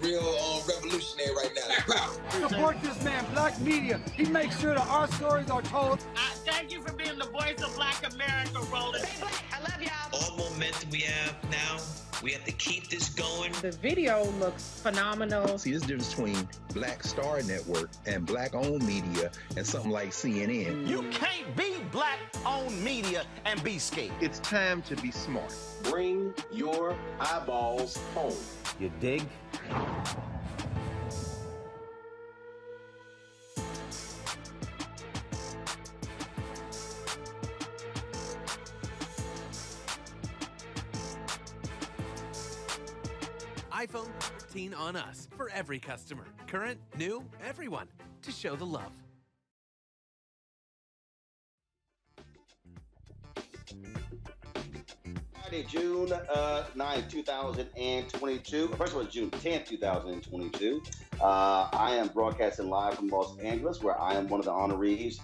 real revolutionary right now. Support this man, Black media. He makes sure that our stories are told. Thank you for being the voice of Black America, Roland. Stay black. I love y'all. All momentum we have now, we have to keep this going. The video looks phenomenal. See, this difference between Black Star Network and Black-owned media and something like CNN. You can't be Black-owned media and be scared. It's time to be smart. Bring your eyeballs home. You dig? iPhone 13 on us for every customer. Current, new, everyone, to show the love. Friday, June 9, 2022. First of all, June 10th, 2022. I am broadcasting live from Los Angeles, where I am one of the honorees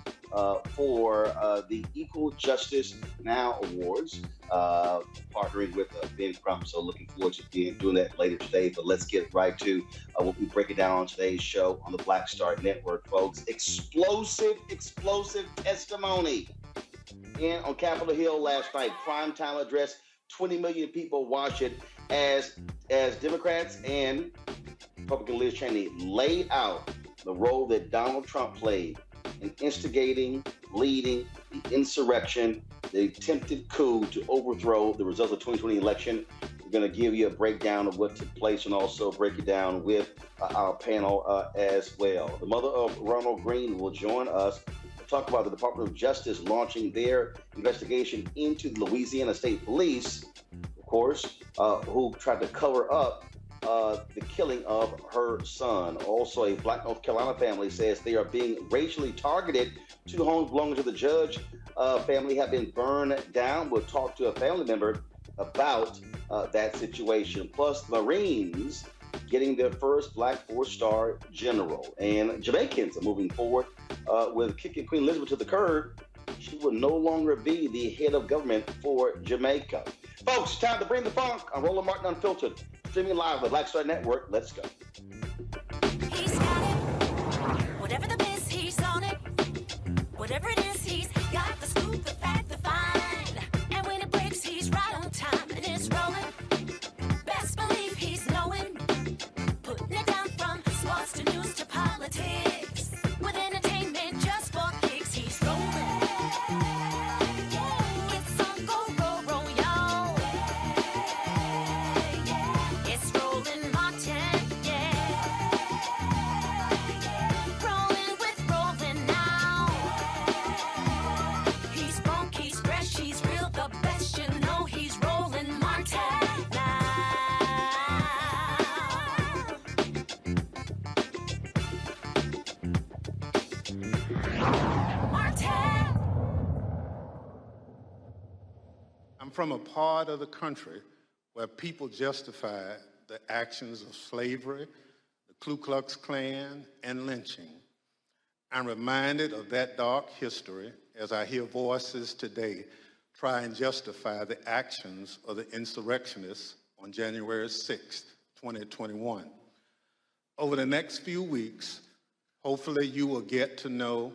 for the Equal Justice Now Awards, partnering with Ben Crump. So looking forward to doing that later today. But let's get right to what we break it down on today's show on the Black Star Network, folks. Explosive testimony on Capitol Hill last night. Primetime address. 20 million people watched it as Democrats and Republican Liz Cheney laid out the role that Donald Trump played in instigating, leading the insurrection, the attempted coup to overthrow the results of the 2020 election. We're going to give you a breakdown of what took place and also break it down with our panel as well. The mother of Ronald Greene will join us to talk about the Department of Justice launching their investigation into the Louisiana State Police, of course, who tried to cover up the killing of her son. Also, a Black North Carolina family says they are being racially targeted. 2 homes belonging to the Judge family have been burned down. We'll talk to a family member about that situation. Plus, Marines getting their first Black 4-star general. And Jamaicans are moving forward with kicking Queen Elizabeth to the curb. She will no longer be the head of government for Jamaica. Folks, it's time to bring the funk. I'm Roland Martin Unfiltered, streaming live on the Black Star Network. Let's go. He's got it. Whatever the biz, he's on it. Whatever it is, he's got the scoop, the fact, the find. And when it breaks, he's right on time and it's rolling. Best believe he's knowing. Putting it down from sports to news to politics. With entertainment just for kicks, he's rolling. It's on go, roll, roll, y'all. It's rolling Martin, yeah. Rolling with rolling now. He's funk, he's fresh, he's real, the best, you know he's rolling Martin now. I'm from a part of the country where people justify the actions of slavery, the Ku Klux Klan, and lynching. I'm reminded of that dark history as I hear voices today try and justify the actions of the insurrectionists on January 6, 2021. Over the next few weeks, hopefully you will get to know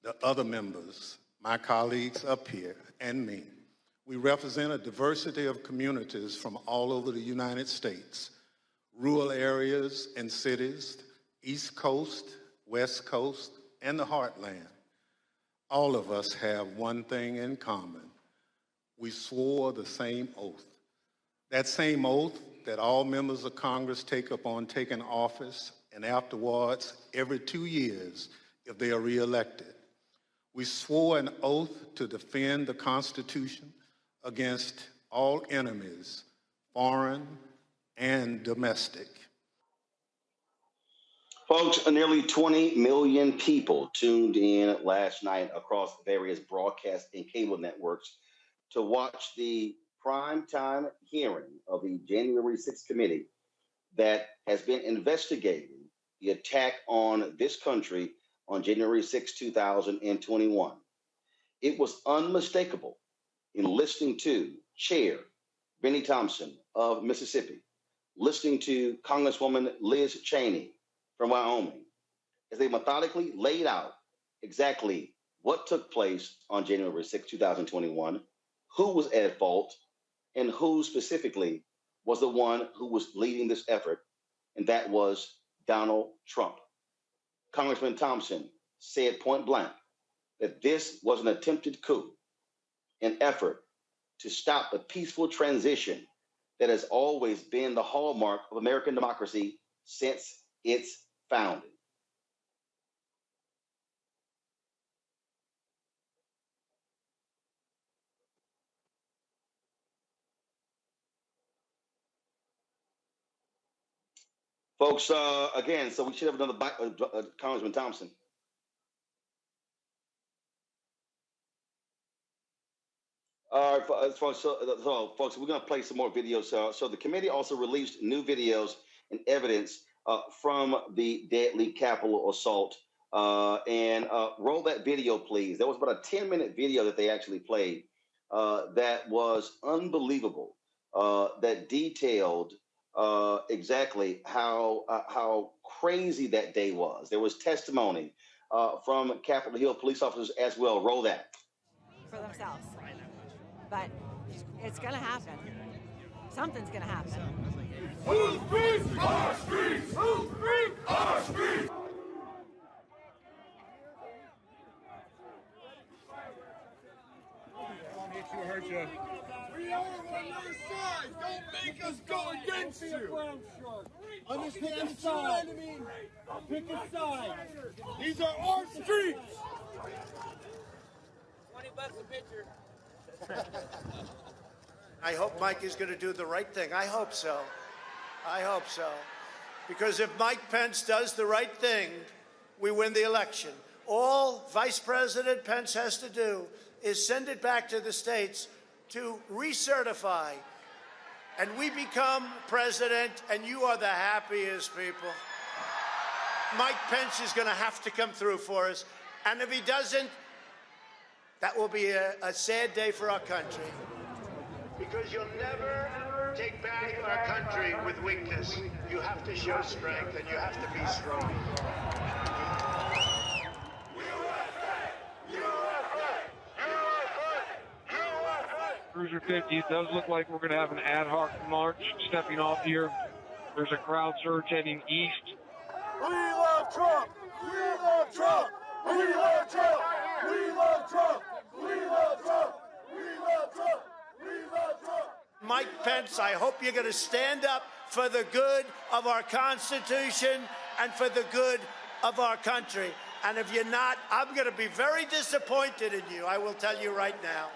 the other members, my colleagues up here, and me. We represent a diversity of communities from all over the United States, rural areas and cities, East Coast, West Coast, and the Heartland. All of us have one thing in common. We swore the same oath. That same oath that all members of Congress take upon taking office and afterwards every 2 years if they are reelected. We swore an oath to defend the Constitution against all enemies, foreign and domestic. Folks, nearly 20 million people tuned in last night across various broadcast and cable networks to watch the primetime hearing of the January 6th committee that has been investigating the attack on this country on January 6, 2021. It was unmistakable in listening to Chair Benny Thompson of Mississippi listening to Congresswoman Liz Cheney from Wyoming as they methodically laid out exactly what took place on January 6, 2021, who was at fault, and who specifically was the one who was leading this effort, and that was Donald Trump. Congressman Thompson said point blank that this was an attempted coup, an effort to stop the peaceful transition that has always been the hallmark of American democracy since its founding. Folks, again, so we should have another Congressman Thompson. All right, folks, we're going to play some more videos. So the committee also released new videos and evidence from the deadly Capitol assault. And roll that video, please. There was about a 10-minute video that they actually played that was unbelievable, that detailed exactly how crazy that day was. There was testimony from Capitol Hill police officers as well. Roll that. For themselves. But it's going to happen. Something's going to happen. Who's free? Our streets! Who's free? Our streets! Hurt you. We are on your side. Don't make us go against you. Understand the side. Pick a side. These are our streets. $20 a picture. I hope Mike is going to do the right thing. I hope so. I hope so. Because if Mike Pence does the right thing, we win the election. All Vice President Pence has to do is send it back to the states to recertify. And we become president, and you are the happiest people. Mike Pence is going to have to come through for us. And if he doesn't, that will be a sad day for our country. Because you'll never take back our country with weakness. You have to show strength, and you have to be strong. Cruiser 50, it does look like we're going to have an ad hoc march stepping off here. There's a crowd surge heading east. We love Trump! We love Trump! We love Trump! We love Trump! We love Trump! We love Trump! We love Trump! Mike Pence, I hope you're going to stand up for the good of our Constitution and for the good of our country. And if you're not, I'm going to be very disappointed in you. I will tell you right now.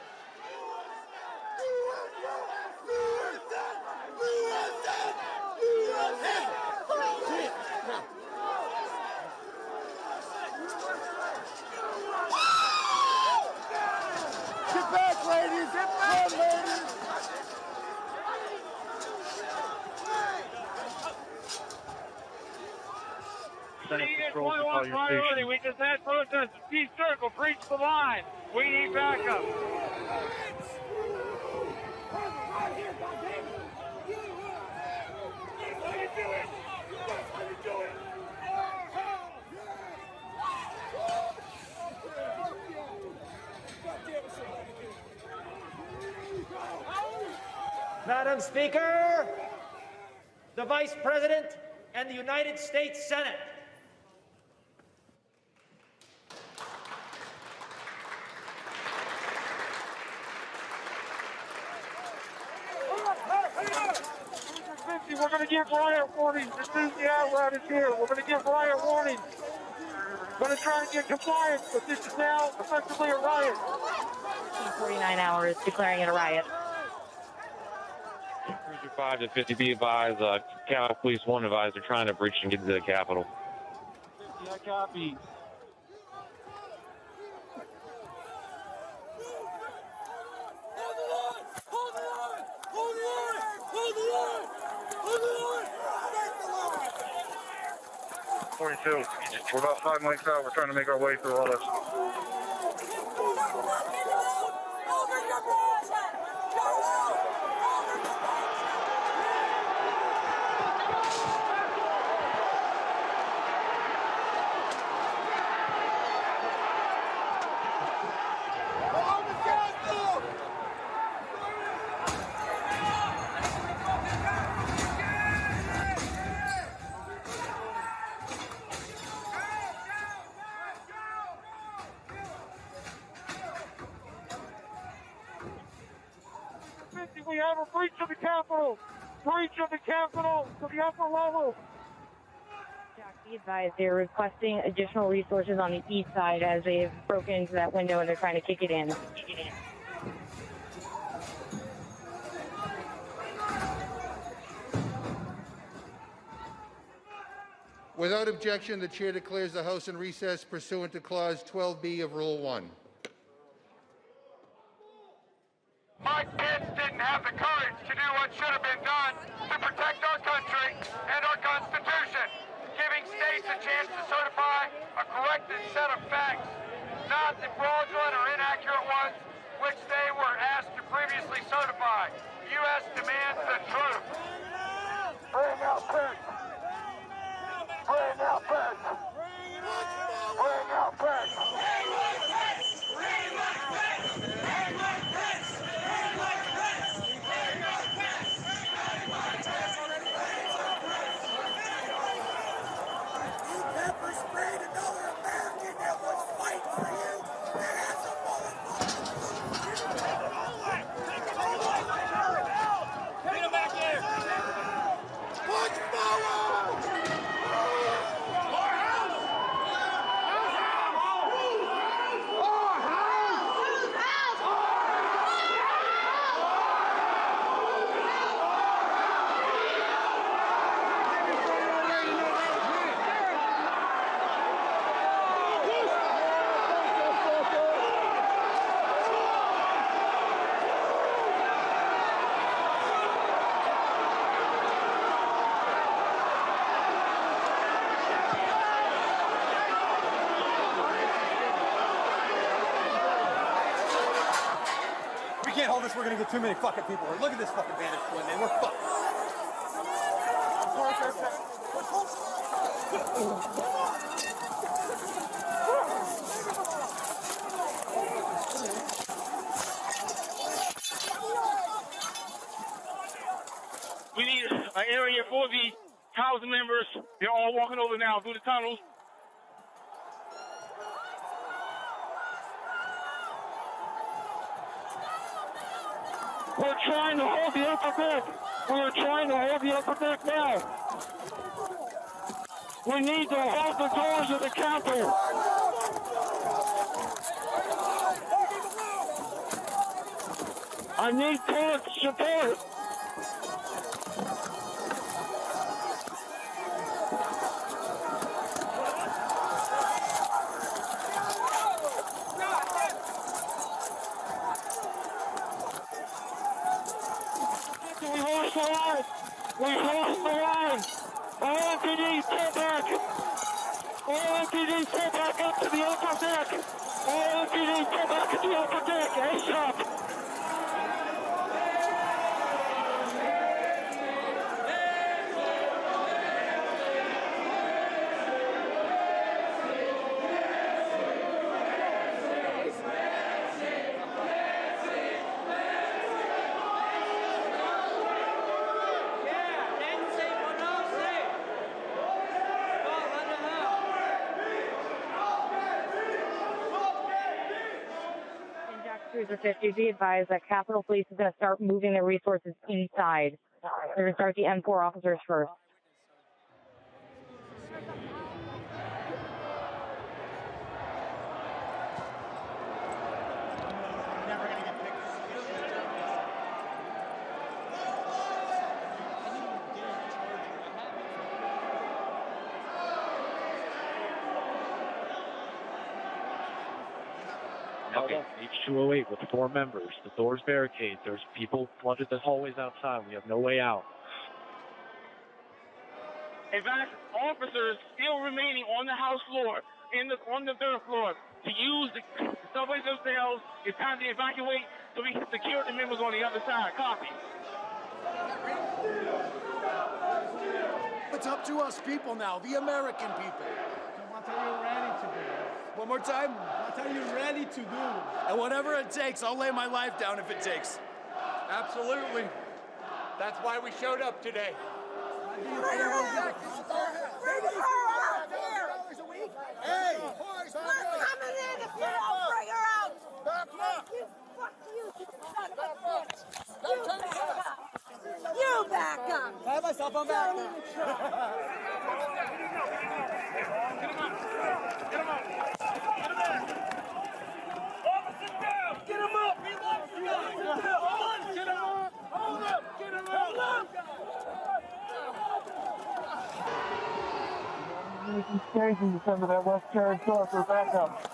Get back, ladies! Get back, ladies! Priority. We just had protesters. Peace circle, breach the line. We need backup. Madam Speaker, the Vice President and the United States Senate. We're going to give riot warnings as soon as the apparatus is here. We're going to give riot warnings. We're going to try to get compliance, but this is now effectively a riot. 49 hours declaring it a riot. Cruiser 5 to 50, be advised, Capitol Police 1 advised they're trying to breach and get to the Capitol. 50, I copy. Hold the line! Hold the line! Hold the line! Hold the line! Break the line! 42, we're about 5 miles out. We're trying to make our way through all this. We have a breach of the Capitol. Breach of the Capitol to the upper level. Be advised, they're requesting additional resources on the east side as they've broken into that window and they're trying to kick it in. Without objection, the chair declares the House in recess pursuant to Clause 12B of Rule 1. Mike Pence didn't have the courage to do what should have been done to protect our country and our Constitution, giving states a chance to certify a corrected set of facts, not the fraudulent or inaccurate ones which they were asked to previously certify. U.S. demands the truth. Bring out Pence. Bring out Pence. Bring out Pence. We're gonna get too many fucking people. Look at this fucking vantage point, man. We're fucked. We need an area for the House members. They're all walking over now through the tunnels. We're trying to hold the upper deck. We're trying to hold the upper deck now. We need to hold the doors of the Capitol. I need court support. We lost the line. All MPD, step back. All MPD, step back up to the upper deck. All MPD, step back to the upper deck. ASAP. Cruiser 50, be advised that Capitol Police is going to start moving their resources inside. They're going to start the M4 officers first. Okay, H208 with 4 members. The door's barricaded. There's people flooded the hallways outside. We have no way out. In fact, officers still remaining on the House floor, on the third floor, to use the subways themselves. It's time to evacuate so we can secure the members on the other side. Copy. It's up to us people now, the American people. What are you ready to do? One more time. What are you ready to do? And whatever it takes, I'll lay my life down if it takes. Absolutely. That's why we showed up today. Bring her out! Bring her out here! Hey! We're coming in if you don't bring her out! Fuck you, you son of a bitch! You off on back now. Get him up! He loves you guys! Get him up! Hold up! Get him up! Making staging to some of that West Carolina door for backup.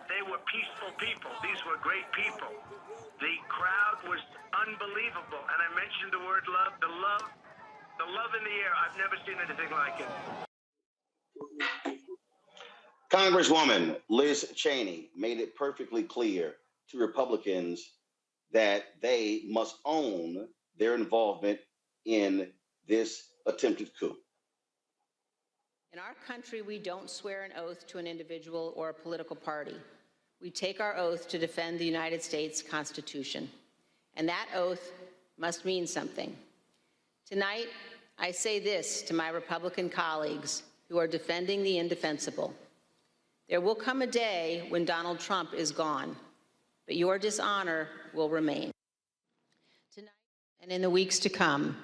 They were peaceful people. These were great people. The crowd was unbelievable. And I mentioned the word love. The love in the air. I've never seen anything like it. Congresswoman Liz Cheney made it perfectly clear to Republicans that they must own their involvement in this attempted coup. In our country, we don't swear an oath to an individual or a political party. We take our oath to defend the United States Constitution. And that oath must mean something. Tonight, I say this to my Republican colleagues who are defending the indefensible. There will come a day when Donald Trump is gone, but your dishonor will remain. Tonight and in the weeks to come,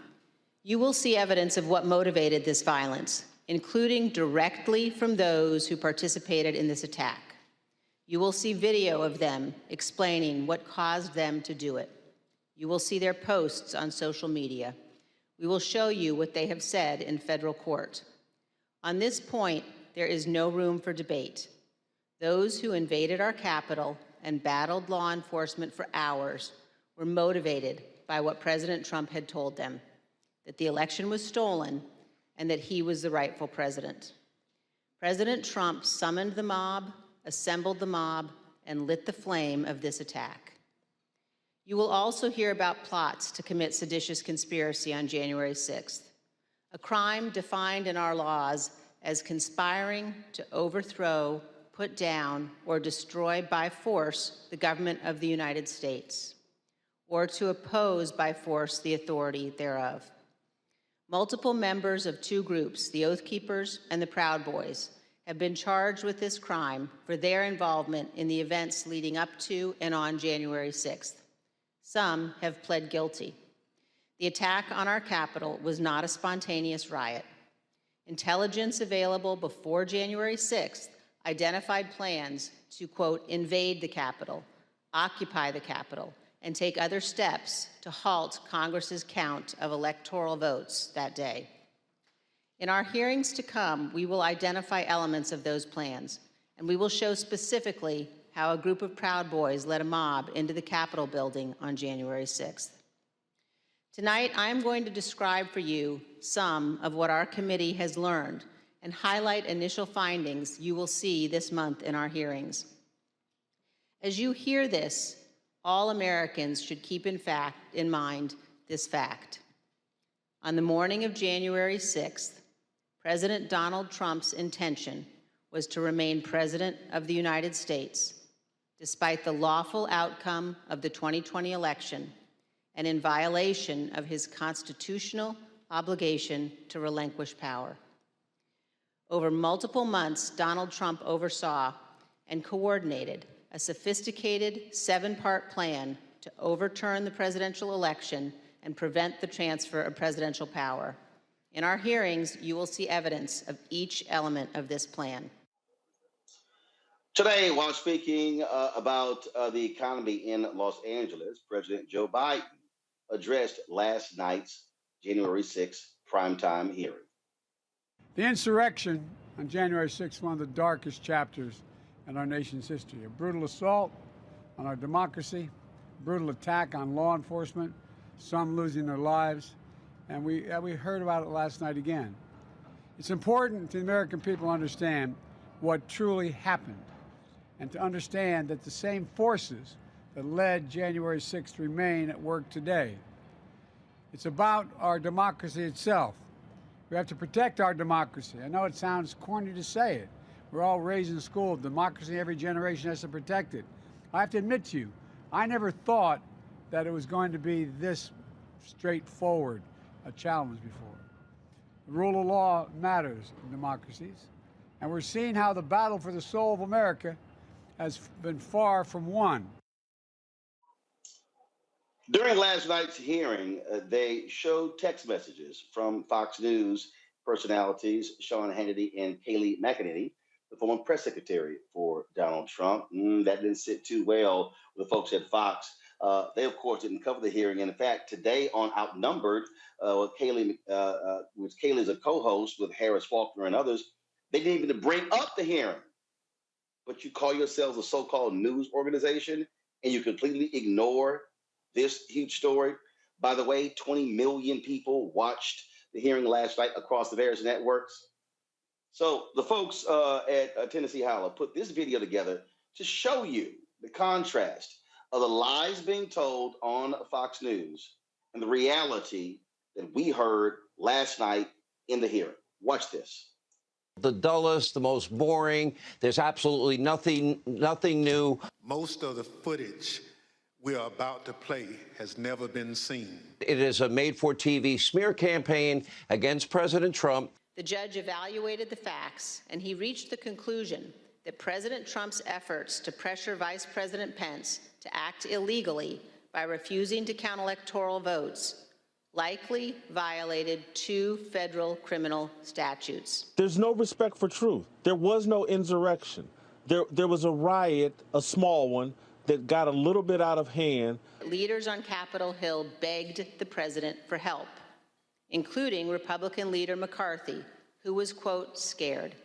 you will see evidence of what motivated this violence, including directly from those who participated in this attack. You will see video of them explaining what caused them to do it. You will see their posts on social media. We will show you what they have said in federal court. On this point, there is no room for debate. Those who invaded our Capitol and battled law enforcement for hours were motivated by what President Trump had told them, that the election was stolen and that he was the rightful president. President Trump summoned the mob, assembled the mob, and lit the flame of this attack. You will also hear about plots to commit seditious conspiracy on January 6th, a crime defined in our laws as conspiring to overthrow, put down, or destroy by force the government of the United States, or to oppose by force the authority thereof. Multiple members of two groups, the Oath Keepers and the Proud Boys, have been charged with this crime for their involvement in the events leading up to and on January 6th. Some have pled guilty. The attack on our Capitol was not a spontaneous riot. Intelligence available before January 6th identified plans to, quote, invade the Capitol, occupy the Capitol, and take other steps to halt Congress's count of electoral votes that day. In our hearings to come, we will identify elements of those plans, and we will show specifically how a group of Proud Boys led a mob into the Capitol building on January 6th. Tonight, I am going to describe for you some of what our committee has learned and highlight initial findings you will see this month in our hearings. As you hear this, all Americans should keep in mind this fact. On the morning of January 6th, President Donald Trump's intention was to remain President of the United States, despite the lawful outcome of the 2020 election and in violation of his constitutional obligation to relinquish power. Over multiple months, Donald Trump oversaw and coordinated a sophisticated 7-part plan to overturn the presidential election and prevent the transfer of presidential power. In our hearings, you will see evidence of each element of this plan. Today, while speaking about the economy in Los Angeles, President Joe Biden addressed last night's January 6th primetime hearing. The insurrection on January 6th, one of the darkest chapters in our nation's history. A brutal assault on our democracy, brutal attack on law enforcement, some losing their lives, and we heard about it last night again. It's important to the American people to understand what truly happened and to understand that the same forces that led January 6th remain at work today. It's about our democracy itself. We have to protect our democracy. I know it sounds corny to say it. We're all raised in school. Democracy, every generation has to protect it. I have to admit to you, I never thought that it was going to be this straightforward a challenge before. The rule of law matters in democracies, and we're seeing how the battle for the soul of America has been far from won. During last night's hearing, they showed text messages from Fox News personalities Sean Hannity and Kayleigh McEnany, the former press secretary for Donald Trump. That didn't sit too well with the folks at Fox. They, of course, didn't cover the hearing. And in fact, today on Outnumbered, Kayleigh, which Kayleigh is a co-host with Harris Faulkner and others, they didn't even bring up the hearing. But you call yourselves a so-called news organization, and you completely ignore this huge story. By the way, 20 million people watched the hearing last night across the various networks. So the folks at Tennessee Holler put this video together to show you the contrast of the lies being told on Fox News and the reality that we heard last night in the hearing. Watch this. The dullest, the most boring. There's absolutely nothing new. Most of the footage we're about to play has never been seen. It is a made-for-TV smear campaign against President Trump. The judge evaluated the facts, and he reached the conclusion that President Trump's efforts to pressure Vice President Pence to act illegally by refusing to count electoral votes likely violated 2 federal criminal statutes. There's no respect for truth. There was no insurrection. There was a riot, a small one, that got a little bit out of hand. Leaders on Capitol Hill begged the president for help, including Republican leader McCarthy, who was, quote, scared,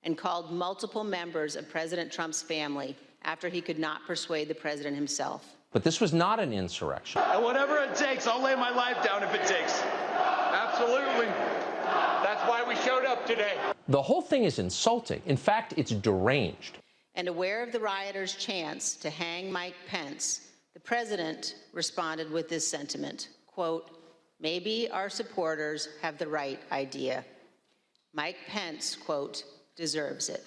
and called multiple members of President Trump's family after he could not persuade the president himself. But this was not an insurrection. And whatever it takes, I'll lay my life down if it takes. Absolutely. That's why we showed up today. The whole thing is insulting. In fact, it's deranged. And aware of the rioters' chance to hang Mike Pence, the president responded with this sentiment, quote, maybe our supporters have the right idea. Mike Pence, quote, deserves it.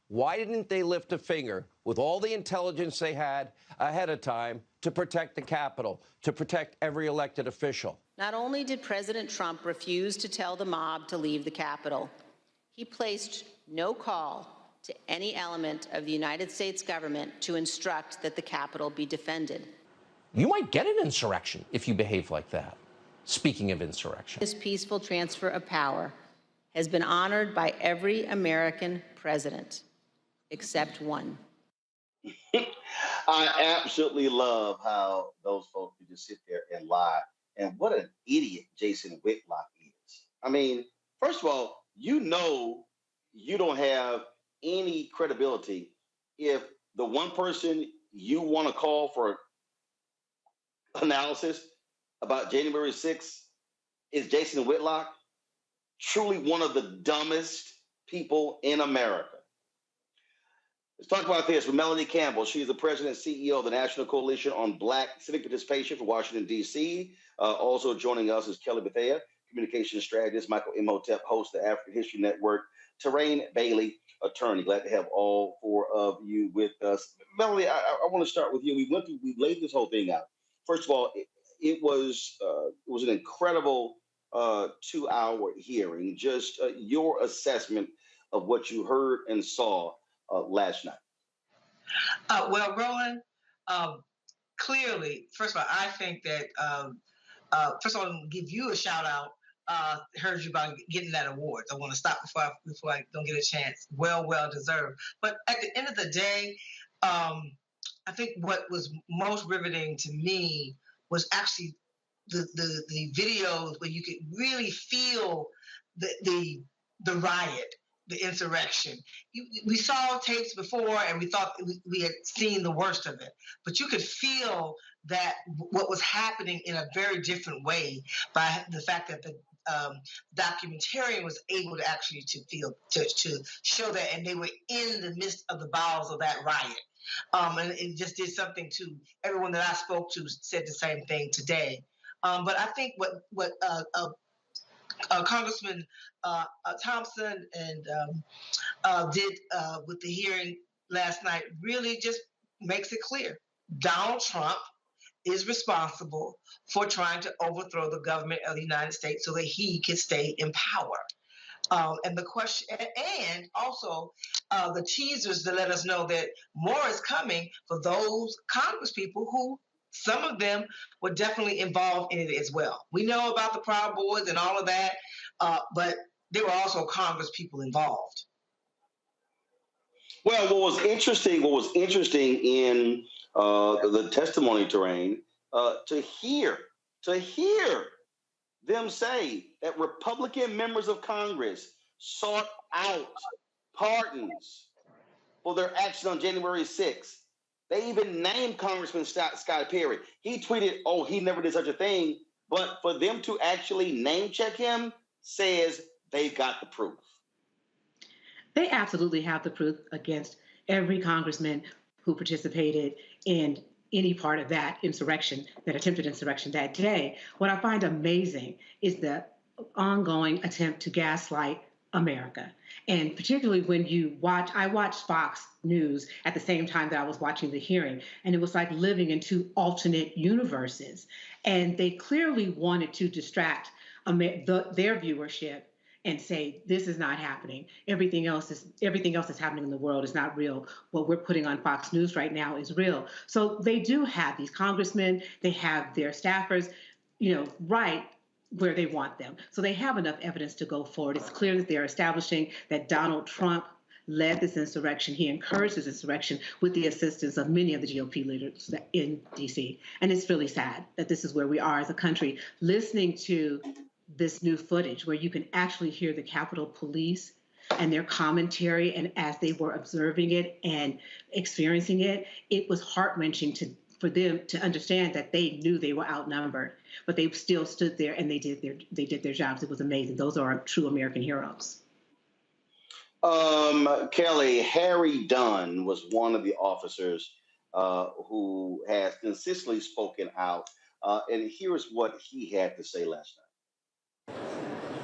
Why didn't they lift a finger with all the intelligence they had ahead of time to protect the Capitol, to protect every elected official? Not only did President Trump refuse to tell the mob to leave the Capitol, he placed no call to any element of the United States government to instruct that the Capitol be defended. You might get an insurrection if you behave like that. Speaking of insurrection. This peaceful transfer of power has been honored by every American president, except one. I absolutely love how those folks can just sit there and lie. And what an idiot Jason Whitlock is. I mean, first of all, you know you don't have any credibility if the one person you want to call for analysis about January 6th is Jason Whitlock, truly one of the dumbest people in America. Let's talk about this with Melanie Campbell. She is the president and CEO of the National Coalition on Black Civic Participation for Washington, D.C. Also joining us is Kelly Bethea, communications strategist, Michael Imhotep, host of the African History Network, Terrain Bailey, attorney. Glad to have all 4 of you with us. Melanie, I want to start with you. We laid this whole thing out. First of all, it was an incredible 2-hour hearing. Just your assessment of what you heard and saw last night. Well, Roland, clearly, first of all, I think that, first of all, I'll give you a shout out. Heard you about getting that award. I want to stop before I don't get a chance. Well deserved. But at the end of the day, I think what was most riveting to me was actually the videos where you could really feel the riot, the insurrection. We saw tapes before and we thought we had seen the worst of it, but you could feel that what was happening in a very different way by the fact that the documentarian was able to actually to show that, and they were in the midst of the bowels of that riot. And it just did something to everyone that I spoke to said the same thing today. But I think what Congressman Thompson and did with the hearing last night really just makes it clear. Donald Trump is responsible for trying to overthrow the government of the United States so that he can stay in power. And the question, and also the teasers to let us know that more is coming for those Congress people who, some of them were definitely involved in it as well. We know about the Proud Boys and all of that, but there were also Congress people involved. Well, what was interesting in the testimony, Terrain, to hear them say that Republican members of Congress sought out pardons for their action on January 6th. They even named Congressman Scott Perry. He tweeted, "Oh, he never did such a thing." But for them to actually name check him says they've got the proof. They absolutely have the proof against every congressman who participated in any part of that insurrection, that attempted insurrection that day. What I find amazing is the ongoing attempt to gaslight America. And particularly when I watched Fox News at the same time that I was watching the hearing, and it was like living in two alternate universes. And they clearly wanted to distract their viewership and say, this is not happening. Everything else that's happening in the world is not real. What we're putting on Fox News right now is real. So they do have these congressmen, they have their staffers, right where they want them. So they have enough evidence to go forward. It's clear that they're establishing that Donald Trump led this insurrection. He encouraged this insurrection with the assistance of many of the GOP leaders in D.C. And it's really sad that this is where we are as a country, listening to this new footage where you can actually hear the Capitol Police and their commentary, and as they were observing it and experiencing it, it was heart-wrenching for them to understand that they knew they were outnumbered, but they still stood there and they did their jobs. It was amazing. Those are true American heroes. Kelly, Harry Dunn was one of the officers who has consistently spoken out, and here's what he had to say last night.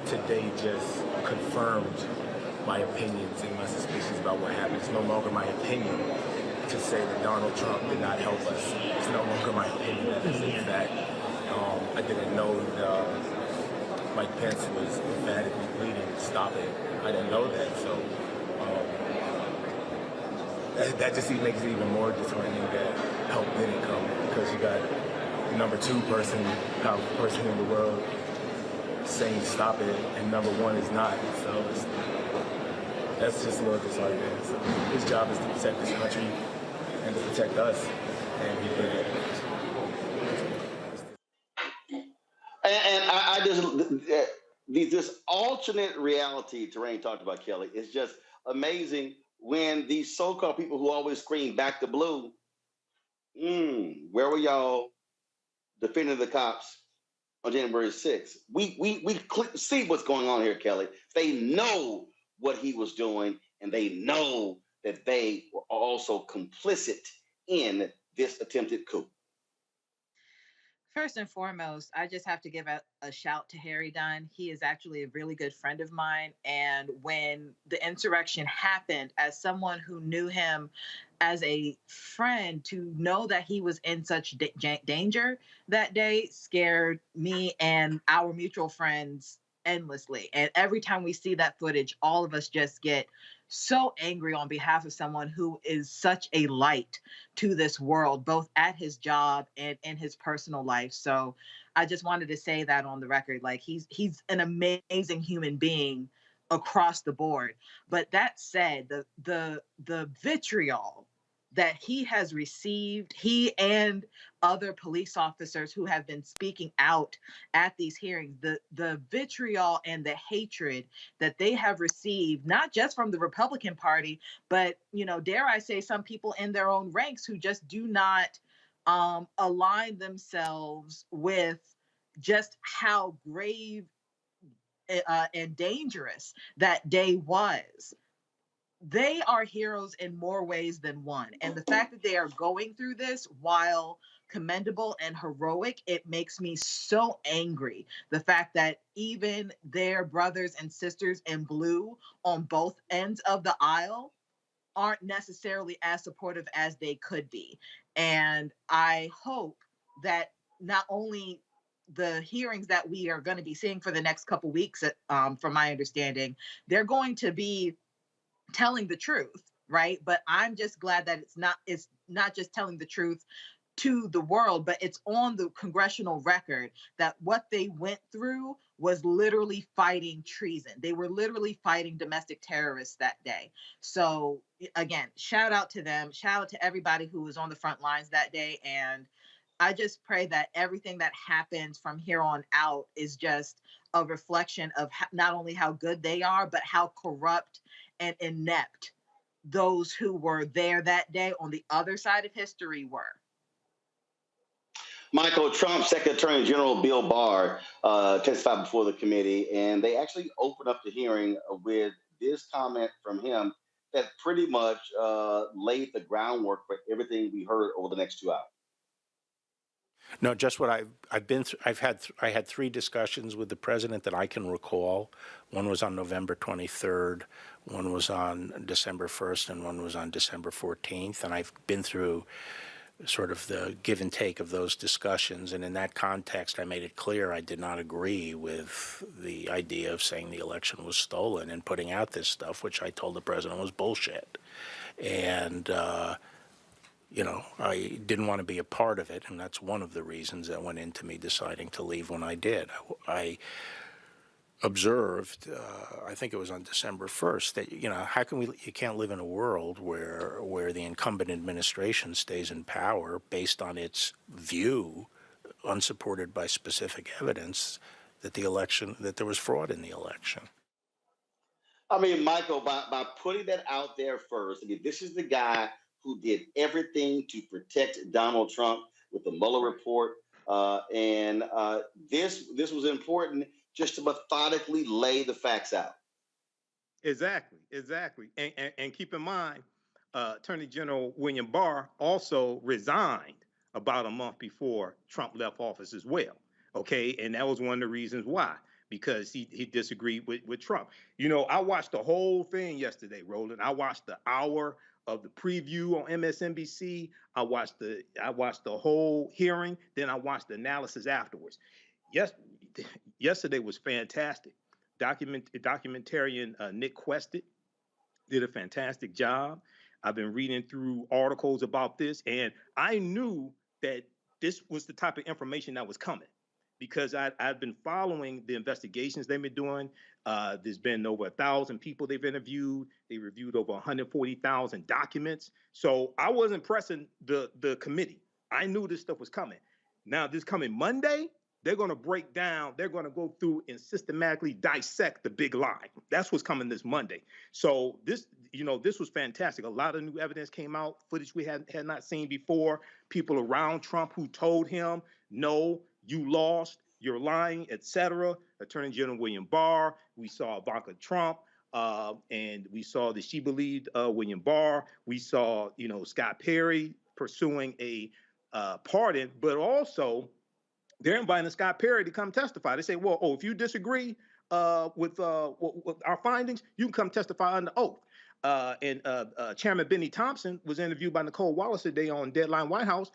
Today just confirmed my opinions and my suspicions about what happened. It's no longer my opinion to say that Donald Trump did not help us. It's no longer my opinion that is in fact. I didn't know that Mike Pence was emphatically pleading to stop it. I didn't know that, so that just makes it even more disheartening that help didn't come, because you got the number 2 powerful person in the world saying stop it, and number 1 is not. So that's just a little disheartening. So his job is to protect this country and to protect us, and he did it. And I just this alternate reality Terrain talked about, Kelly, is just amazing when these so-called people who always scream back to blue, where were y'all defending the cops on January 6th? We see what's going on here, Kelly. They know what he was doing, and they know that they were also complicit in this attempted coup. First and foremost, I just have to give a shout to Harry Dunn. He is actually a really good friend of mine. And when the insurrection happened, as someone who knew him as a friend, to know that he was in such danger that day scared me and our mutual friends endlessly. And every time we see that footage, all of us just get so angry on behalf of someone who is such a light to this world, both at his job and in his personal life. So I just wanted to say that on the record. Like, he's an amazing human being across the board. But that said, the vitriol that he has received, he and other police officers who have been speaking out at these hearings, the vitriol and the hatred that they have received, not just from the Republican Party, but, dare I say, some people in their own ranks who just do not align themselves with just how grave and dangerous that day was. They are heroes in more ways than one. And the fact that they are going through this, while commendable and heroic, it makes me so angry. The fact that even their brothers and sisters in blue on both ends of the aisle aren't necessarily as supportive as they could be. And I hope that not only the hearings that we are going to be seeing for the next couple weeks, from my understanding, they're going to be telling the truth, right? But I'm just glad that it's not just telling the truth to the world, but it's on the congressional record that what they went through was literally fighting treason. They were literally fighting domestic terrorists that day. So again, shout out to them. Shout out to everybody who was on the front lines that day. And I just pray that everything that happens from here on out is just a reflection of not only how good they are, but how corrupt and inept those who were there that day on the other side of history were. Michael, Trump's Secretary General Bill Barr testified before the committee, and they actually opened up the hearing with this comment from him that pretty much laid the groundwork for everything we heard over the next 2 hours. No, just what I've been through. I had 3 discussions with the president that I can recall. One was on November 23rd, one was on December 1st, and one was on December 14th. And I've been through sort of the give and take of those discussions. And in that context, I made it clear I did not agree with the idea of saying the election was stolen and putting out this stuff, which I told the president was bullshit. And, I didn't want to be a part of it, and that's one of the reasons that went into me deciding to leave when I did. I observed, I think it was on December 1st, that, how can you can't live in a world where the incumbent administration stays in power based on its view, unsupported by specific evidence, that there was fraud in the election. I mean, Michael, by putting that out there first, this is the guy who did everything to protect Donald Trump with the Mueller report. And this was important just to methodically lay the facts out. Exactly. And keep in mind, Attorney General William Barr also resigned about a month before Trump left office as well. Okay, and that was one of the reasons why, because he disagreed with Trump. I watched the whole thing yesterday, Roland. I watched the hour of the preview on MSNBC. I watched the whole hearing. Then I watched the analysis afterwards. Yesterday was fantastic. Documentarian Nick Quested did a fantastic job. I've been reading through articles about this, and I knew that this was the type of information that was coming, because I've been following the investigations they've been doing. There's been over 1,000 people they've interviewed. They reviewed over 140,000 documents. So I wasn't pressing the committee. I knew this stuff was coming. Now, this coming Monday, they're going to break down. They're going to go through and systematically dissect the big lie. That's what's coming this Monday. So this was fantastic. A lot of new evidence came out, footage we had not seen before. People around Trump who told him, no, you lost, you're lying, etc. Attorney General William Barr. We saw Ivanka Trump, and we saw that she believed William Barr. We saw, Scott Perry pursuing a pardon, but also they're inviting Scott Perry to come testify. They say, well, if you disagree with our findings, you can come testify under oath. And Chairman Benny Thompson was interviewed by Nicole Wallace today on Deadline White House.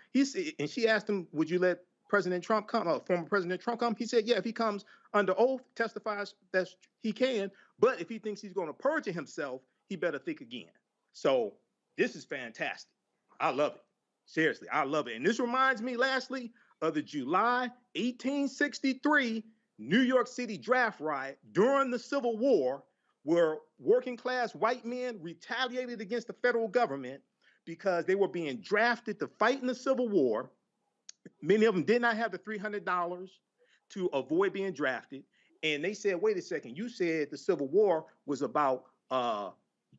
And she asked him, would you let President Trump come, former President Trump come? He said, yeah, if he comes under oath, testifies that he can. But if he thinks he's going to perjure himself, he better think again. So this is fantastic. I love it. Seriously, I love it. And this reminds me, lastly, of the July 1863 New York City draft riot during the Civil War, where working class white men retaliated against the federal government because they were being drafted to fight in the Civil War. Many of them did not have the $300 to avoid being drafted. And they said, wait a second, you said the Civil War was about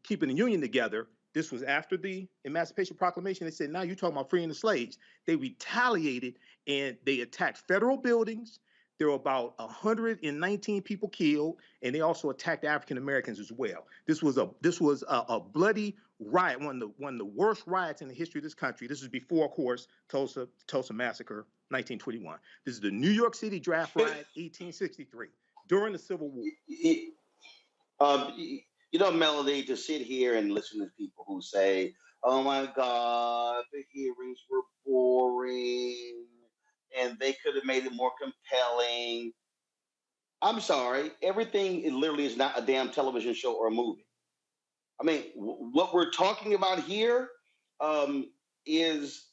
keeping the Union together. This was after the Emancipation Proclamation. They said, now you're talking about freeing the slaves. They retaliated and they attacked federal buildings. There were about 119 people killed, and they also attacked African Americans as well. This was a bloody riot, one of the worst riots in the history of this country. This is before, of course, Tulsa Massacre, 1921. This is the New York City draft riot, 1863, during the Civil War. Melanie, to sit here and listen to people who say, oh my God, the hearings were boring. they could have made it more compelling. I'm sorry, everything literally is not a damn television show or a movie. I mean, what we're talking about here is,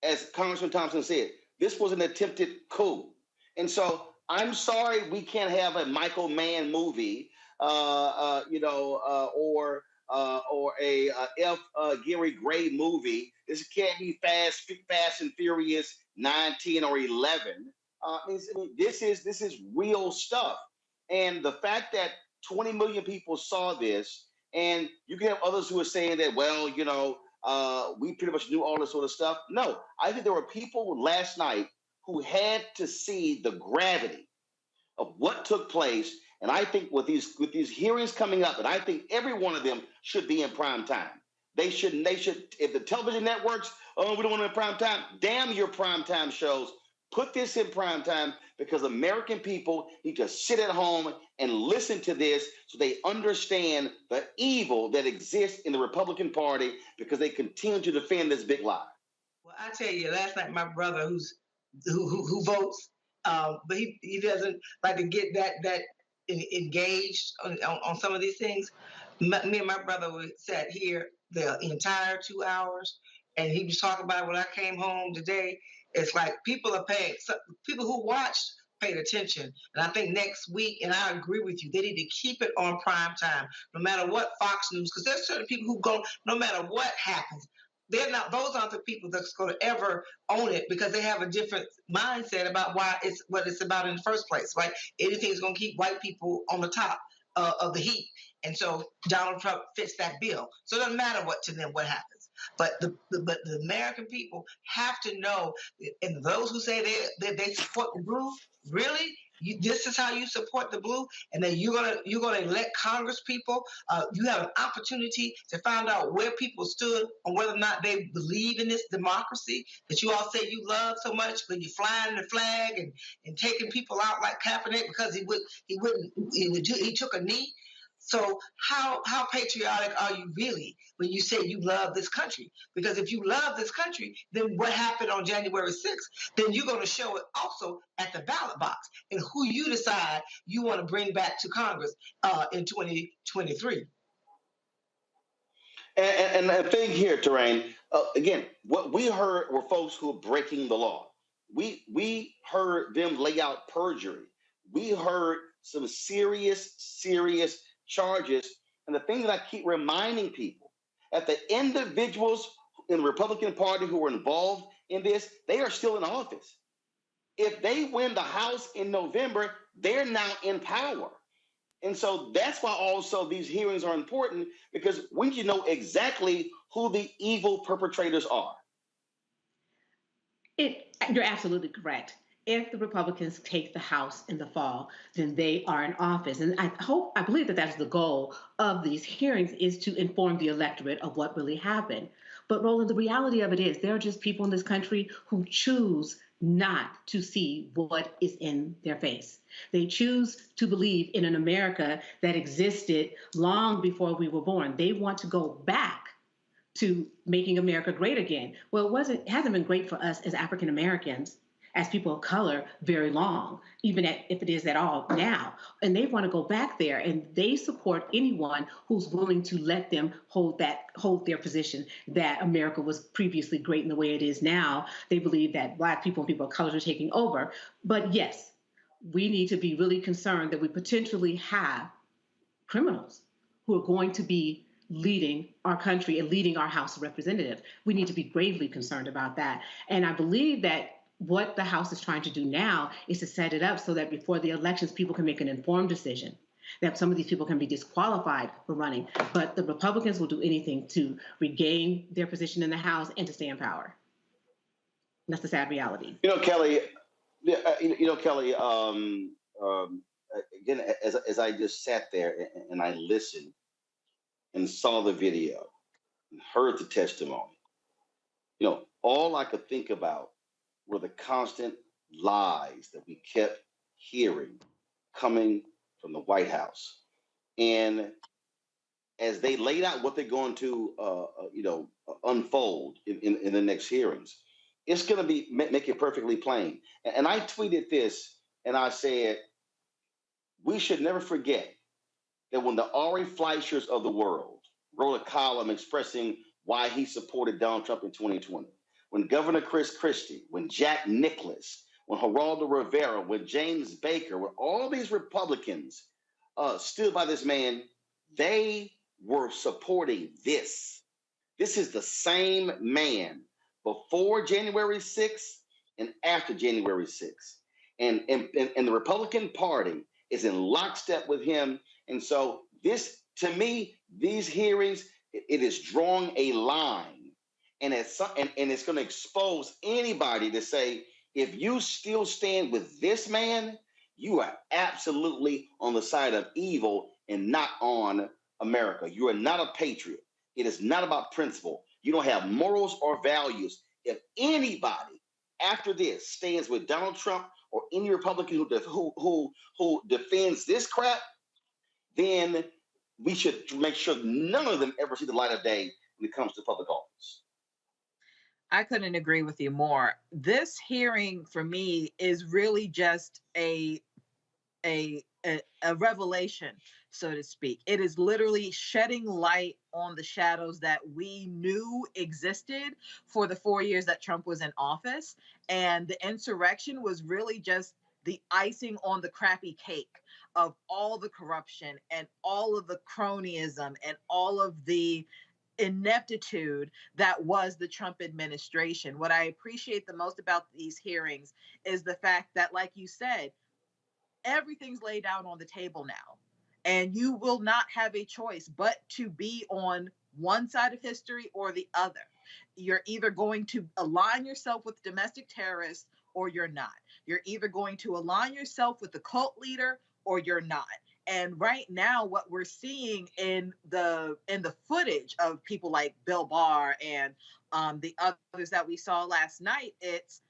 as Congressman Thompson said, this was an attempted coup. And so I'm sorry we can't have a Michael Mann movie, or a F. Gary Gray movie. This can't be Fast and Furious 9, 10, or 11. This is real stuff. And the fact that 20 million people saw this, and you can have others who are saying that, well, we pretty much knew all this sort of stuff. No, I think there were people last night who had to see the gravity of what took place. And I think with these hearings coming up, and I think every one of them should be in prime time. They should, if the television networks, oh, we don't want them in prime time, damn your prime time shows. Put this in prime time, because American people need to sit at home and listen to this so they understand the evil that exists in the Republican Party, because they continue to defend this big lie. Well, I tell you, last night my brother, who votes, but he doesn't like to get that engaged on some of these things. Me and my brother sat here the entire 2 hours, and he was talking about it when I came home today. It's like people are paying. People who watched paid attention, and I think next week, and I agree with you, they need to keep it on prime time, no matter what Fox News, because there's certain people who go, no matter what happens, they're not. Those aren't the people that's going to ever own it, because they have a different mindset about what it's about in the first place. Right? Anything is going to keep white people on the top of the heap, and so Donald Trump fits that bill. So it doesn't matter what happens. But the American people have to know, and those who say they support the blue, really, this is how you support the blue, and then you're gonna elect Congress people. You have an opportunity to find out where people stood on whether or not they believe in this democracy that you all say you love so much, but you're flying the flag and taking people out like Kaepernick because he took a knee. So how patriotic are you really when you say you love this country? Because if you love this country, then what happened on January 6th, then you're going to show it also at the ballot box and who you decide you want to bring back to Congress in 2023. And the thing here, Terrain, again, what we heard were folks who are breaking the law. We heard them lay out perjury. We heard some serious charges. And the thing that I keep reminding people, that the individuals in the Republican Party who were involved in this, they are still in office. If they win the House in November, they're now in power. And so that's why also these hearings are important, because we need to know exactly who the evil perpetrators are. You're absolutely correct. If the Republicans take the House in the fall, then they are in office. And I believe that that's the goal of these hearings, is to inform the electorate of what really happened. But Roland, the reality of it is there are just people in this country who choose not to see what is in their face. They choose to believe in an America that existed long before we were born. They want to go back to making America great again. Well, it hasn't been great for us as African Americans, as people of color, very long, even if it is at all now. And they want to go back there, and they support anyone who's willing to let them hold their position that America was previously great in the way it is now. They believe that Black people and people of color are taking over. But yes, we need to be really concerned that we potentially have criminals who are going to be leading our country and leading our House of Representatives. We need to be gravely concerned about that. And I believe that what the House is trying to do now is to set it up so that before the elections, people can make an informed decision, that some of these people can be disqualified for running. But the Republicans will do anything to regain their position in the House and to stay in power. And that's the sad reality. Kelly, again, as I just sat there and I listened and saw the video and heard the testimony, all I could think about were the constant lies that we kept hearing coming from the White House. And as they laid out what they're going to, unfold in the next hearings, It's going to be make it perfectly plain. And I tweeted this, and I said, we should never forget that when the Ari Fleischers of the world wrote a column expressing why he supported Donald Trump in 2020, when Governor Chris Christie, when Jack Nicklaus, when Geraldo Rivera, when James Baker, when all these Republicans stood by this man, they were supporting this. This is the same man before January 6th and after January 6th. And the Republican Party is in lockstep with him. And so this, to me, these hearings, it is drawing a line. And it's going to expose anybody to say, if you still stand with this man, you are absolutely on the side of evil and not on America. You are not a patriot. It is not about principle. You don't have morals or values. If anybody after this stands with Donald Trump or any Republican who defends this crap, then we should make sure none of them ever see the light of day when it comes to public office. I couldn't agree with you more. This hearing for me is really just a revelation, so to speak. It is literally shedding light on the shadows that we knew existed for the 4 years that Trump was in office. And the insurrection was really just the icing on the crappy cake of all the corruption and all of the cronyism and all of the ineptitude that was the Trump administration. What I appreciate the most about these hearings is the fact that, like you said, everything's laid out on the table now. And you will not have a choice but to be on one side of history or the other. You're either going to align yourself with domestic terrorists or you're not. You're either going to align yourself with the cult leader or you're not. And right now, what we're seeing in the footage of people like Bill Barr and the others that we saw last night, it's,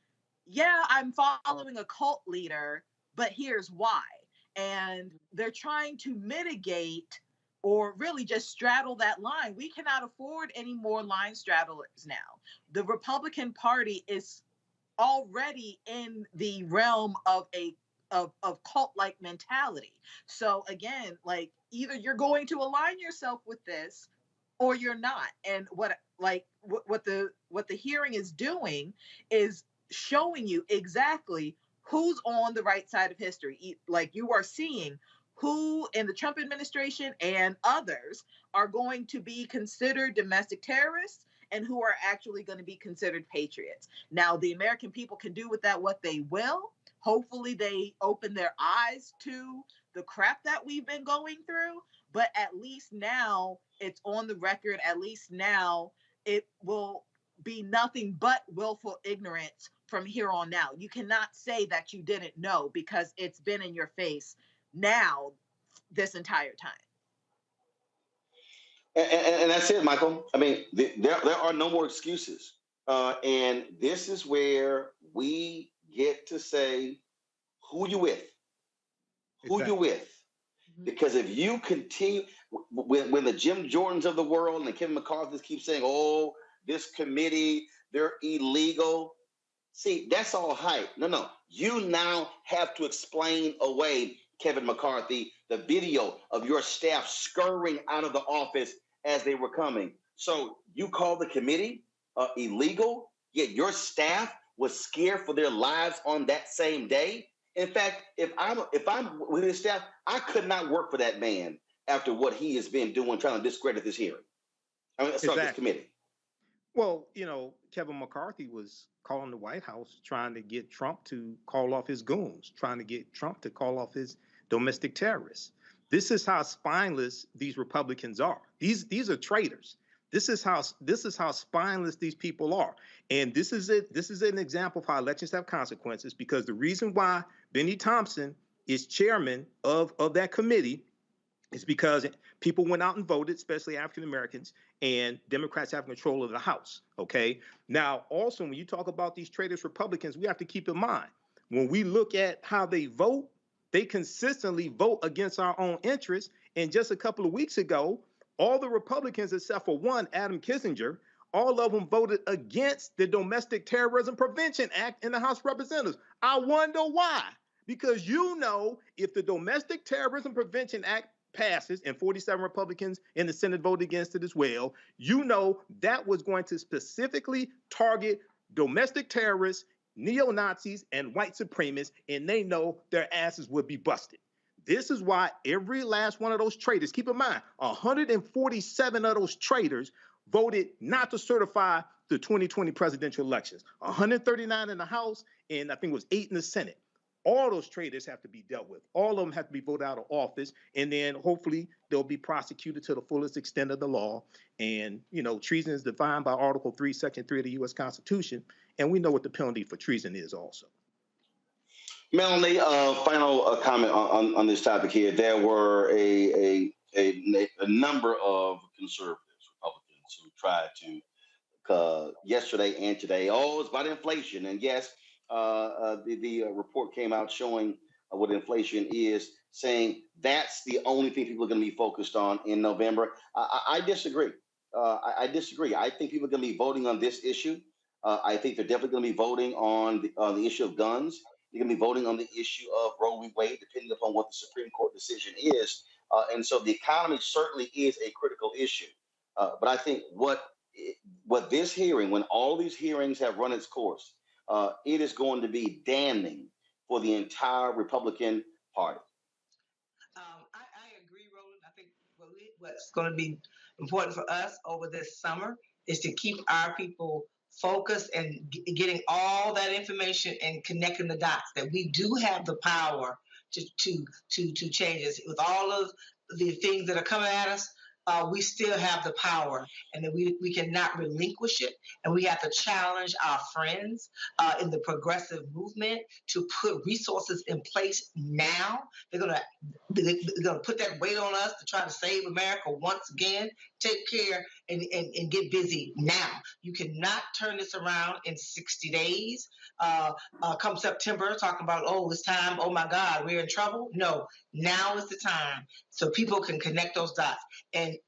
yeah, I'm following a cult leader, but here's why. And they're trying to mitigate or really just straddle that line. We cannot afford any more line straddlers now. The Republican Party is already in the realm of a cult-like mentality. So again, like, either you're going to align yourself with this or you're not. And what the hearing is doing is showing you exactly who's on the right side of history. Like, you are seeing who in the Trump administration and others are going to be considered domestic terrorists and who are actually going to be considered patriots. Now, the American people can do with that what they will. Hopefully they open their eyes to the crap that we've been going through, but at least now it's on the record. At least now it will be nothing but willful ignorance from here on out. You cannot say that you didn't know because it's been in your face now this entire time. And that's it, Michael. I mean, there are no more excuses. And this is where we get to say who you with. Who you with. Because if you continue, when the Jim Jordans of the world and the Kevin McCarthy's keep saying, oh, this committee, they're illegal. See, that's all hype. No. You now have to explain away, Kevin McCarthy, the video of your staff scurrying out of the office as they were coming. So you call the committee illegal, yet your staff was scared for their lives on that same day. In fact, if I'm with his staff, I could not work for that man after what he has been doing, trying to discredit this hearing. I mean, sorry, this committee. Well, Kevin McCarthy was calling the White House trying to get Trump to call off his goons, trying to get Trump to call off his domestic terrorists. This is how spineless these Republicans are. These are traitors. This is how spineless these people are. And this is it. This is an example of how elections have consequences, because the reason why Benny Thompson is chairman of that committee is because people went out and voted, especially African Americans, and Democrats have control of the House. Okay. Now, also, when you talk about these traitorous Republicans, we have to keep in mind, when we look at how they vote, they consistently vote against our own interests. And just a couple of weeks ago, all the Republicans, except for one, Adam Kinzinger, all of them voted against the Domestic Terrorism Prevention Act in the House of Representatives. I wonder why. Because you know, if the Domestic Terrorism Prevention Act passes and 47 Republicans in the Senate voted against it as well, you know that was going to specifically target domestic terrorists, neo-Nazis, and white supremacists, and they know their asses would be busted. This is why every last one of those traitors, keep in mind, 147 of those traitors voted not to certify the 2020 presidential elections. 139 in the House, and I think it was 8 in the Senate. All those traitors have to be dealt with. All of them have to be voted out of office, and then hopefully they'll be prosecuted to the fullest extent of the law. And, you know, treason is defined by Article 3, Section 3 of the U.S. Constitution, and we know what the penalty for treason is also. Melanie, final comment on this topic here. There were a number of conservatives, Republicans, who tried to, yesterday and today, it's about inflation. And yes, the report came out showing what inflation is, saying that's the only thing people are going to be focused on in November. I disagree. I disagree. I think people are going to be voting on this issue. I think they're definitely going to be voting on the issue of guns. They're going to be voting on the issue of Roe v. Wade, depending upon what the Supreme Court decision is. And so the economy certainly is a critical issue. But I think what this hearing, when all these hearings have run its course, it is going to be damning for the entire Republican Party. I agree, Roland. I think what's going to be important for us over this summer is to keep our people focused and getting all that information and connecting the dots, that we do have the power to change this. With all of the things that are coming at us, we still have the power, and that we cannot relinquish it. And we have to challenge our friends in the progressive movement to put resources in place now. They're gonna put that weight on us to try to save America once again. Take care and get busy now. You cannot turn this around in 60 days. Come September, talking about, it's time, oh my God, we're in trouble. No, now is the time so people can connect those dots. And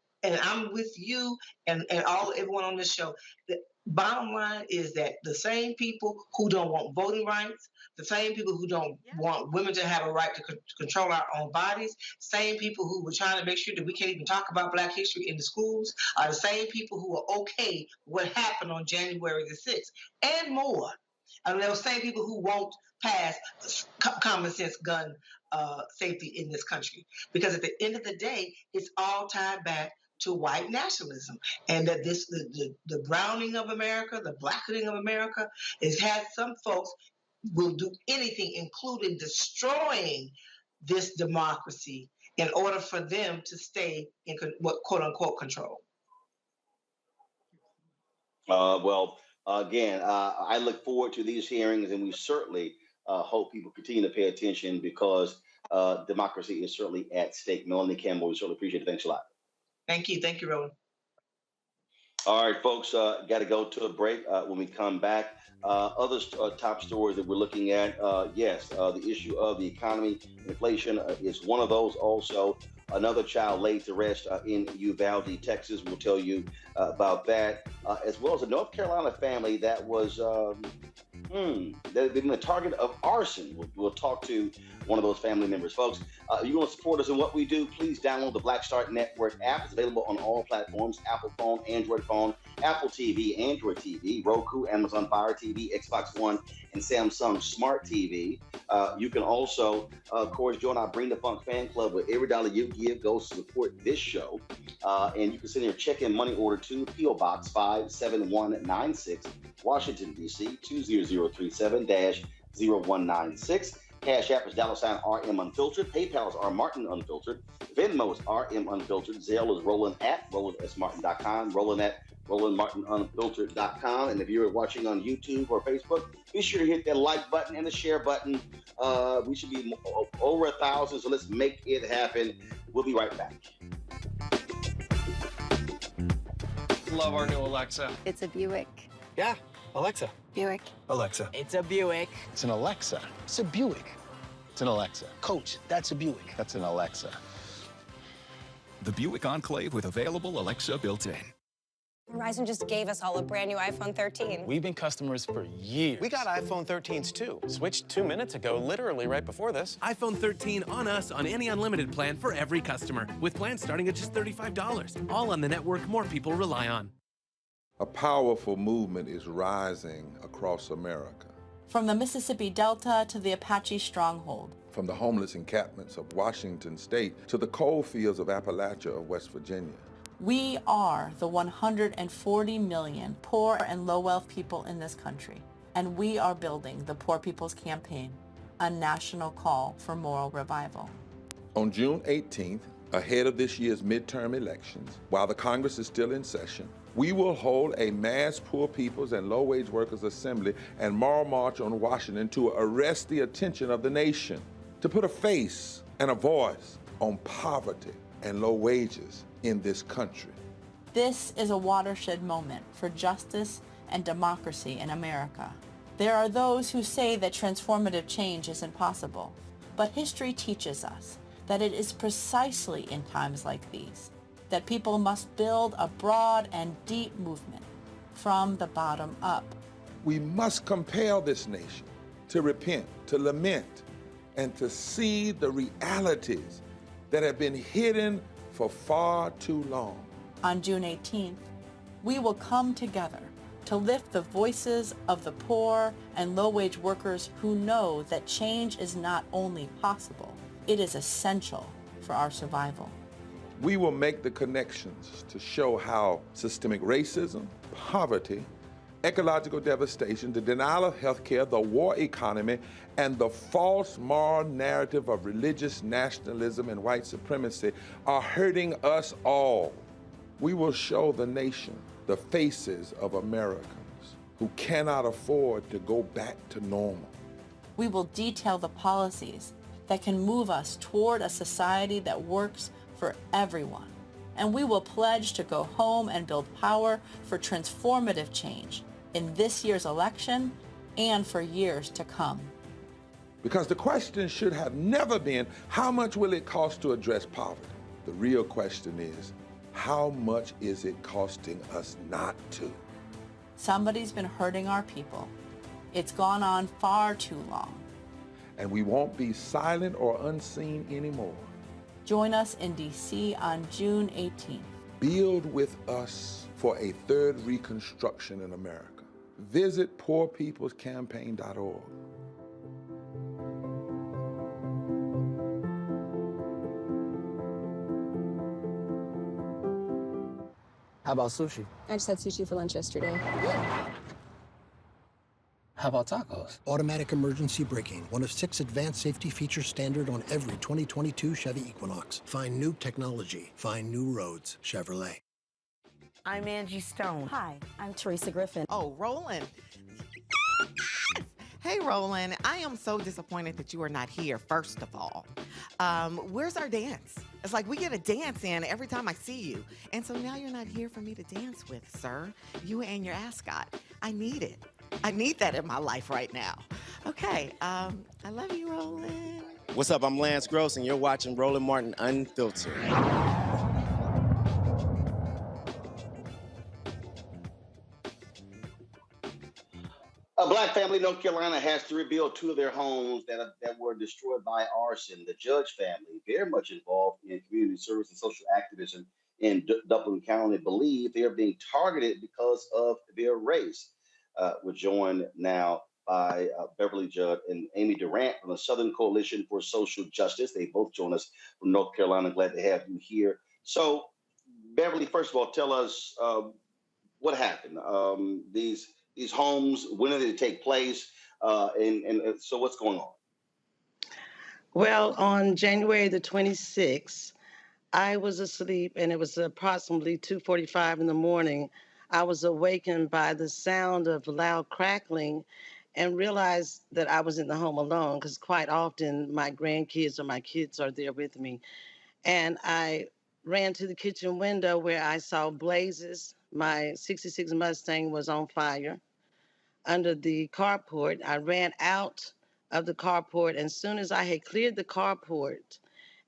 I'm with you and everyone on this show. The bottom line is that the same people who don't want voting rights, the same people who don't want women to have a right to control our own bodies, same people who were trying to make sure that we can't even talk about Black history in the schools, are the same people who are okay with what happened on January the 6th and more. And those same people who won't pass common sense gun safety in this country. Because at the end of the day, it's all tied back to white nationalism, and that the browning of America, the blackening of America, has had some folks will do anything, including destroying this democracy, in order for them to stay in what quote unquote control. Again, I look forward to these hearings, and we certainly hope people continue to pay attention, because democracy is certainly at stake. Melanie Campbell, we certainly appreciate it. Thanks a lot. Thank you. Thank you, Roland. All right, folks, got to go to a break. When we come back, other top stories that we're looking at, the issue of the economy, inflation is one of those. Also, another child laid to rest in Uvalde, Texas. We'll tell you about that, as well as a North Carolina family that was they've been the target of arson. We'll talk to one of those family members. Folks, if you want to support us in what we do, please download the Black Start Network app. It's available on all platforms: Apple phone, Android phone, Apple TV, Android TV, Roku, Amazon Fire TV, Xbox One, and Samsung Smart TV. You can also, of course, join our Bring the Funk fan club, where every dollar you give goes to support this show. And you can send your check and money order to P.O. Box 57196, Washington, D.C. 20037-0196. Cash App is $RM Unfiltered. PayPal is R Martin Unfiltered. Venmo is RM Unfiltered. Zelle is Roland at RolandSMartin.com. Roland at RolandMartinUnfiltered.com. And if you're watching on YouTube or Facebook, be sure to hit that like button and the share button. We should be over 1,000, so let's make it happen. We'll be right back. Love our new Alexa. It's a Buick. Yeah, Alexa. Buick. Alexa. It's a Buick. It's an Alexa. It's a Buick. It's an Alexa. Coach, that's a Buick. That's an Alexa. The Buick Enclave with available Alexa built-in. Verizon just gave us all a brand new iPhone 13. We've been customers for years. We got iPhone 13s too. Switched 2 minutes ago, literally right before this. iPhone 13 on us on any unlimited plan for every customer, with plans starting at just $35. All on the network more people rely on. A powerful movement is rising across America. From the Mississippi Delta to the Apache stronghold. From the homeless encampments of Washington State to the coal fields of Appalachia of West Virginia. We are the 140 million poor and low-wealth people in this country, and we are building the Poor People's Campaign, a national call for moral revival. On June 18th, ahead of this year's midterm elections, while the Congress is still in session, we will hold a mass poor people's and low-wage workers assembly and moral march on Washington to arrest the attention of the nation, to put a face and a voice on poverty and low wages in this country. This is a watershed moment for justice and democracy in America. There are those who say that transformative change is impossible, but history teaches us that it is precisely in times like these that people must build a broad and deep movement from the bottom up. We must compel this nation to repent, to lament, and to see the realities that have been hidden for far too long. On June 18th, we will come together to lift the voices of the poor and low-wage workers who know that change is not only possible, it is essential for our survival. We will make the connections to show how systemic racism, poverty, ecological devastation, the denial of health care, the war economy, and the false moral narrative of religious nationalism and white supremacy are hurting us all. We will show the nation the faces of Americans who cannot afford to go back to normal. We will detail the policies that can move us toward a society that works for everyone. And we will pledge to go home and build power for transformative change in this year's election and for years to come. Because the question should have never been, how much will it cost to address poverty? The real question is, how much is it costing us not to? Somebody's been hurting our people. It's gone on far too long. And we won't be silent or unseen anymore. Join us in D.C. on June 18th. Build with us for a third reconstruction in America. Visit poorpeoplescampaign.org. How about sushi? I just had sushi for lunch yesterday. How about tacos? Automatic emergency braking, one of 6 advanced safety features standard on every 2022 Chevy Equinox. Find new technology. Find new roads. Chevrolet. I'm Angie Stone. Hi, I'm Teresa Griffin. Oh, Roland. Hey, Roland, I am so disappointed that you are not here, first of all. Where's our dance? It's like we get a dance in every time I see you. And so now you're not here for me to dance with, sir. You and your ascot. I need it. I need that in my life right now. Okay, I love you, Roland. What's up? I'm Lance Gross, and you're watching Roland Martin Unfiltered. A black family in North Carolina has to rebuild 2 of their homes that were destroyed by arson. The Judge family, very much involved in community service and social activism in Duplin County, believe they are being targeted because of their race. We're joined now by Beverly Judd and Amy Durant from the Southern Coalition for Social Justice. They both join us from North Carolina. Glad to have you here. So, Beverly, first of all, tell us what happened. These homes, when did it take place? And so what's going on? Well, on January the 26th, I was asleep and it was approximately 2:45 in the morning. I was awakened by the sound of loud crackling and realized that I was in the home alone because quite often my grandkids or my kids are there with me. And I ran to the kitchen window where I saw blazes. My 66 Mustang was on fire under the carport. I ran out of the carport, and as soon as I had cleared the carport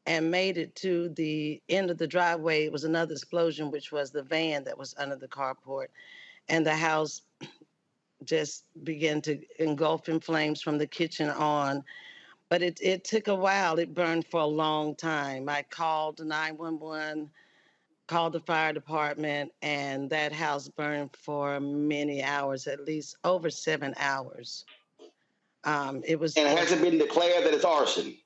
and made it to the end of the driveway. It was another explosion, which was the van that was under the carport. And the house just began to engulf in flames from the kitchen on. But it took a while. It burned for a long time. I called 911, called the fire department, and that house burned for many hours, at least over 7 hours. It was. And has it been declared that it's arson?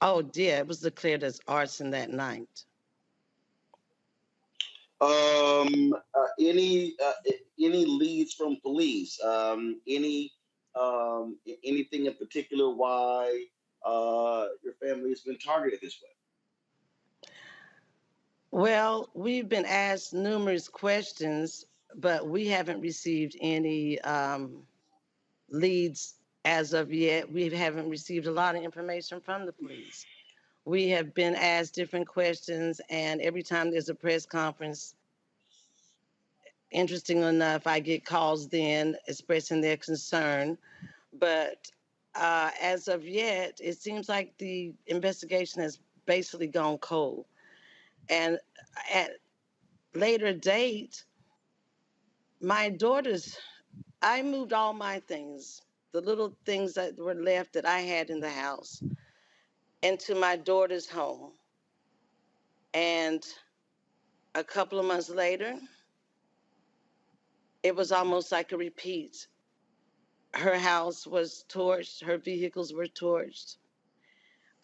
Oh, yeah, it was declared as arson that night. Any leads from police? Anything in particular why your family has been targeted this way? Well, we've been asked numerous questions, but we haven't received any leads as of yet. We haven't received a lot of information from the police. We have been asked different questions, and every time there's a press conference, interesting enough, I get calls then expressing their concern. But as of yet, it seems like the investigation has basically gone cold. And at later date, my daughters, I moved all my things, the little things that were left that I had in the house, into my daughter's home. And a couple of months later, it was almost like a repeat. Her house was torched, her vehicles were torched.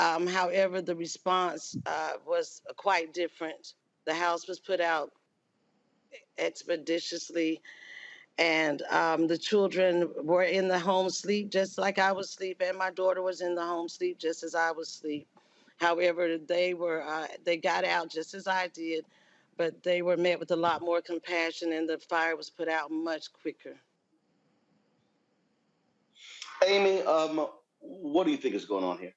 However, the response was quite different. The house was put out expeditiously, and the children were in the home sleep just like I was asleep, and my daughter was in the home sleep just as I was asleep. However, they got out just as I did, but they were met with a lot more compassion, and the fire was put out much quicker. Amy, what do you think is going on here?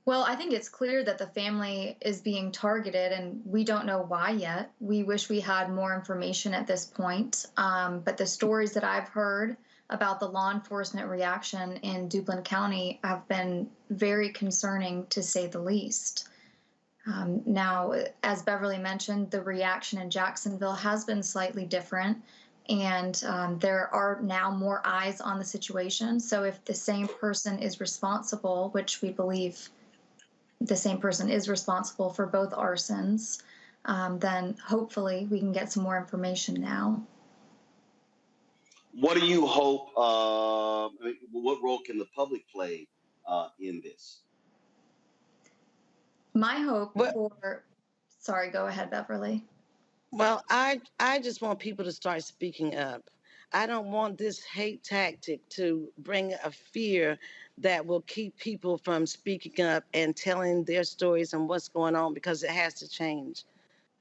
Well, I think it's clear that the family is being targeted, and we don't know why yet. We wish we had more information at this point. But the stories that I've heard about the law enforcement reaction in Duplin County have been very concerning, to say the least. Now, as Beverly mentioned, the reaction in Jacksonville has been slightly different, and there are now more eyes on the situation. So if the same person is responsible, which we believe the same person is responsible for both arsons, then hopefully we can get some more information now. What do you hope, what role can the public play in this? My hope sorry, go ahead, Beverly. Well, I just want people to start speaking up. I don't want this hate tactic to bring a fear that will keep people from speaking up and telling their stories and what's going on, because it has to change.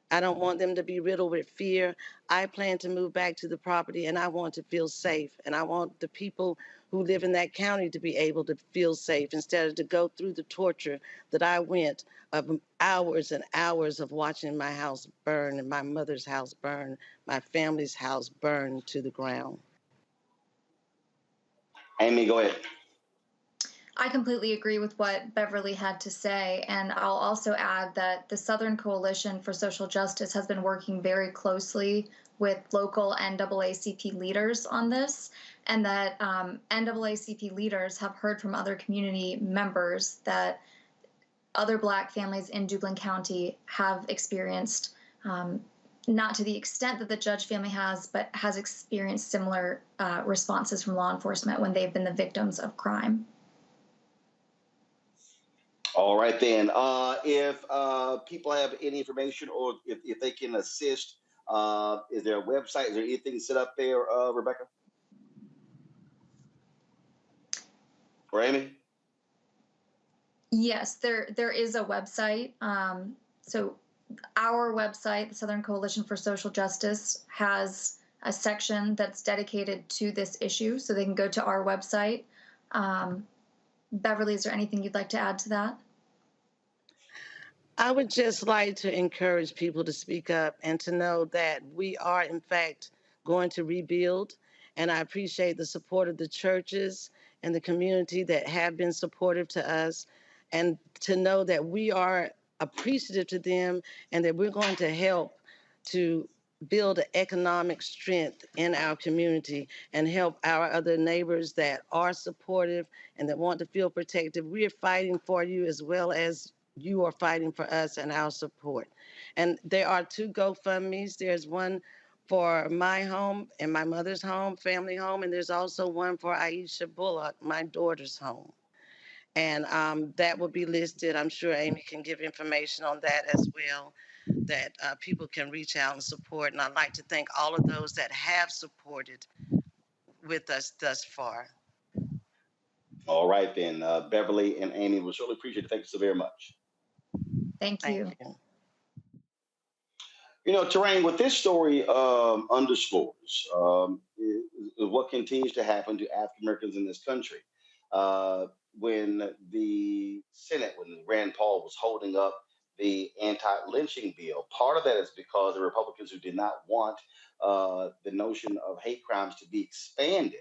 I don't want them to be riddled with fear. I plan to move back to the property, and I want to feel safe. And I want the people who live in that county to be able to feel safe instead of to go through the torture that I went of hours and hours of watching my house burn and my mother's house burn, my family's house burn to the ground. Amy, go ahead. I completely agree with what Beverly had to say, and I'll also add that the Southern Coalition for Social Justice has been working very closely with local NAACP leaders on this, and that NAACP leaders have heard from other community members that other Black families in Duplin County have experienced, not to the extent that the Judge family has, but has experienced similar responses from law enforcement when they've been the victims of crime. All right, then. If people have any information, or if they can assist, is there a website? Is there anything set up there, Rebecca? Or Amy? Yes, there is a website. So our website, the Southern Coalition for Social Justice, has a section that's dedicated to this issue, so they can go to our website. Beverly, is there anything you'd like to add to that? I would just like to encourage people to speak up and to know that we are, in fact, going to rebuild. And I appreciate the support of the churches and the community that have been supportive to us. and to know that we are appreciative to them and that we're going to help to build an economic strength in our community and help our other neighbors that are supportive and that want to feel protected. We are fighting for you as well as you are fighting for us and our support. And there are 2 GoFundMes. There's one for my home and my mother's home, family home, and there's also one for Aisha Bullock, my daughter's home. And that will be listed. I'm sure Amy can give information on that as well, that people can reach out and support. And I'd like to thank all of those that have supported with us thus far. All right, then. Beverly and Amy, we surely appreciate it. Thank you so very much. Thank you. You know, Terrain, what this story underscores is what continues to happen to African Americans in this country. When the Senate, when Rand Paul was holding up the anti-lynching bill, part of that is because the Republicans who did not want the notion of hate crimes to be expanded.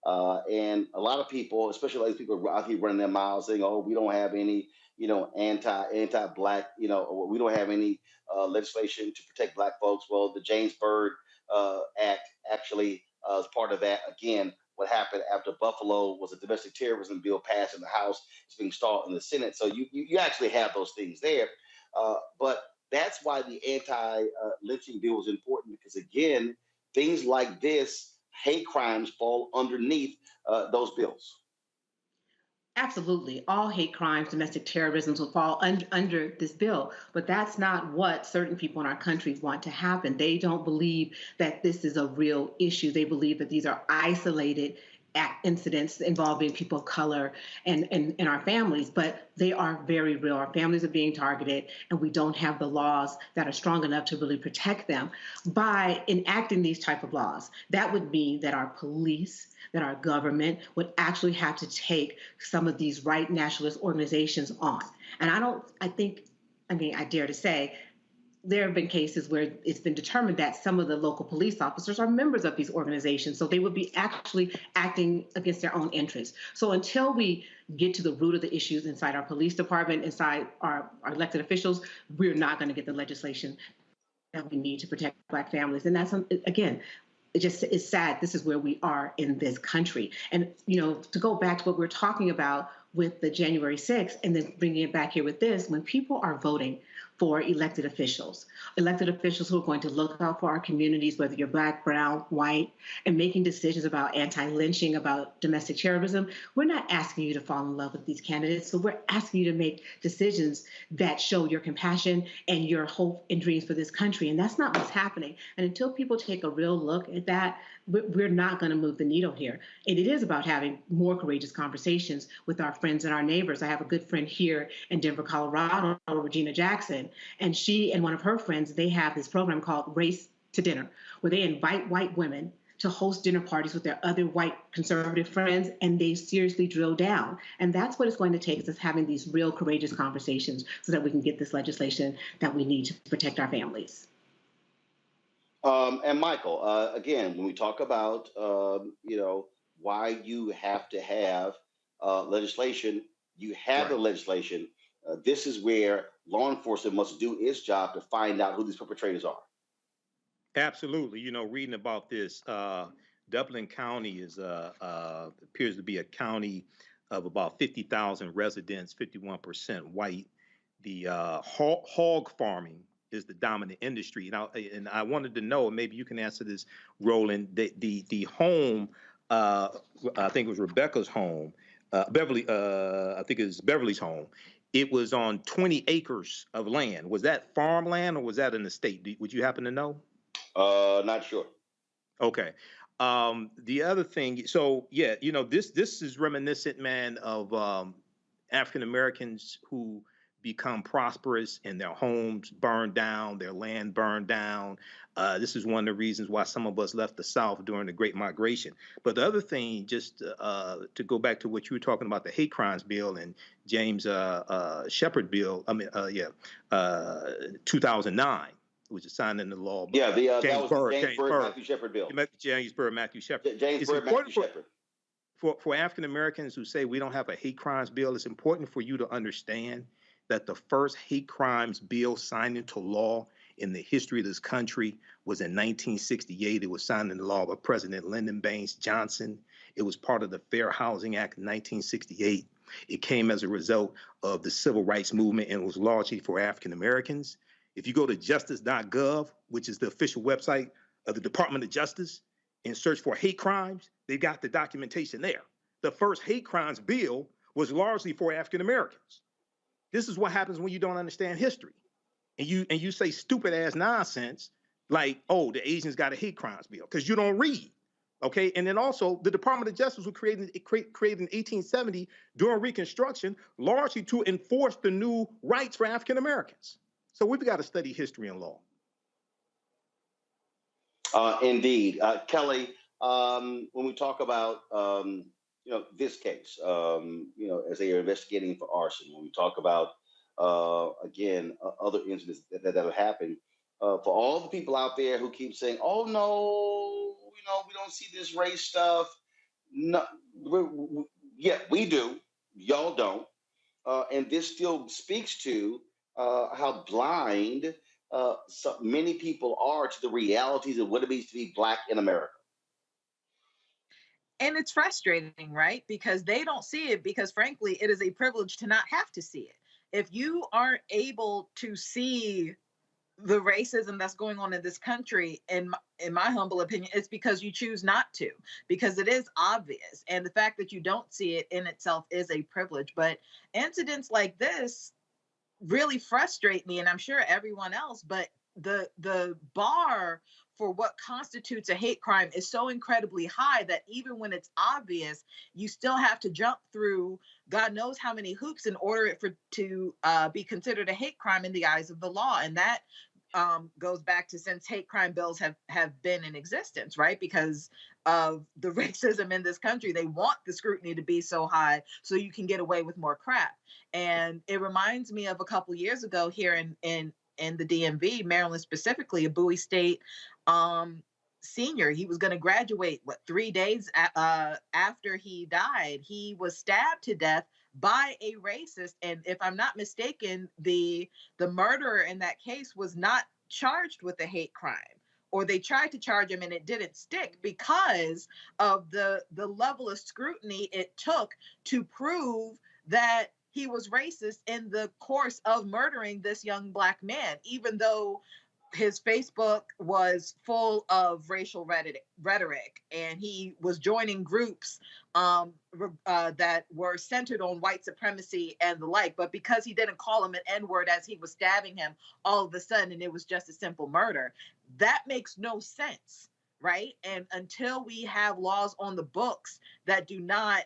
And a lot of people, especially those people out here running their mouths saying, oh, we don't have any, anti-black, we don't have any legislation to protect black folks. Well, the James Byrd Act actually is part of that. Again, what happened after Buffalo was a domestic terrorism bill passed in the House. It's being stalled in the Senate. So you actually have those things there. But that's why the anti-lynching bill is important, because, again, things like this, hate crimes, fall underneath those bills. Absolutely. All hate crimes, domestic terrorism will fall under this bill. But that's not what certain people in our country want to happen. They don't believe that this is a real issue. They believe that these are isolated incidents involving people of color and our families, but they are very real. Our families are being targeted, and we don't have the laws that are strong enough to really protect them. By enacting these type of laws, that would mean that our police, that our government would actually have to take some of these right nationalist organizations on. And I dare to say, there have been cases where it's been determined that some of the local police officers are members of these organizations, so they would be actually acting against their own interests. So until we get to the root of the issues inside our police department, inside our elected officials, we're not going to get the legislation that we need to protect Black families. And that's, again, it's sad. This is where we are in this country. And, to go back to what we're talking about with the January 6th and then bringing it back here with this, when people are voting for elected officials who are going to look out for our communities, whether you're Black, brown, white, and making decisions about anti-lynching, about domestic terrorism, we're not asking you to fall in love with these candidates. So we're asking you to make decisions that show your compassion and your hope and dreams for this country. And that's not what's happening. And until people take a real look at that, we're not going to move the needle here. And it is about having more courageous conversations with our friends and our neighbors. I have a good friend here in Denver, Colorado, Regina Jackson, and she and one of her friends, they have this program called Race to Dinner, where they invite white women to host dinner parties with their other white conservative friends, and they seriously drill down. And that's what it's going to take, is us having these real courageous conversations so that we can get this legislation that we need to protect our families. And Michael, again, when we talk about, why you have to have legislation, you have the legislation. This is where law enforcement must do its job to find out who these perpetrators are. Absolutely. Reading about this, Dublin County appears to be a county of about 50,000 residents, 51% white. The hog farming is the dominant industry. And I wanted to know, maybe you can answer this, Roland, the home, I think it was Rebecca's home, Beverly, I think it was Beverly's home. It was on 20 acres of land. Was that farmland or was that an estate? Would you happen to know? Not sure. Okay. The other thing, so yeah, this is reminiscent, man, of African Americans who become prosperous and their homes burned down, their land burned down. This is one of the reasons why some of us left the South during the Great Migration. But the other thing, just to go back to what you were talking about, the hate crimes bill and James Shepard bill, 2009, which is signed into law. Yeah, that was the James Byrd, Matthew Shepard bill. James Byrd, Matthew Shepard. James Byrd, Matthew Shepard. for African Americans who say we don't have a hate crimes bill, it's important for you to understand that the first hate crimes bill signed into law in the history of this country was in 1968. It was signed into law by President Lyndon Baines Johnson. It was part of the Fair Housing Act of 1968. It came as a result of the civil rights movement and was largely for African Americans. If you go to justice.gov, which is the official website of the Department of Justice, and search for hate crimes, they got the documentation there. The first hate crimes bill was largely for African Americans. This is what happens when you don't understand history. And you say stupid ass nonsense like, oh, the Asians got a hate crimes bill, because you don't read. Okay, and then also the Department of Justice was created in 1870 during Reconstruction, largely to enforce the new rights for African Americans. So we've got to study history and law. Indeed, Kelly. When we talk about this case, as they are investigating for arson, when we talk about other incidents that have happened, for all the people out there who keep saying, "Oh no, we don't see this race stuff." No, we do. Y'all don't, and this still speaks to how blind so many people are to the realities of what it means to be Black in America. And it's frustrating, right? Because they don't see it, because frankly, it is a privilege to not have to see it. If you aren't able to see the racism that's going on in this country, in my humble opinion, it's because you choose not to, because it is obvious. And the fact that you don't see it in itself is a privilege. But incidents like this really frustrate me, and I'm sure everyone else, but the bar for what constitutes a hate crime is so incredibly high that even when it's obvious, you still have to jump through God knows how many hoops in order to be considered a hate crime in the eyes of the law. And that goes back to since hate crime bills have been in existence, right? Because of the racism in this country, they want the scrutiny to be so high so you can get away with more crap. And it reminds me of a couple years ago here in the DMV, Maryland specifically, a Bowie State senior. He was going to graduate, 3 days after he died. He was stabbed to death by a racist. And if I'm not mistaken, the murderer in that case was not charged with a hate crime, or they tried to charge him and it didn't stick because of the level of scrutiny it took to prove that he was racist in the course of murdering this young Black man, even though his Facebook was full of racial rhetoric, and he was joining groups that were centered on white supremacy and the like. But because he didn't call him an N-word as he was stabbing him, all of a sudden it was just a simple murder. That makes no sense, right? And until we have laws on the books that do not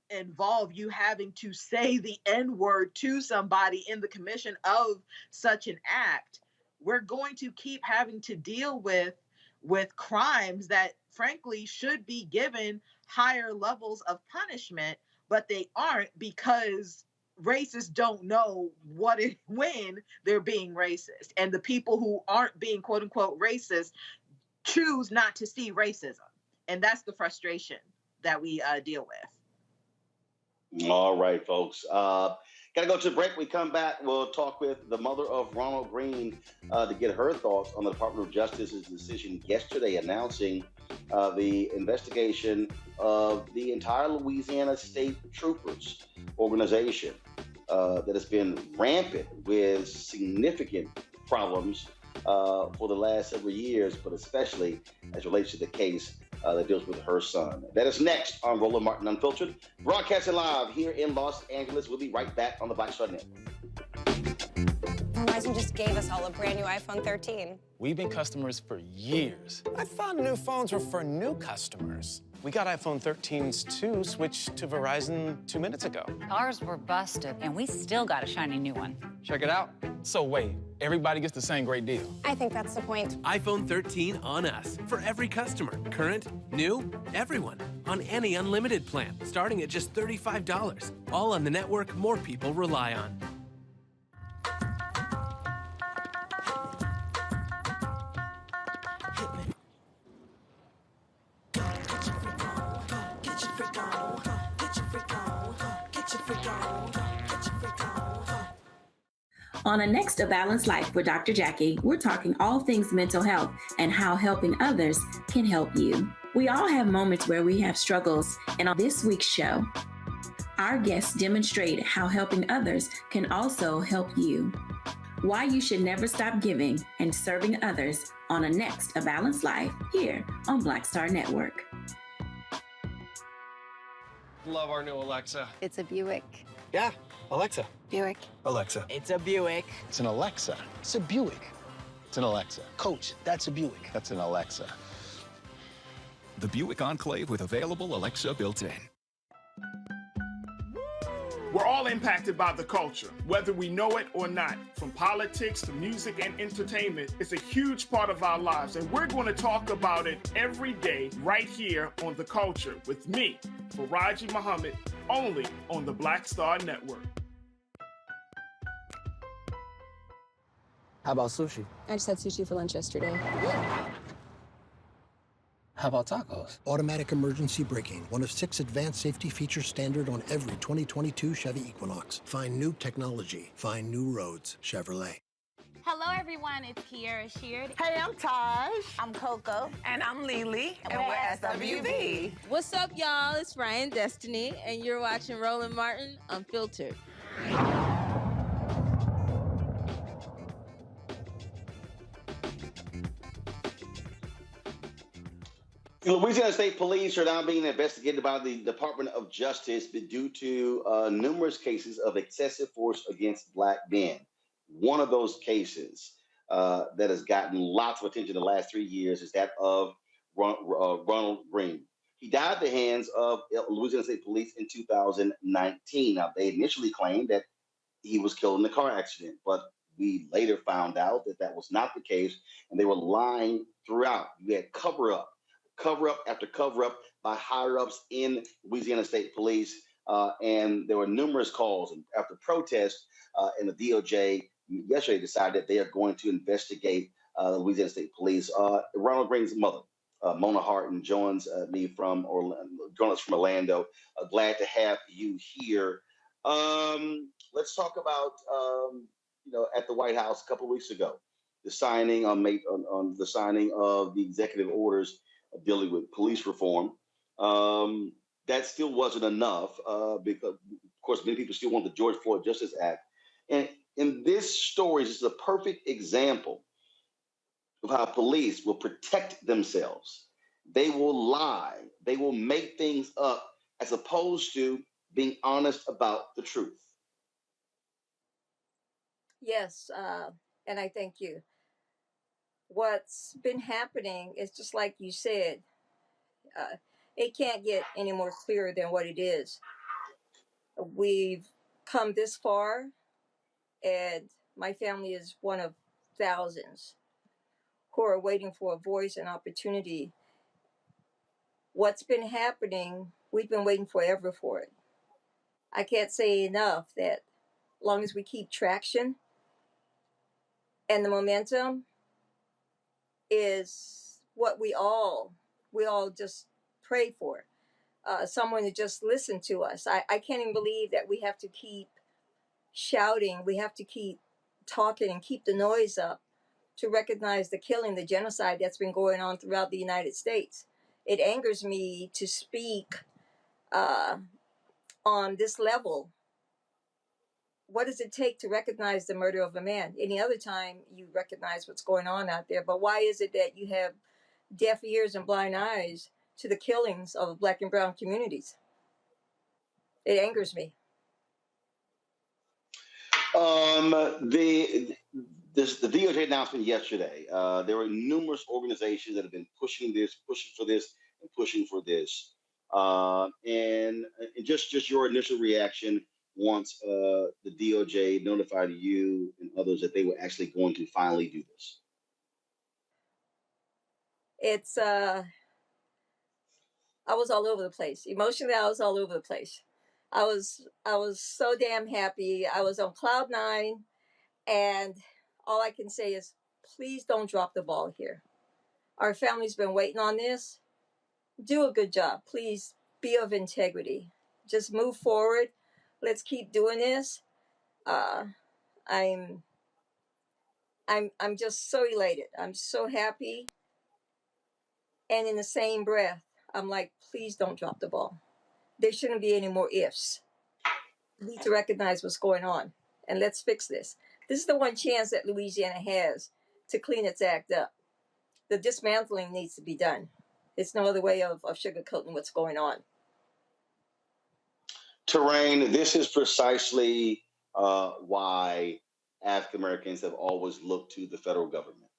involve you having to say the N-word to somebody in the commission of such an act, we're going to keep having to deal with crimes that frankly should be given higher levels of punishment, but they aren't, because racists don't know when they're being racist. And the people who aren't being quote unquote racist choose not to see racism. And that's the frustration that we deal with. All right, folks. Got to go to the break. We come back. We'll talk with the mother of Ronald Greene to get her thoughts on the Department of Justice's decision yesterday announcing the investigation of the entire Louisiana State Troopers organization that has been rampant with significant problems for the last several years, but especially as relates to the case that deals with her son. That is next on Roland Martin Unfiltered, broadcasting live here in Los Angeles. We'll be right back on the Black Star Network. Verizon just gave us all a brand new iPhone 13. We've been customers for years. I thought new phones were for new customers. We got iPhone 13s too, switched to Verizon 2 minutes ago. Ours were busted, and we still got a shiny new one. Check it out. So wait, everybody gets the same great deal? I think that's the point. iPhone 13 on us for every customer. Current, new, everyone. On any unlimited plan, starting at just $35. All on the network more people rely on. Get your freak On a next A Balanced Life with Dr. Jackie, we're talking all things mental health and how helping others can help you. We all have moments where we have struggles, and on this week's show, our guests demonstrate how helping others can also help you. Why you should never stop giving and serving others on a next A Balanced Life here on Black Star Network. Love our new Alexa. It's a Buick. Yeah, Alexa. Buick. Alexa. It's a Buick. It's an Alexa. It's a Buick. It's an Alexa. Coach, that's a Buick. That's an Alexa. The Buick Enclave with available Alexa built in. We're all impacted by the culture, whether we know it or not. From politics to music and entertainment, it's a huge part of our lives, and we're going to talk about it every day right here on The Culture with me, Faraji Muhammad, only on the Black Star Network. How about sushi? I just had sushi for lunch yesterday. How about tacos? Automatic emergency braking, one of 6 advanced safety features standard on every 2022 Chevy Equinox. Find new technology. Find new roads. Chevrolet. Hello, everyone. It's Kiara Sheard. Hey, I'm Taj. I'm Coco. And I'm Lily. And we're SWV. What's up, y'all? It's Ryan Destiny, and you're watching Roland Martin Unfiltered. Louisiana State Police are now being investigated by the Department of Justice due to numerous cases of excessive force against Black men. One of those cases that has gotten lots of attention in the last 3 years is that of Ronald Greene. He died at the hands of Louisiana State Police in 2019. Now, they initially claimed that he was killed in a car accident, but we later found out that that was not the case, and they were lying throughout. You had cover-up after cover-up by higher-ups in Louisiana State Police, and there were numerous calls. And after protests, and the DOJ yesterday decided that they are going to investigate Louisiana State Police. Ronald Greene's mother, Mona Harton, joins me from Orlando. Glad to have you here. Let's talk about at the White House a couple of weeks ago, the signing on the signing of the executive orders dealing with police reform. That still wasn't enough because, of course, many people still want the George Floyd Justice Act. And in this story, this is a perfect example of how police will protect themselves. They will lie. They will make things up as opposed to being honest about the truth. Yes, and I thank you. What's been happening is just like you said, it can't get any more clear than what it is. We've come this far, and my family is one of thousands who are waiting for a voice and opportunity. What's been happening, we've been waiting forever for it. I can't say enough that as long as we keep traction and the momentum is what we all just pray for. Someone to just listen to us. I can't even believe that we have to keep shouting. We have to keep talking and keep the noise up to recognize the killing, the genocide that's been going on throughout the United States. It angers me to speak on this level. What does it take to recognize the murder of a man? Any other time you recognize what's going on out there, but why is it that you have deaf ears and blind eyes to the killings of Black and brown communities? It angers me. The DOJ announcement yesterday, there were numerous organizations that have been pushing for this. And just your initial reaction once the DOJ notified you and others that they were actually going to finally do this. It's I was all over the place. Emotionally, I was all over the place. I was so damn happy. I was on cloud nine, and all I can say is, please don't drop the ball here. Our family's been waiting on this. Do a good job. Please be of integrity. Just move forward. Let's keep doing this. I'm just so elated. I'm so happy. And in the same breath, I'm like, please don't drop the ball. There shouldn't be any more ifs. We need to recognize what's going on, and let's fix this. This is the one chance that Louisiana has to clean its act up. The dismantling needs to be done. It's no other way of sugarcoating what's going on. Terrain, this is precisely why African Americans have always looked to the federal government,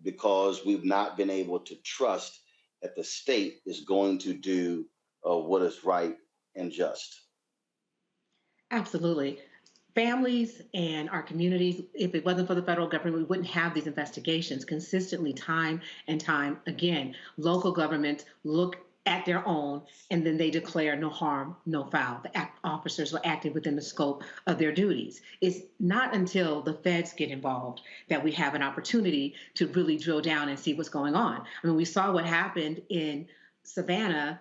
because we've not been able to trust that the state is going to do what is right and just. Absolutely. Families and our communities, if it wasn't for the federal government, we wouldn't have these investigations consistently, time and time again. Local governments look at their own, and then they declare no harm, no foul. The officers were acting within the scope of their duties. It's not until the feds get involved that we have an opportunity to really drill down and see what's going on. I mean, we saw what happened in Savannah,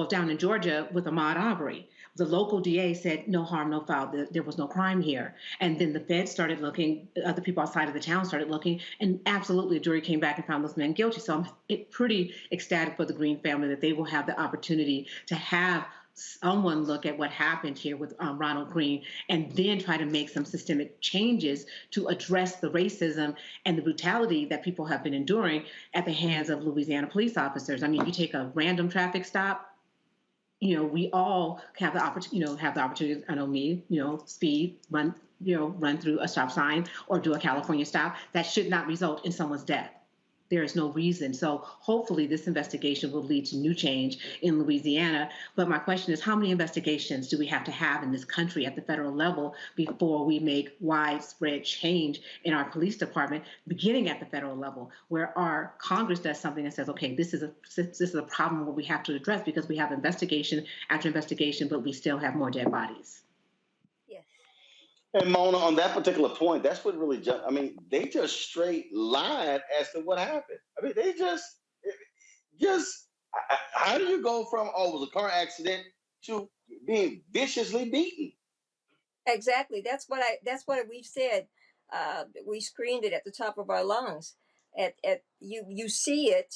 down in Georgia with Ahmaud Arbery. The local DA said no harm, no foul. There was no crime here. And then the feds started looking, other people outside of the town started looking, and absolutely a jury came back and found those men guilty. So I'm pretty ecstatic for the Greene family that they will have the opportunity to have someone look at what happened here with Ronald Greene and then try to make some systemic changes to address the racism and the brutality that people have been enduring at the hands of Louisiana police officers. I mean, you take a random traffic stop, we all have the opportunity, I know me, speed, run through a stop sign or do a California stop. That should not result in someone's death. There is no reason. So hopefully this investigation will lead to new change in Louisiana. But my question is, how many investigations do we have to have in this country at the federal level before we make widespread change in our police department, beginning at the federal level, where our Congress does something and says, okay, this is a problem where we have to address because we have investigation after investigation, but we still have more dead bodies. And Mona, on that particular point, that's what really they just straight lied as to what happened. I mean, they just how do you go from, it was a car accident to being viciously beaten? Exactly. That's what we've said. We screamed it at the top of our lungs. You see it.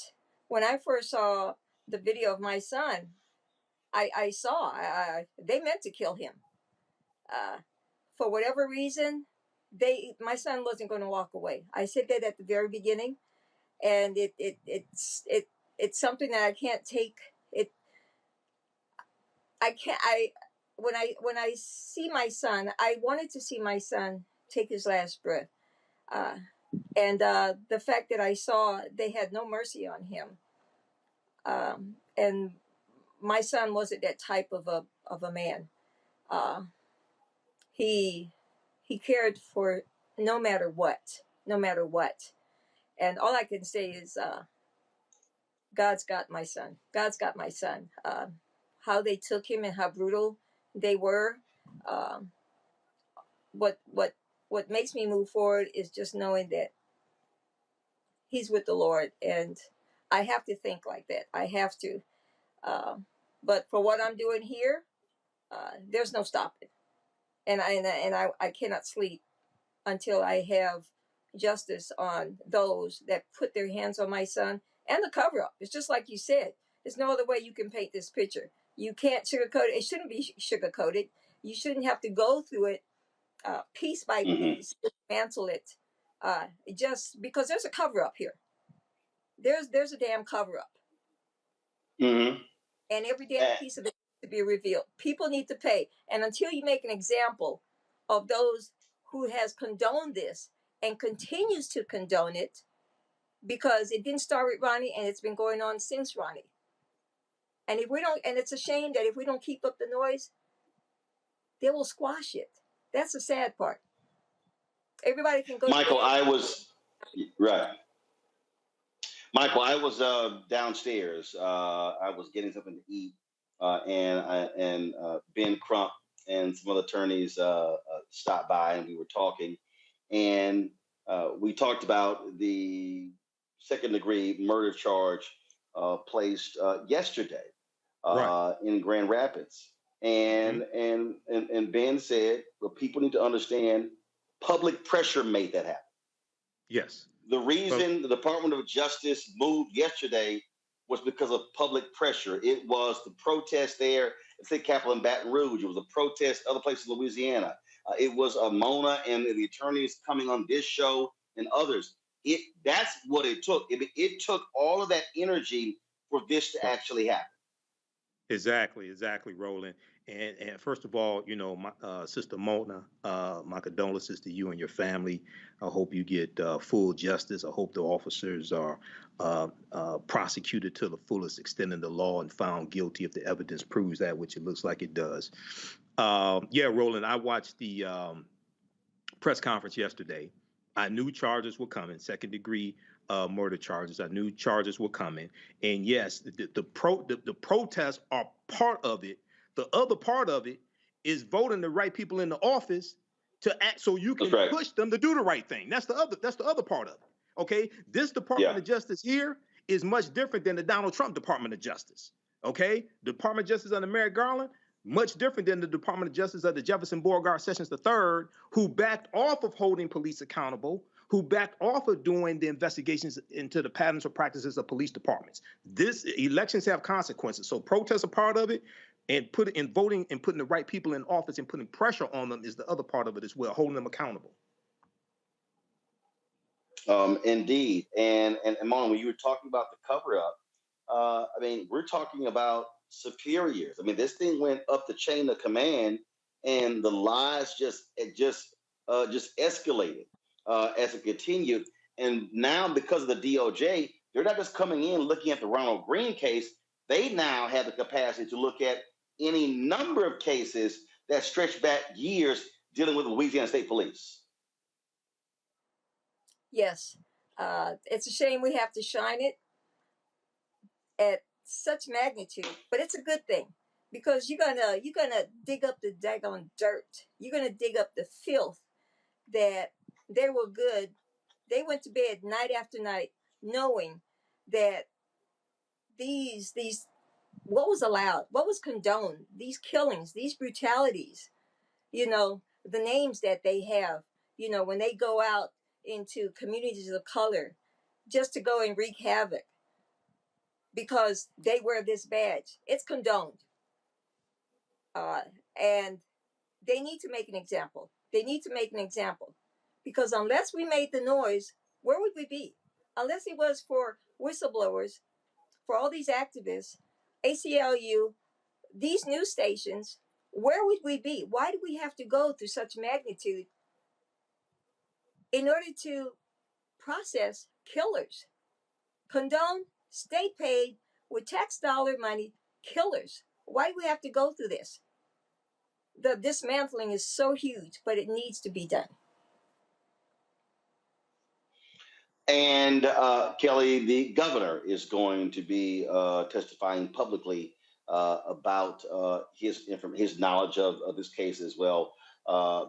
When I first saw the video of my son, I saw they meant to kill him. For whatever reason, my son wasn't going to walk away. I said that at the very beginning, and it's something that I can't take. When I see my son, I wanted to see my son take his last breath, and the fact that I saw they had no mercy on him, and my son wasn't that type of a man. He cared for no matter what. And all I can say is, God's got my son. God's got my son. How they took him and how brutal they were. What makes me move forward is just knowing that he's with the Lord, and I have to think like that. I have to. But for what I'm doing here, there's no stopping. And I cannot sleep until I have justice on those that put their hands on my son and the cover up. It's just like you said. There's no other way you can paint this picture. You can't sugarcoat it. It shouldn't be sugarcoated. You shouldn't have to go through it piece by piece, dismantle it, just because there's a cover up here. There's a damn cover up. And every damn piece of it needs to be revealed. People need to pay. And until you make an example of those who has condoned this and continues to condone it, because it didn't start with Ronnie and it's been going on since Ronnie. And if we don't, and it's a shame that if we don't keep up the noise, they will squash it. That's the sad part. Everybody can go. Michael, I was downstairs. I was getting something to eat, and Ben Crump and some other attorneys stopped by, and we were talking, and we talked about the second-degree murder charge placed yesterday in Grand Rapids. And Ben said, well, people need to understand public pressure made that happen. Yes. The reason the Department of Justice moved yesterday was because of public pressure. It was the protest there at State Capitol in Baton Rouge. It was a protest other places in Louisiana. It was Mona and the attorneys coming on this show and others. That's what it took. It took all of that energy for this to actually happen. Exactly, Roland. And first of all, my sister Mona, my condolences to you and your family. I hope you get full justice. I hope the officers are prosecuted to the fullest extent of the law and found guilty if the evidence proves that, which it looks like it does. Yeah, Roland, I watched the press conference yesterday. I knew charges were coming, second-degree murder charges. I knew charges were coming, and yes, the protests are part of it. The other part of it is voting the right people in the office to act, so you can push them to do the right thing. That's the other part of it. Okay, this Department of Justice here is much different than the Donald Trump Department of Justice. Okay, Department of Justice under Merrick Garland, much different than the Department of Justice of the Jefferson Beauregard Sessions III, who backed off of holding police accountable, who backed off of doing the investigations into the patterns or practices of police departments. Elections have consequences, so protests are part of it, and voting and putting the right people in office and putting pressure on them is the other part of it as well, holding them accountable. Indeed, and Mona, when you were talking about the cover-up, I mean, we're talking about superiors. I mean, this thing went up the chain of command, and the lies just escalated as it continued. And now, because of the DOJ, they're not just coming in looking at the Ronald Greene case. They now have the capacity to look at any number of cases that stretch back years dealing with the Louisiana State Police. Yes, it's a shame we have to shine it at such magnitude, but it's a good thing because you're gonna dig up the daggone dirt. You're gonna dig up the filth that they were good. They went to bed night after night knowing that these what was allowed, what was condoned, these killings, these brutalities, the names that they have, when they go out into communities of color just to go and wreak havoc because they wear this badge. It's condoned. And they need to make an example. They need to make an example because unless we made the noise, where would we be? Unless it was for whistleblowers, for all these activists, ACLU, these news stations, where would we be? Why do we have to go through such magnitude in order to process killers? Condone, state paid, with tax dollar money, killers. Why do we have to go through this? The dismantling is so huge, but it needs to be done. And Kelly, the governor is going to be testifying publicly about his knowledge of this case as well,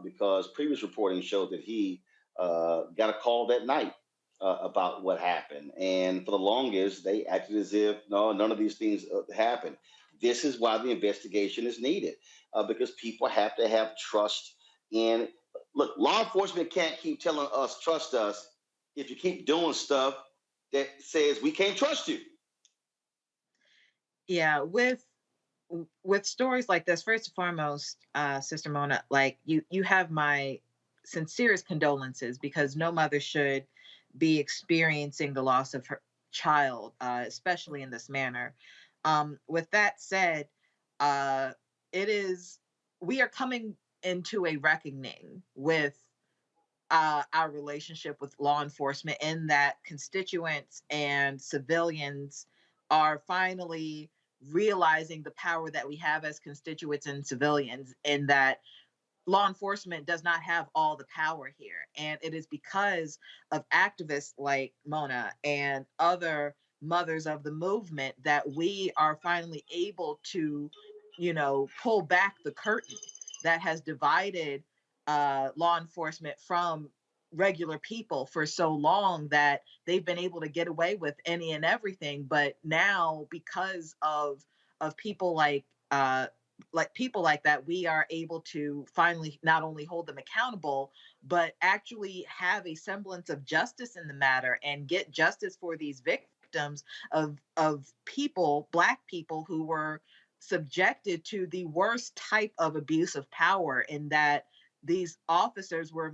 because previous reporting showed that he got a call that night about what happened. And for the longest, they acted as if, no, none of these things happened. This is why the investigation is needed, because people have to have trust in. Look, law enforcement can't keep telling us, trust us, if you keep doing stuff that says we can't trust you. Yeah, with stories like this, first and foremost, Sister Mona, like you have my sincerest condolences because no mother should be experiencing the loss of her child, especially in this manner. With that said, we are coming into a reckoning with our relationship with law enforcement in that constituents and civilians are finally realizing the power that we have as constituents and civilians, in that law enforcement does not have all the power here. And it is because of activists like Mona and other mothers of the movement that we are finally able to, pull back the curtain that has divided law enforcement from regular people for so long that they've been able to get away with any and everything. But now, because of people like like people like that, we are able to finally not only hold them accountable, but actually have a semblance of justice in the matter and get justice for these victims of people, Black people, who were subjected to the worst type of abuse of power, in that these officers were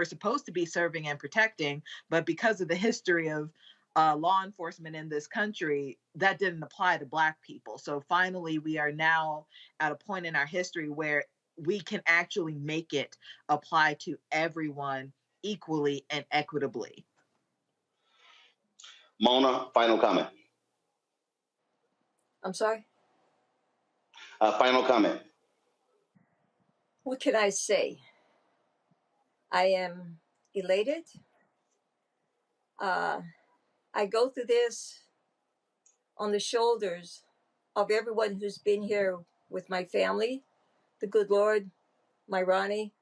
supposed to be serving and protecting, but because of the history of law enforcement in this country, that didn't apply to Black people. So finally, we are now at a point in our history where we can actually make it apply to everyone equally and equitably. Mona, final comment. I'm sorry? Final comment. What can I say? I am elated. I go through this on the shoulders of everyone who's been here with my family, the good Lord, my Ronnie,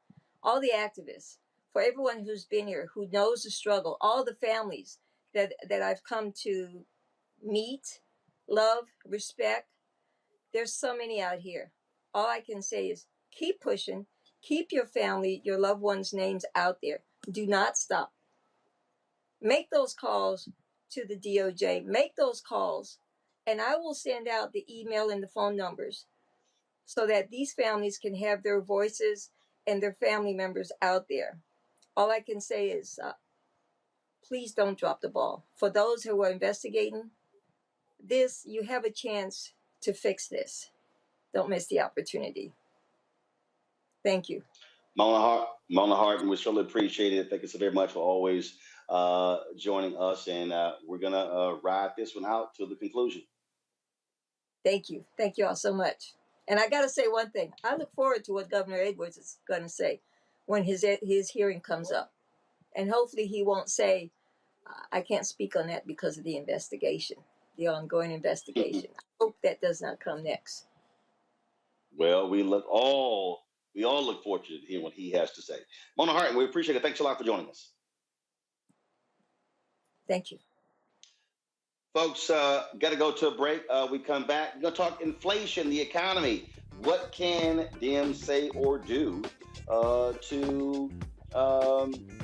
all the activists, for everyone who's been here, who knows the struggle, all the families that I've come to meet, love, respect. There's so many out here. All I can say is keep pushing, keep your family, your loved ones' names out there. Do not stop. Make those calls to the DOJ, make those calls, and I will send out the email and the phone numbers so that these families can have their voices and their family members out there. All I can say is please don't drop the ball. For those who are investigating this, you have a chance to fix this. Don't miss the opportunity. Thank you. Mona Harton, we surely appreciate it. Thank you so very much for always joining us, and we're going to ride this one out to the conclusion. Thank you. Thank you all so much. And I got to say one thing. I look forward to what Governor Edwards is going to say when his hearing comes up. And hopefully he won't say, I can't speak on that because of the investigation, the ongoing investigation. I hope that does not come next. Well, we all look forward to hearing what he has to say. Mona Harton, we appreciate it. Thanks a lot for joining us. Thank you. Folks, got to go to a break. We come back. We're going to talk inflation, the economy. What can Dems say or do to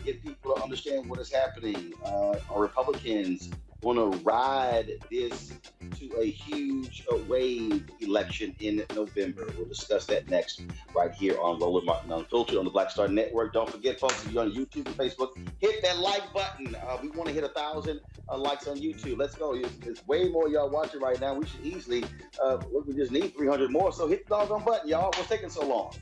get people to understand what is happening? Are Republicans going to ride this to a huge wave election in November? We'll discuss that next right here on Roland Martin Unfiltered on the Black Star Network. Don't forget, folks, if you're on YouTube and Facebook, hit that like button. We want to hit 1,000 likes on YouTube. Let's go. It's way more y'all watching right now. We should easily, we just need 300 more. So hit the doggone button, y'all. What's taking so long?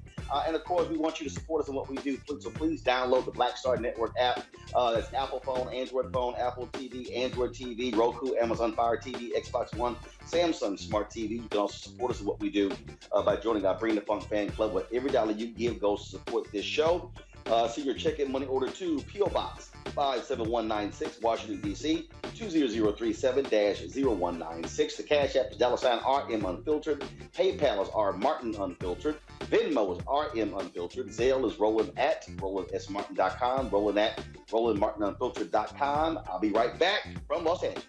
And of course, we want you to support us in what we do. So please download the Black Star Network app. That's Apple phone, Android phone, Apple TV, Android TV, Roku, Amazon Fire TV, Xbox One, Samsung Smart TV. You can also support us in what we do by joining our Bring the Funk fan club, where every dollar you give goes to support this show. See your check and money order to P.O. Box 57196, Washington, D.C. 20037-0196. The Cash App is $RM Unfiltered. PayPal is R Martin Unfiltered. Venmo is RM Unfiltered. Zelle is Roland at RolandSMartin.com. Roland at RolandMartinUnfiltered.com. I'll be right back from Los Angeles.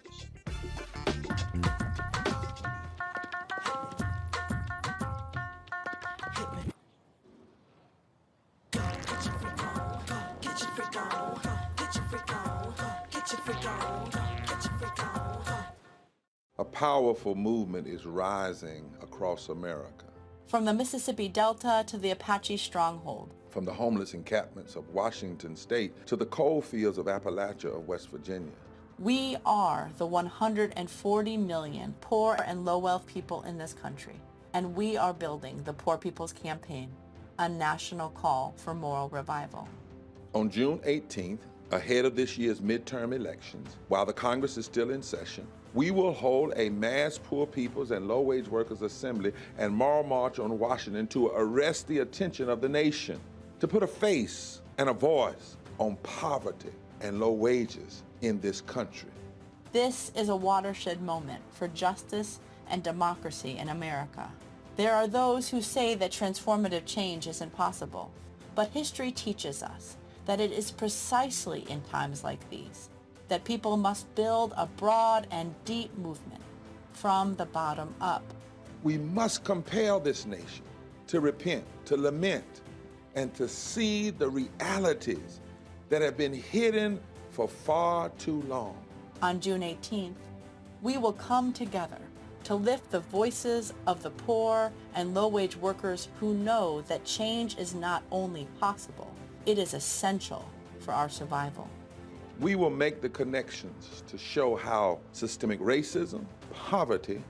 A powerful movement is rising across America. From the Mississippi Delta to the Apache stronghold. From the homeless encampments of Washington State to the coal fields of Appalachia of West Virginia. We are the 140 million poor and low-wealth people in this country, and we are building the Poor People's Campaign, a national call for moral revival. On June 18th, ahead of this year's midterm elections, while the Congress is still in session, we will hold a mass poor people's and low-wage workers assembly and moral march on Washington to arrest the attention of the nation, to put a face and a voice on poverty and low wages in this country. This is a watershed moment for justice and democracy in America. There are those who say that transformative change isn't possible, but history teaches us that it is precisely in times like these that people must build a broad and deep movement from the bottom up. We must compel this nation to repent, to lament, and to see the realities that have been hidden for far too long. On June 18th, we will come together to lift the voices of the poor and low-wage workers who know that change is not only possible, it is essential for our survival. We will make the connections to show how systemic racism, poverty,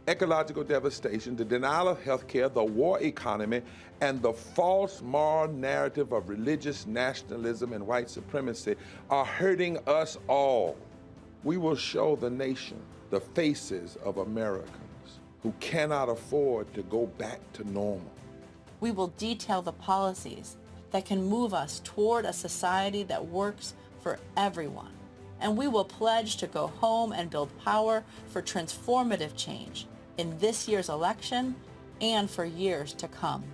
ecological devastation, the denial of health care, the war economy, and the false moral narrative of religious nationalism and white supremacy are hurting us all. We will show the nation the faces of Americans who cannot afford to go back to normal. We will detail the policies that can move us toward a society that works for everyone. And we will pledge to go home and build power for transformative change in this year's election and for years to come.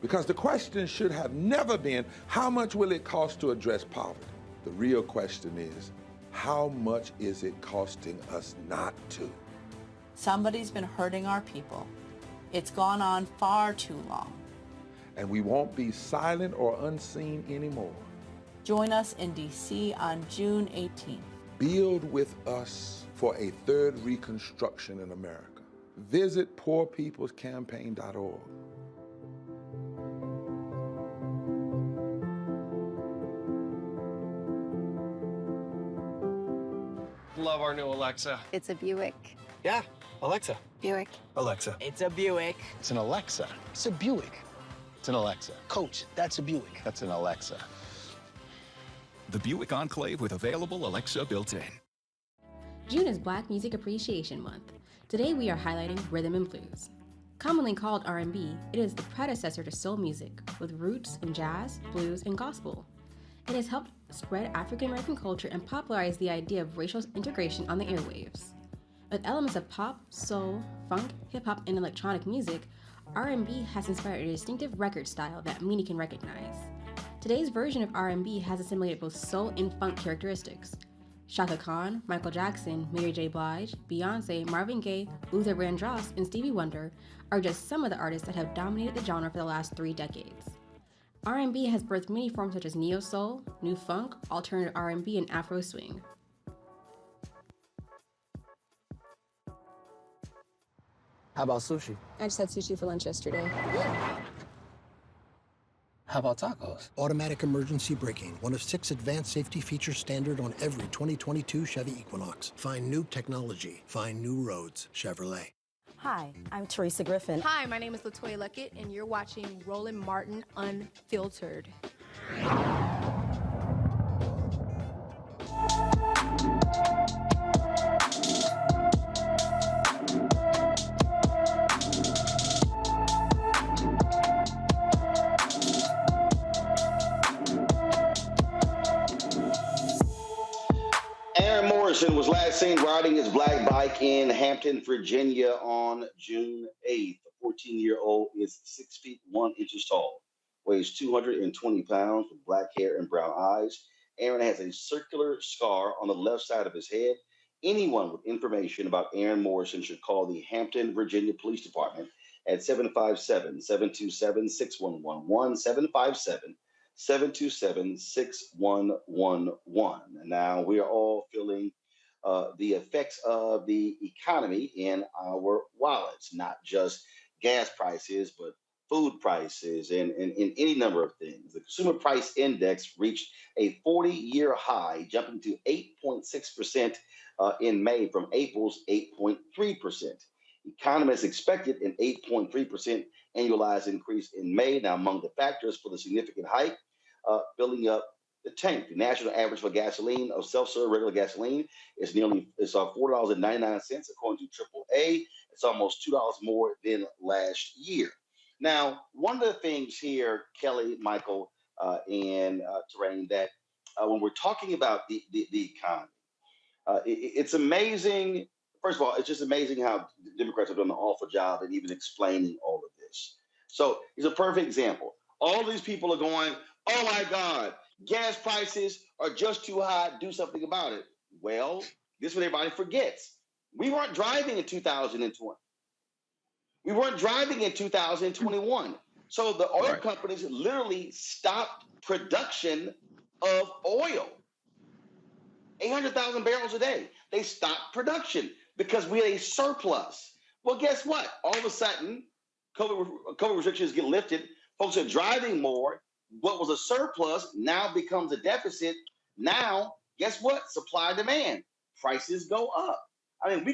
Because the question should have never been, how much will it cost to address poverty? The real question is, how much is it costing us not to? Somebody's been hurting our people. It's gone on far too long. And we won't be silent or unseen anymore. Join us in D.C. on June 18th. Build with us for a third reconstruction in America. Visit poorpeoplescampaign.org. Love our new Alexa. It's a Buick. Yeah, Alexa. Buick. Alexa. It's a Buick. It's an Alexa. It's a Buick. It's an Alexa. Coach, that's a Buick. That's an Alexa. The Buick Enclave with available Alexa built-in. June is Black Music Appreciation Month. Today we are highlighting rhythm and blues. Commonly called R&B, it is the predecessor to soul music with roots in jazz, blues, and gospel. It has helped spread African American culture and popularize the idea of racial integration on the airwaves. With elements of pop, soul, funk, hip-hop, and electronic music, R&B has inspired a distinctive record style that many can recognize. Today's version of R&B has assimilated both soul and funk characteristics. Chaka Khan, Michael Jackson, Mary J. Blige, Beyonce, Marvin Gaye, Luther Vandross, and Stevie Wonder are just some of the artists that have dominated the genre for the last 3 decades. R&B has birthed many forms such as neo-soul, new funk, alternative R&B, and Afro swing. How about sushi? I just had sushi for lunch yesterday. How about tacos? Automatic emergency braking, one of 6 advanced safety features standard on every 2022 Chevy Equinox. Find new technology. Find new roads. Chevrolet. Hi, I'm Teresa Griffin. Hi, my name is LaToya Luckett, and you're watching Roland Martin Unfiltered. Aaron Morrison was last seen riding his black bike in Hampton, Virginia on June 8th. The 14-year-old is 6 feet 1 inches tall, weighs 220 pounds with black hair and brown eyes. Aaron has a circular scar on the left side of his head. Anyone with information about Aaron Morrison should call the Hampton, Virginia Police Department at 757-727-6111, 757-727-6111. And now we are all feeling the effects of the economy in our wallets, not just gas prices, but food prices and any number of things. The Consumer Price Index reached a 40-year high, jumping to 8.6% in May from April's 8.3%. Economists expected an 8.3% annualized increase in May. Now, among the factors for the significant hike, filling up the tank. The national average for gasoline, of self-serve regular gasoline, is $4.99 according to AAA. It's almost $2 more than last year. Now, one of the things here, Kelly, Michael, and Terrain, that when we're talking about the economy, it's amazing. First of all, it's just amazing how Democrats have done an awful job in even explaining all of this. So it's a perfect example. All these people are going, oh my God, gas prices are just too high, do something about it. Well, this is what everybody forgets. We weren't driving in 2020. We weren't driving in 2021. So the oil companies literally stopped production of oil. 800,000 barrels a day. They stopped production because we had a surplus. Well, guess what? All of a sudden, COVID restrictions get lifted. Folks are driving more. What was a surplus now becomes a deficit. Now, guess what? Supply demand. Prices go up. I mean, we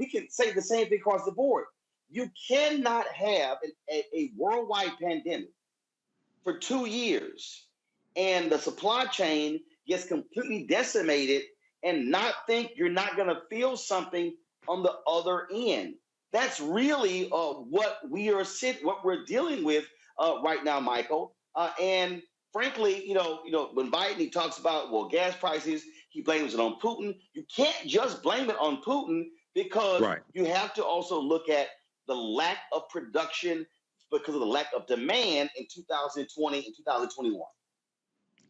can say the same thing across the board. You cannot have a worldwide pandemic for 2 years and the supply chain gets completely decimated and not think you're not going to feel something on the other end. That's really what we're dealing with right now, Michael. And frankly, when Biden he talks about gas prices, he blames it on Putin. You can't just blame it on Putin because you have to also look at the lack of production because of the lack of demand in 2020 and 2021.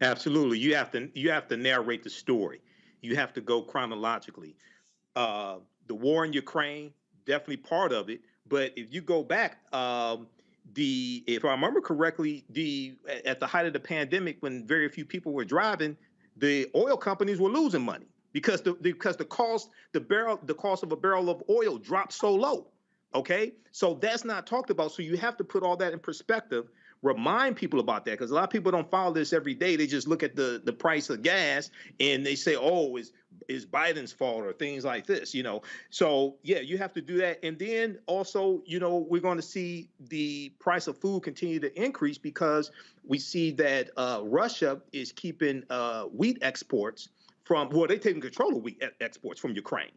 Absolutely. You have to narrate the story. You have to go chronologically. The war in Ukraine, definitely part of it. But if you go back, if I remember correctly, at the height of the pandemic, when very few people were driving, the oil companies were losing money because the cost of a barrel of oil dropped so low. Okay, so that's not talked about. So you have to put all that in perspective. Remind people about that because a lot of people don't follow this every day. They just look at the price of gas and they say, "Oh, is Biden's fault?" or things like this. So yeah, you have to do that. And then also, we're going to see the price of food continue to increase because we see that Russia is keeping wheat exports they're taking control of wheat exports from Ukraine.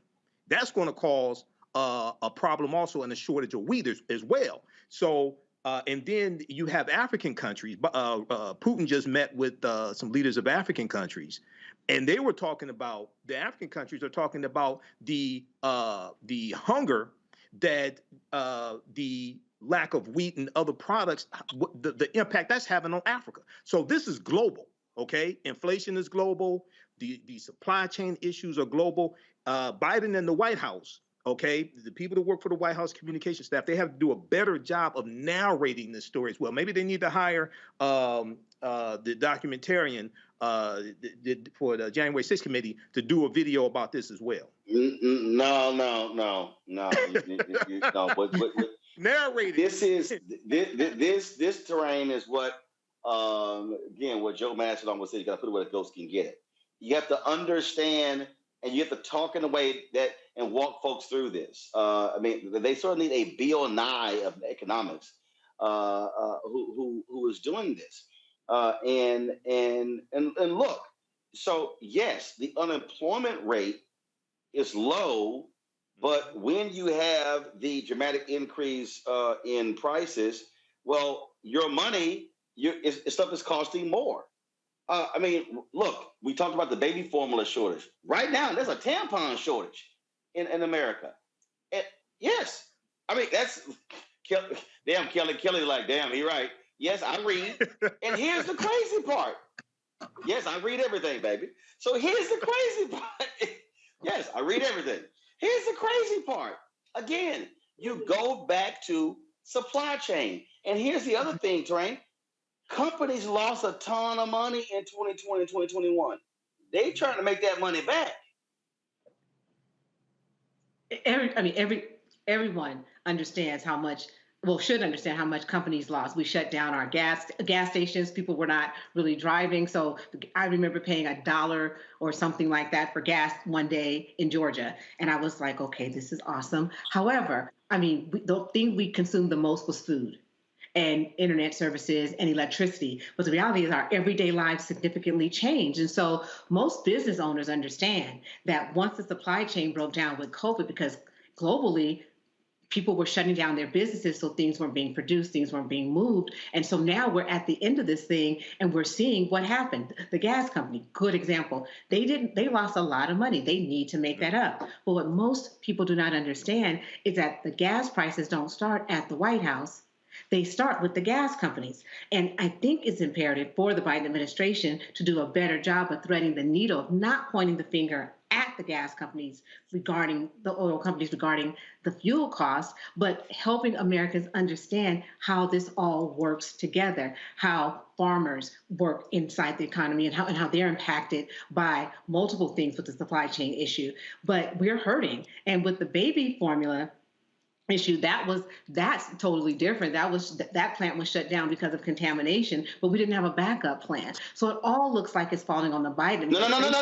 That's going to cause a problem also in a shortage of wheat as well. So. And then you have African countries. Putin just met with some leaders of African countries, and they were talking about the African countries are talking about the hunger that the lack of wheat and other products, the impact that's having on Africa. So this is global. Okay, inflation is global. The supply chain issues are global. Biden and the White House. Okay, the people that work for the White House communication staff, they have to do a better job of narrating this story as well. Maybe they need to hire the documentarian for the January 6th committee to do a video about this as well. No. Narrating. This terrain is what again what Joe Mastodon would say. You got to put it where the ghost can get it. You have to understand. And you have to talk in a way that and walk folks through this. They sort of need a Bill Nye of economics who is doing this. And look, so yes, the unemployment rate is low, but when you have the dramatic increase in prices, well, your money, stuff is costing more. Look, we talked about the baby formula shortage. Right now, there's a tampon shortage in America. And yes, that's damn Kelly like, damn, he right. Yes, I read. And here's the crazy part. Yes, I read everything, baby. So here's the crazy part. Yes, I read everything. Here's the crazy part. Again, you go back to supply chain. And here's the other thing, Train. Companies lost a ton of money in 2020 and 2021. They trying to make that money back. Everyone understands how much, should understand how much companies lost. We shut down our gas stations. People were not really driving. So I remember paying $1 or something like that for gas one day in Georgia. And I was like, okay, this is awesome. However, the thing we consumed the most was food and internet services and electricity. But the reality is our everyday lives significantly changed. And so most business owners understand that once the supply chain broke down with COVID, because globally, people were shutting down their businesses, so things weren't being produced, things weren't being moved. And so now we're at the end of this thing and we're seeing what happened. The gas company, good example. They lost a lot of money. They need to make that up. But what most people do not understand is that the gas prices don't start at the White House. They start with the gas companies. And I think it's imperative for the Biden administration to do a better job of threading the needle, of not pointing the finger at the gas companies regarding the oil companies regarding the fuel costs, but helping Americans understand how this all works together, how farmers work inside the economy and how they're impacted by multiple things with the supply chain issue. But we're hurting. And with the baby formula issue, that's totally different. That plant was shut down because of contamination, but we didn't have a backup plan. So it all looks like it's falling on the Biden administration.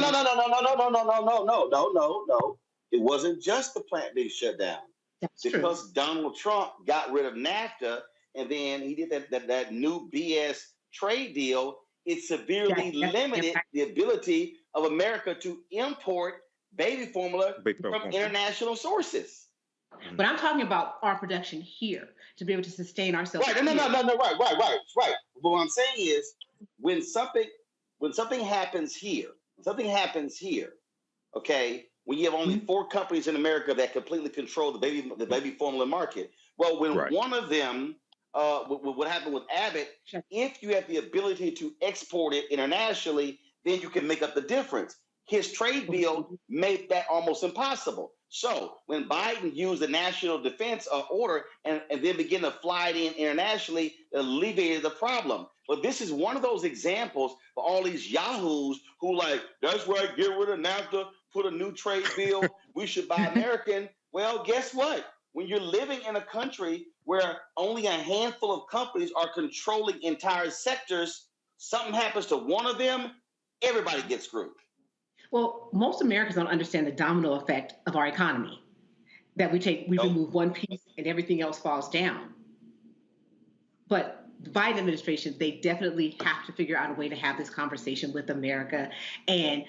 No. It wasn't just the plant being shut down. That's because true. Donald Trump got rid of NAFTA and then he did that new BS trade deal. It severely limited the ability of America to import baby formula from international sources. But I'm talking about our production here to be able to sustain ourselves. Right. No. Right. But what I'm saying is when something happens here, okay, when you have only 4 companies in America that completely control the baby formula market. Well, when one of them, what happened with Abbott, if you have the ability to export it internationally, then you can make up the difference. His trade deal made that almost impossible. So when Biden used the national defense order and then began to fly it in internationally, it alleviated the problem. But this is one of those examples for all these yahoos who like, that's right, get rid of NAFTA, put a new trade bill, we should buy American. Well, guess what? When you're living in a country where only a handful of companies are controlling entire sectors, something happens to one of them, everybody gets screwed. Well, most Americans don't understand the domino effect of our economy, that we remove one piece and everything else falls down. But the Biden administration, they definitely have to figure out a way to have this conversation with America. And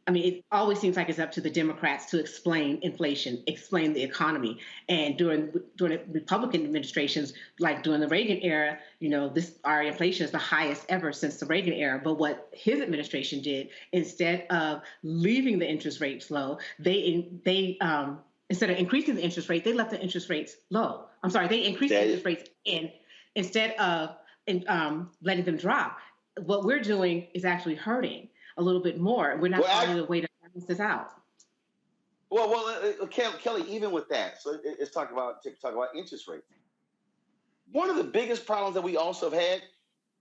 I mean, it always seems like it's up to the Democrats to explain inflation, explain the economy. And during the Republican administrations, like during the Reagan era, our inflation is the highest ever since the Reagan era. But what his administration did, instead of leaving the interest rates low, they instead of increasing the interest rate, they left the interest rates low. I'm sorry, they increased the interest rates instead of letting them drop. What we're doing is actually hurting a little bit more. We're not finding a way to balance this out. Well, Kelly, even with that, so let's talk about interest rates. One of the biggest problems that we also have had,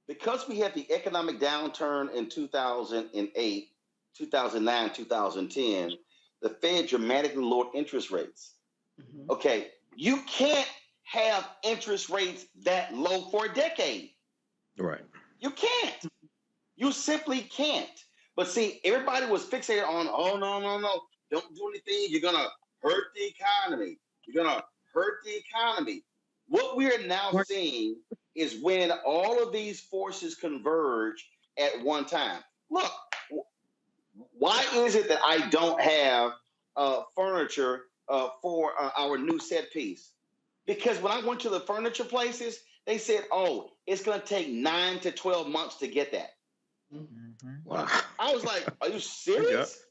because we had the economic downturn in 2008, 2009, 2010, the Fed dramatically lowered interest rates. Mm-hmm. Okay, you can't have interest rates that low for a decade. Right. You can't. You simply can't. But see, everybody was fixated on, oh, no, don't do anything. You're going to hurt the economy. What we are now seeing is when all of these forces converge at one time. Look, why is it that I don't have furniture for our new set piece? Because when I went to the furniture places, they said, oh, it's going to take 9 to 12 months to get that. Mm-hmm. Wow. I was like, are you serious?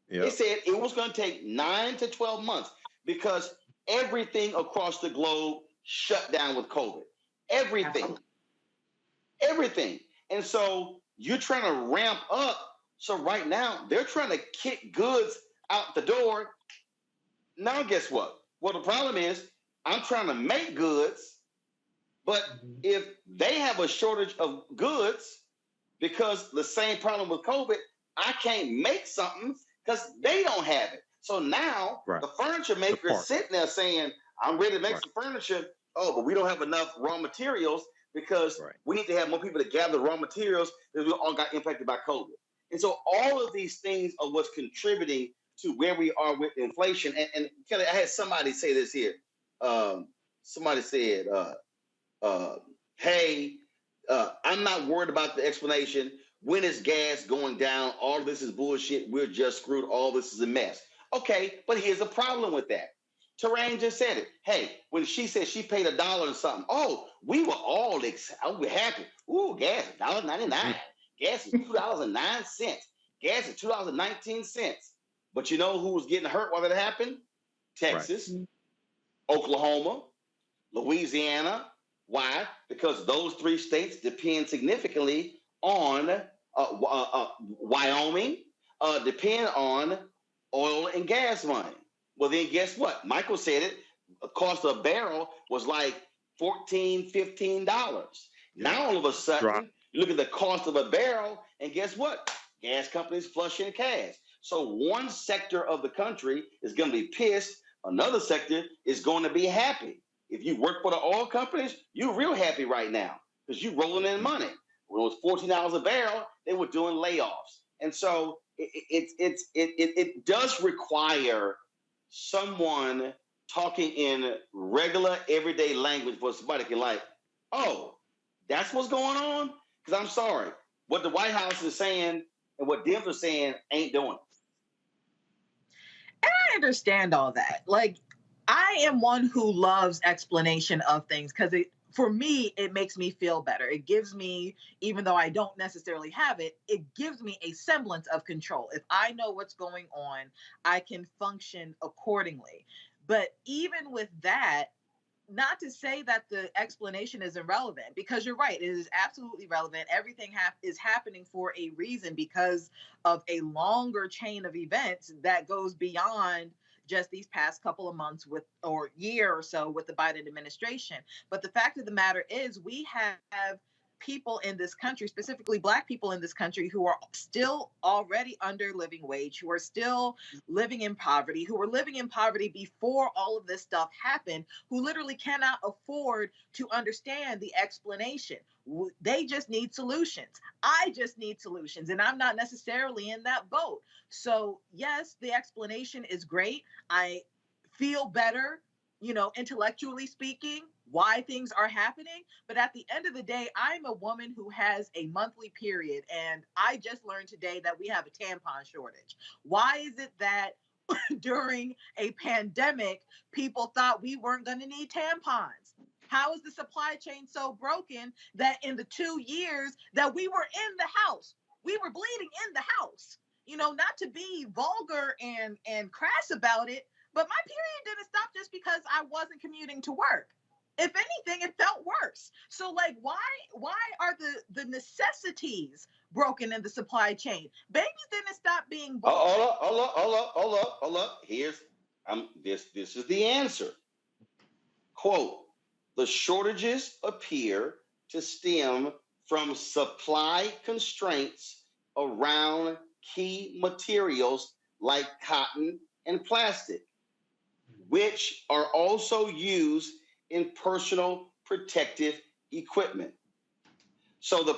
Yep. They said it was going to take 9 to 12 months because everything across the globe shut down with COVID. Everything. And so you're trying to ramp up. So right now, they're trying to kick goods out the door. Now, guess what? Well, the problem is I'm trying to make goods, but if they have a shortage of goods, because the same problem with COVID, I can't make something because they don't have it. So now the furniture maker is sitting there saying, I'm ready to make some furniture. Oh, but we don't have enough raw materials because we need to have more people to gather raw materials because we all got impacted by COVID. And so all of these things are what's contributing to where we are with inflation. And Kelly, I had somebody say this here. Somebody said, hey, I'm not worried about the explanation. When is gas going down? All this is bullshit. We're just screwed. All this is a mess. Okay, but here's a problem with that. Terrain just said it. Hey, when she said she paid $1 or something, oh, we were all we're happy. Ooh, gas is $1.99. Gas is $2.09. Gas is $2.19. But you know who was getting hurt while that happened? Texas, Oklahoma, Louisiana. Why? Because those 3 states depend significantly on Wyoming, depend on oil and gas money. Well, then guess what? Michael said it. The cost of a barrel was like $14, $15. Now all of a sudden, you look at the cost of a barrel, and guess what? Gas companies flushing cash. So one sector of the country is going to be pissed. Another sector is going to be happy. If you work for the oil companies, you're real happy right now because you're rolling in money. When it was $14 a barrel, they were doing layoffs. And so it does require someone talking in regular, everyday language for somebody can like, oh, that's what's going on? Because I'm sorry, what the White House is saying and what Dems are saying ain't doing it. And I understand all that. Like, I am one who loves explanation of things because for me, it makes me feel better. It gives me, even though I don't necessarily have it, it gives me a semblance of control. If I know what's going on, I can function accordingly. But even with that, not to say that the explanation is irrelevant, because you're right, it is absolutely relevant. Everything is happening for a reason because of a longer chain of events that goes beyond just these past couple of months or year or so with the Biden administration. But the fact of the matter is we have people in this country, specifically Black people in this country, who are still already under living wage, who are still living in poverty, who were living in poverty before all of this stuff happened, who literally cannot afford to understand the explanation. They just need solutions. I just need solutions, and I'm not necessarily in that boat. So yes, the explanation is great. I feel better, intellectually speaking, why things are happening. But at the end of the day, I'm a woman who has a monthly period, and I just learned today that we have a tampon shortage. Why is it that during a pandemic, people thought we weren't going to need tampons? How is the supply chain so broken that in the 2 years that we were in the house, we were bleeding in the house? Not to be vulgar and crass about it, but my period didn't stop just because I wasn't commuting to work. If anything, it felt worse. So, like, why are the necessities broken in the supply chain? Babies didn't stop being born. Hold up. This is the answer. Quote, the shortages appear to stem from supply constraints around key materials like cotton and plastic, which are also used in personal protective equipment. So the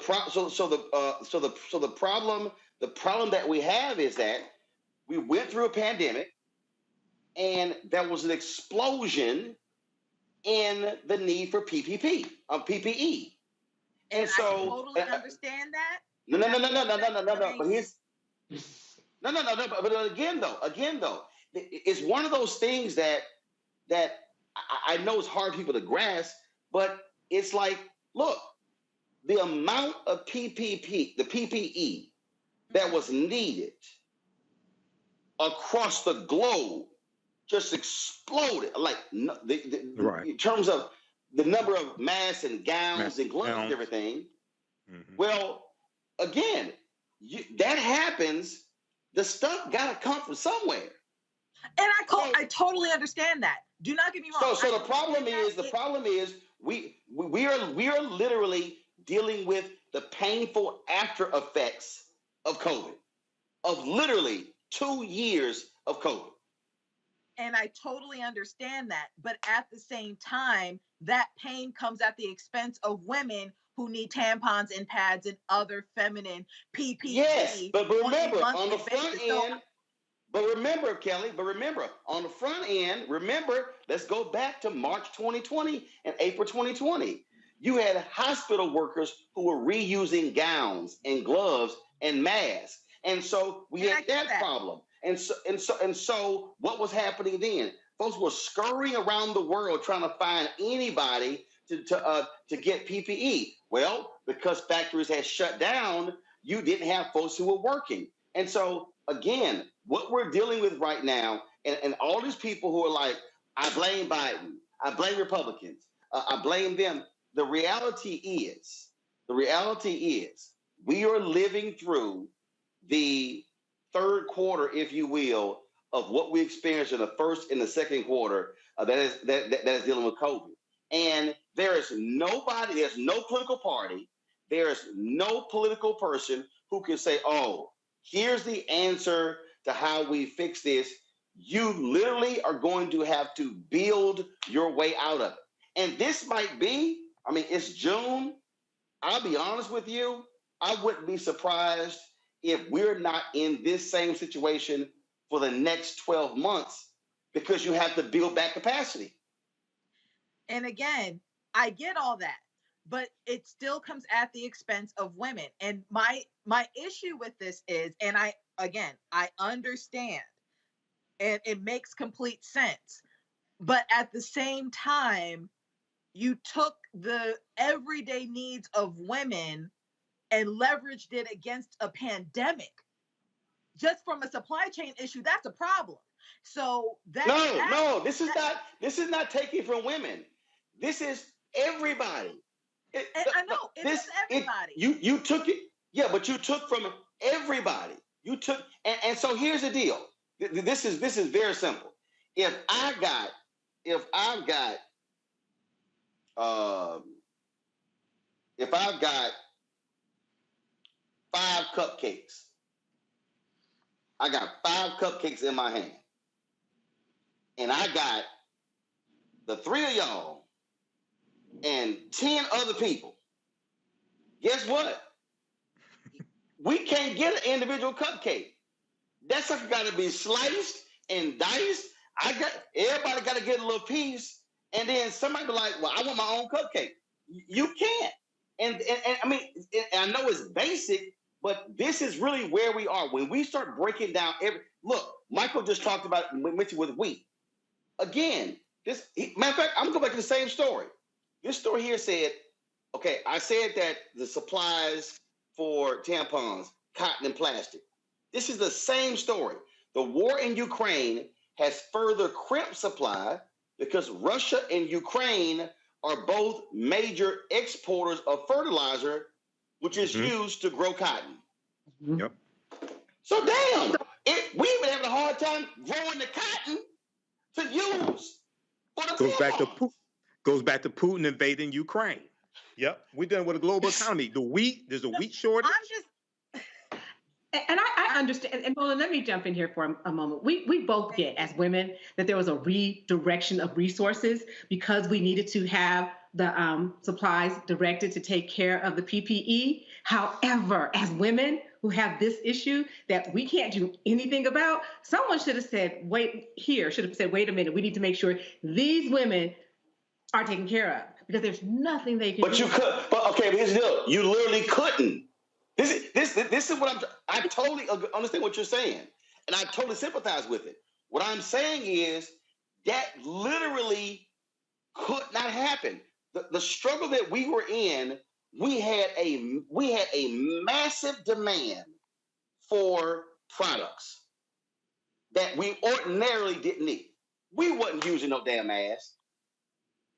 problem that we have is that we went through a pandemic and there was an explosion in the need for PPE. And so I totally understand that. No. But here's But again though, it's one of those things that I know it's hard for people to grasp, but it's like, look, the amount of PPE that was needed across the globe just exploded. Like in terms of the number of masks and gowns and gloves and everything. Mm-hmm. Well, again, that happens. The stuff got to come from somewhere. And I totally understand that. Do not get me wrong. So the problem is we are literally dealing with the painful after effects of COVID, of literally 2 years of COVID. And I totally understand that. But at the same time, that pain comes at the expense of women who need tampons and pads and other feminine PPE. Yes, but remember, on the front end, Kelly, on the front end, let's go back to March 2020 and April 2020. You had hospital workers who were reusing gowns and gloves and masks. And so we had that problem. And so what was happening then? Folks were scurrying around the world trying to find anybody to get PPE. Well, because factories had shut down, you didn't have folks who were working. And so, again, what we're dealing with right now, and all these people who are like, I blame Biden, I blame Republicans, I blame them. The reality is, we are living through the third quarter, if you will, of what we experienced in the first and the second quarter that is dealing with COVID. And there is nobody, there's no political party, there's no political person who can say, oh, here's the answer to how we fix this. You literally are going to have to build your way out of it. And this might be, I mean, it's June. I'll be honest with you, I wouldn't be surprised if we're not in this same situation for the next 12 months because you have to build back capacity. And again, I get all that, but it still comes at the expense of women. And my issue with this is, and I understand, and it makes complete sense, but at the same time, you took the everyday needs of women and leveraged it against a pandemic. Just from a supply chain issue, that's a problem. So this is not taking from women. This is everybody. I know it is everybody. You took it, yeah, but you took from everybody. You took, and so here's the deal. This is very simple. If I've got 5 cupcakes, I got 5 cupcakes in my hand, and I got the 3 of y'all and 10 other people. Guess what? We can't get an individual cupcake. That sucker got to be sliced and diced. Everybody got to get a little piece, and then somebody be like, "Well, I want my own cupcake." You can't. And I mean, I know it's basic, but this is really where we are when we start breaking down look. Michael just talked about mentioned with wheat. Again, matter of fact, I'm gonna go back to the same story. This story here said, okay, I said that the supplies for tampons, cotton, and plastic. This is the same story. The war in Ukraine has further crimped supply because Russia and Ukraine are both major exporters of fertilizer, which is used to grow cotton. Yep. So damn, we've been having a hard time growing the cotton to use for the Goes back to Putin invading Ukraine. Yep, we're dealing with a global economy. There's a wheat shortage. And I understand. And Roland, let me jump in here for a moment. We both get, as women, that there was a redirection of resources because we needed to have the supplies directed to take care of the PPE. However, as women who have this issue that we can't do anything about, someone should have said, wait a minute, we need to make sure these women are taken care of because there's nothing they can do. But here's the deal. You literally couldn't. This is what I totally understand what you're saying, and I totally sympathize with it. What I'm saying is that literally could not happen. The struggle that we were in, we had a massive demand for products that we ordinarily didn't need. We wasn't using no damn masks.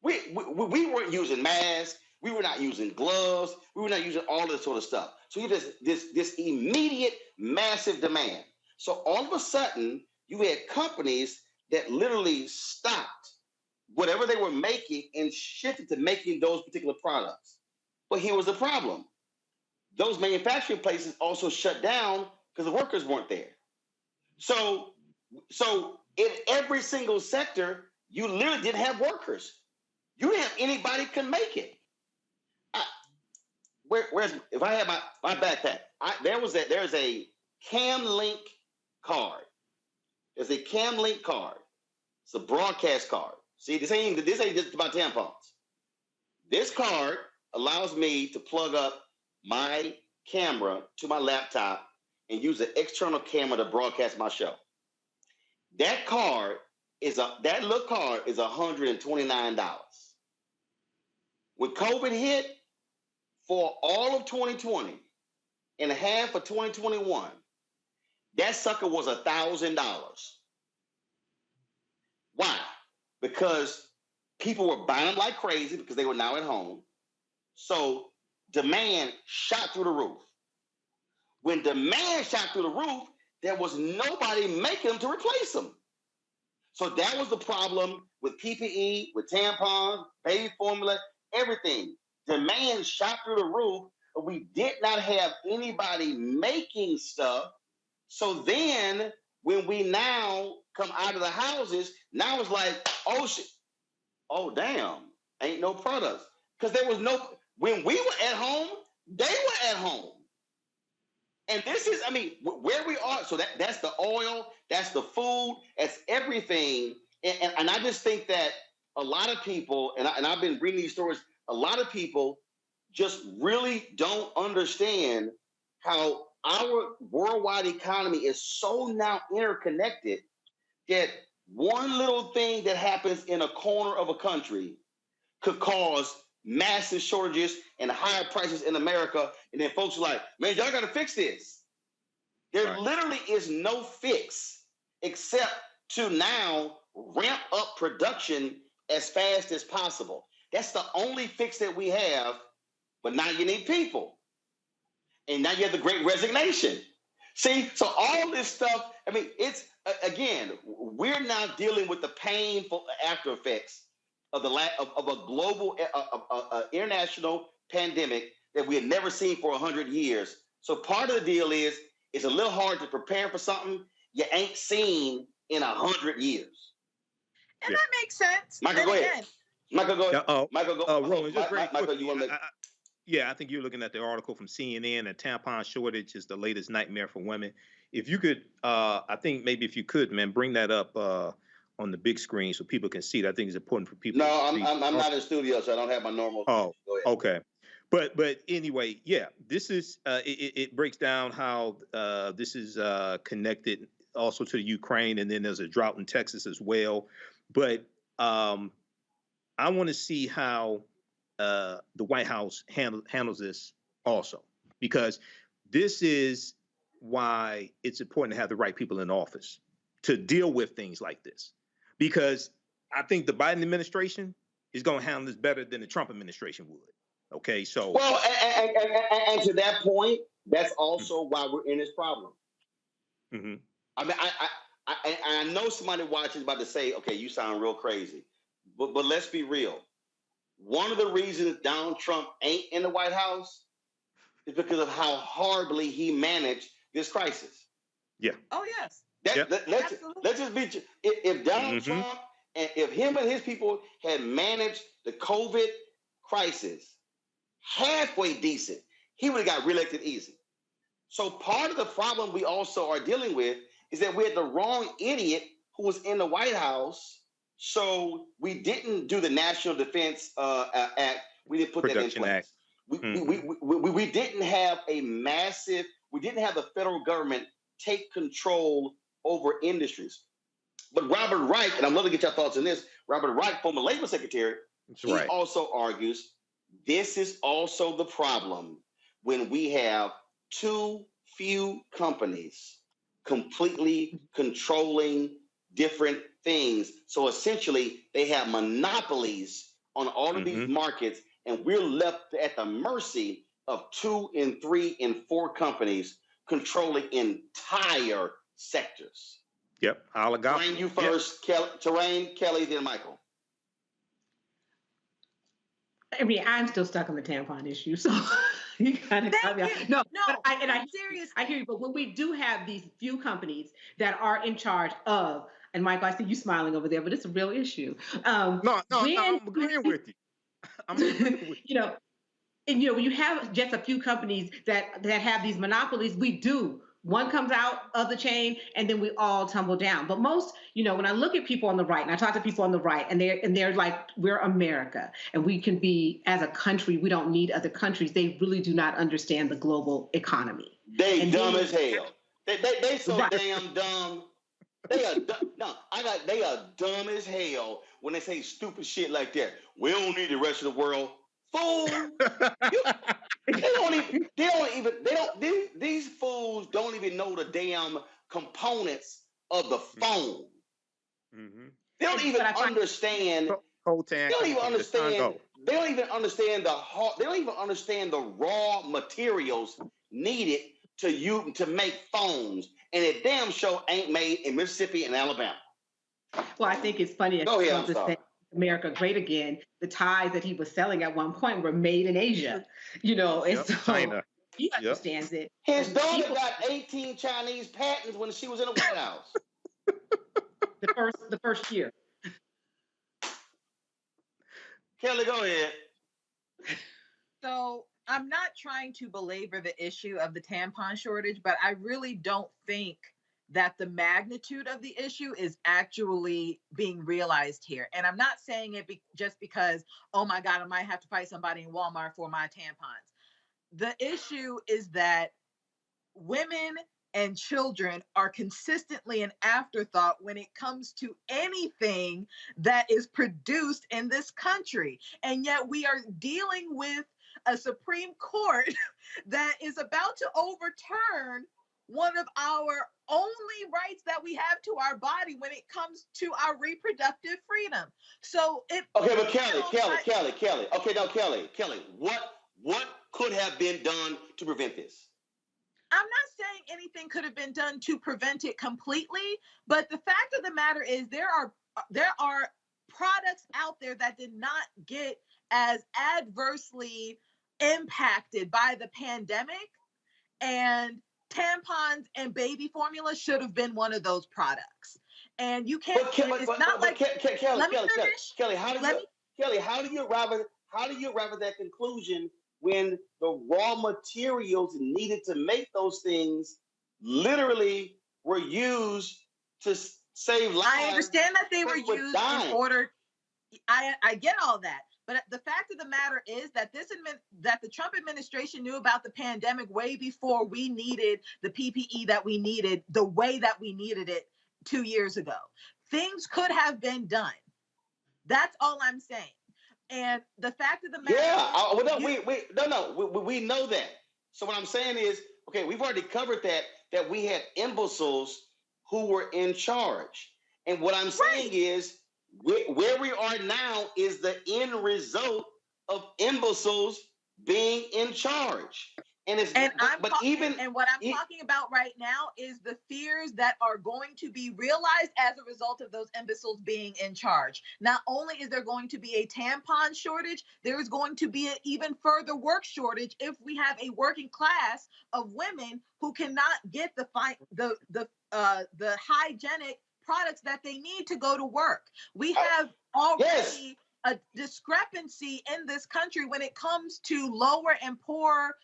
We weren't using masks. We were not using gloves. We were not using all this sort of stuff. So you had this immediate massive demand. So all of a sudden, you had companies that literally stopped whatever they were making and shifted to making those particular products. But here was the problem. Those manufacturing places also shut down because the workers weren't there. So in every single sector, you literally didn't have workers. You didn't have anybody can make it. If I had my backpack, there's a CamLink card. There's a CamLink card. It's a broadcast card. See, this ain't just about tampons. This card allows me to plug up my camera to my laptop and use an external camera to broadcast my show. That little card is $129. When COVID hit, for all of 2020 and half of 2021, that sucker was $1,000. Why? Because people were buying them like crazy because they were now at home. So demand shot through the roof. When demand shot through the roof, there was nobody making them to replace them. So that was the problem with PPE, with tampons, baby formula, everything. Demand shot through the roof, but we did not have anybody making stuff. So then when we now come out of the houses, now it's like, oh shit, oh damn, ain't no products. Because there was no, when we were at home, they were at home. And this is, I mean, where we are, so that's the oil, that's the food, that's everything. And I just think that a lot of people, and I've been reading these stories, a lot of people just really don't understand how our worldwide economy is so now interconnected that one little thing that happens in a corner of a country could cause massive shortages and higher prices in America. And then folks are like, man, y'all got to fix this. There literally is no fix except to now ramp up production as fast as possible. That's the only fix that we have. But now you need people. And now you have the Great Resignation. See, so all this stuff, I mean, it's, again, we're now dealing with the painful after effects of a global, international pandemic that we had never seen for 100 years. So part of the deal is, it's a little hard to prepare for something you ain't seen in 100 years. And that makes sense. Michael, go ahead. Michael, go ahead. Michael, go. Roland, just very Michael, quick, you want to make... Yeah, I think you're looking at the article from CNN, a tampon shortage is the latest nightmare for women. If you could, I think maybe if you could, man, bring that up on the big screen so people can see it. I think it's important for people. No, I'm not in the studio, so I don't have my normal. Oh, okay. But anyway, yeah, this is, it breaks down how this is connected also to the Ukraine, and then there's a drought in Texas as well. But I want to see how the White House handles this also, because this is why it's important to have the right people in office to deal with things like this. Because I think the Biden administration is going to handle this better than the Trump administration would. Okay, so well, and to that point, that's also why we're in this problem. Mm-hmm. I mean, I know somebody watching is about to say, "Okay, you sound real crazy," but let's be real. One of the reasons Donald Trump ain't in the White House is because of how horribly he managed this crisis. Yeah. Oh, yes. Let's just be. If Donald Trump and if him and his people had managed the COVID crisis halfway decent, he would have got reelected easy. So part of the problem we also are dealing with is that we had the wrong idiot who was in the White House. So we didn't do the National Defense Act. We didn't put Production that in place. We didn't have we didn't have the federal government take control over industries. But Robert Reich, and I'm going to get your thoughts on this, Robert Reich, former Labor Secretary, he also argues this is also the problem when we have too few companies completely controlling different things. So essentially, they have monopolies on all of these markets, and we're left at the mercy of 2 and 3 and 4 companies controlling entire sectors. Yep, oligopoly. Terrain, you first. Terrain, Kelly, then Michael. I mean, I'm still stuck on the tampon issue, so you kind of got me off. No, but I hear you. But when we do have these few companies that are in charge of, and Michael, I see you smiling over there, but it's a real issue. No, I'm agreeing with you. I'm agreeing with you. And when you have just a few companies that have these monopolies, one comes out of the chain and then we all tumble down. But most, when I look at people on the right, and I talk to people on the right, and they're like, we're America and we can be, as a country, we don't need other countries. They really do not understand the global economy. They dumb as hell. They so damn dumb. They are they are dumb as hell when they say stupid shit like that. We don't need the rest of the world. Fool! These fools don't even know the damn components of the phone. Mm-hmm. They don't even understand. They don't even understand the raw materials needed to make phones, and it damn sure ain't made in Mississippi and Alabama. Well, I think it's funny. Go ahead, I'm to sorry. say America Great Again. The ties that he was selling at one point were made in Asia, and so China. he understands it. His daughter got 18 Chinese patents when she was in the White House. The first year. Kelly, go ahead. So I'm not trying to belabor the issue of the tampon shortage, but I really don't think that the magnitude of the issue is actually being realized here. And I'm not saying it just because, oh my God, I might have to fight somebody in Walmart for my tampons. The issue is that women and children are consistently an afterthought when it comes to anything that is produced in this country. And yet we are dealing with a Supreme Court that is about to overturn one of our only rights that we have to our body when it comes to our reproductive freedom. So it Okay, but Kelly. Okay, now Kelly, what could have been done to prevent this? I'm not saying anything could have been done to prevent it completely, but the fact of the matter is there are products out there that did not get as adversely impacted by the pandemic, and tampons and baby formula should have been one of those products. And you can't. Kelly, how do you arrive at that conclusion when the raw materials needed to make those things literally were used to save lives? I understand that they were used in order. I get all that. But the fact of the matter is that that the Trump administration knew about the pandemic way before we needed the PPE that we needed, the way that we needed it 2 years ago. Things could have been done. That's all I'm saying. And the fact of the matter, we know that. So what I'm saying is, okay, we've already covered that we had imbeciles who were in charge, and what I'm saying is, where we are now is the end result of imbeciles being in charge. What I'm talking about right now is the fears that are going to be realized as a result of those imbeciles being in charge. Not only is there going to be a tampon shortage, there is going to be an even further work shortage if we have a working class of women who cannot get the hygienic products that they need to go to work. We have already a discrepancy in this country when it comes to lower and poor,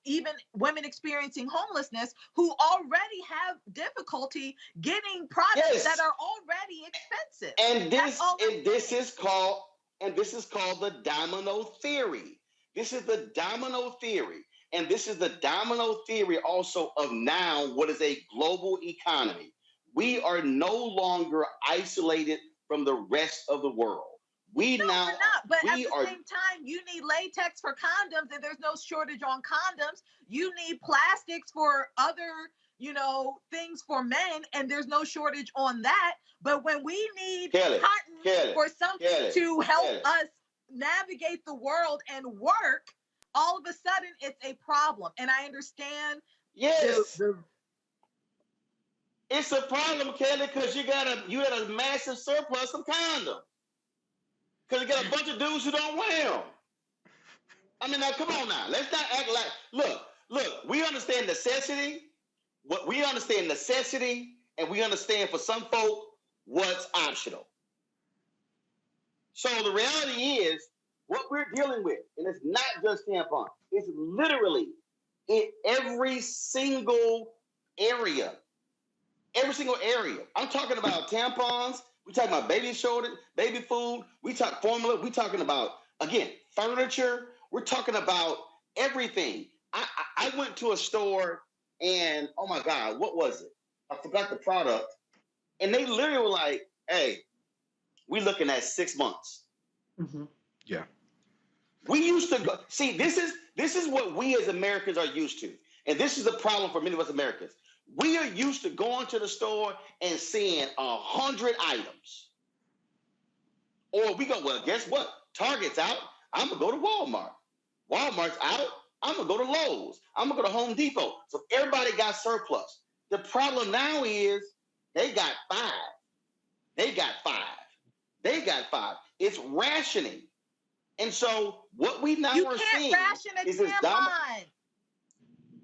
even women experiencing homelessness who already have difficulty getting products that are already expensive. And this is called the domino theory. This is the domino theory. And this is the domino theory also of now what is a global economy. We are no longer isolated from the rest of the world. We're not. But at the same time, you need latex for condoms, and there's no shortage on condoms. You need plastics for other, things for men, and there's no shortage on that. But when we need cotton for something to help us navigate the world and work, all of a sudden it's a problem. And I understand. Yes. It's a problem, Kelly, because you had a massive surplus of condoms. Because you got a bunch of dudes who don't wear them. I mean, now, come on now. Let's not act like, look, we understand necessity. We understand necessity, and we understand for some folk what's optional. So the reality is, what we're dealing with, and it's not just tampons, it's literally in every single area. Every single area. I'm talking about tampons. We're talking about baby shortage, baby food. We talk formula. We're talking about, again, furniture. We're talking about everything. I went to a store and, oh my God, what was it? I forgot the product. And they literally were like, hey, we're looking at 6 months. Mm-hmm. Yeah. We used to go, see, this is what we as Americans are used to. And this is a problem for many of us Americans. We are used to going to the store and seeing 100 items. Or we go, well, guess what? Target's out. I'm going to go to Walmart. Walmart's out. I'm going to go to Lowe's. I'm going to go to Home Depot. So everybody got surplus. The problem now is they got 5. They got 5. They got 5. It's rationing. And so what we now are seeing is this tampon.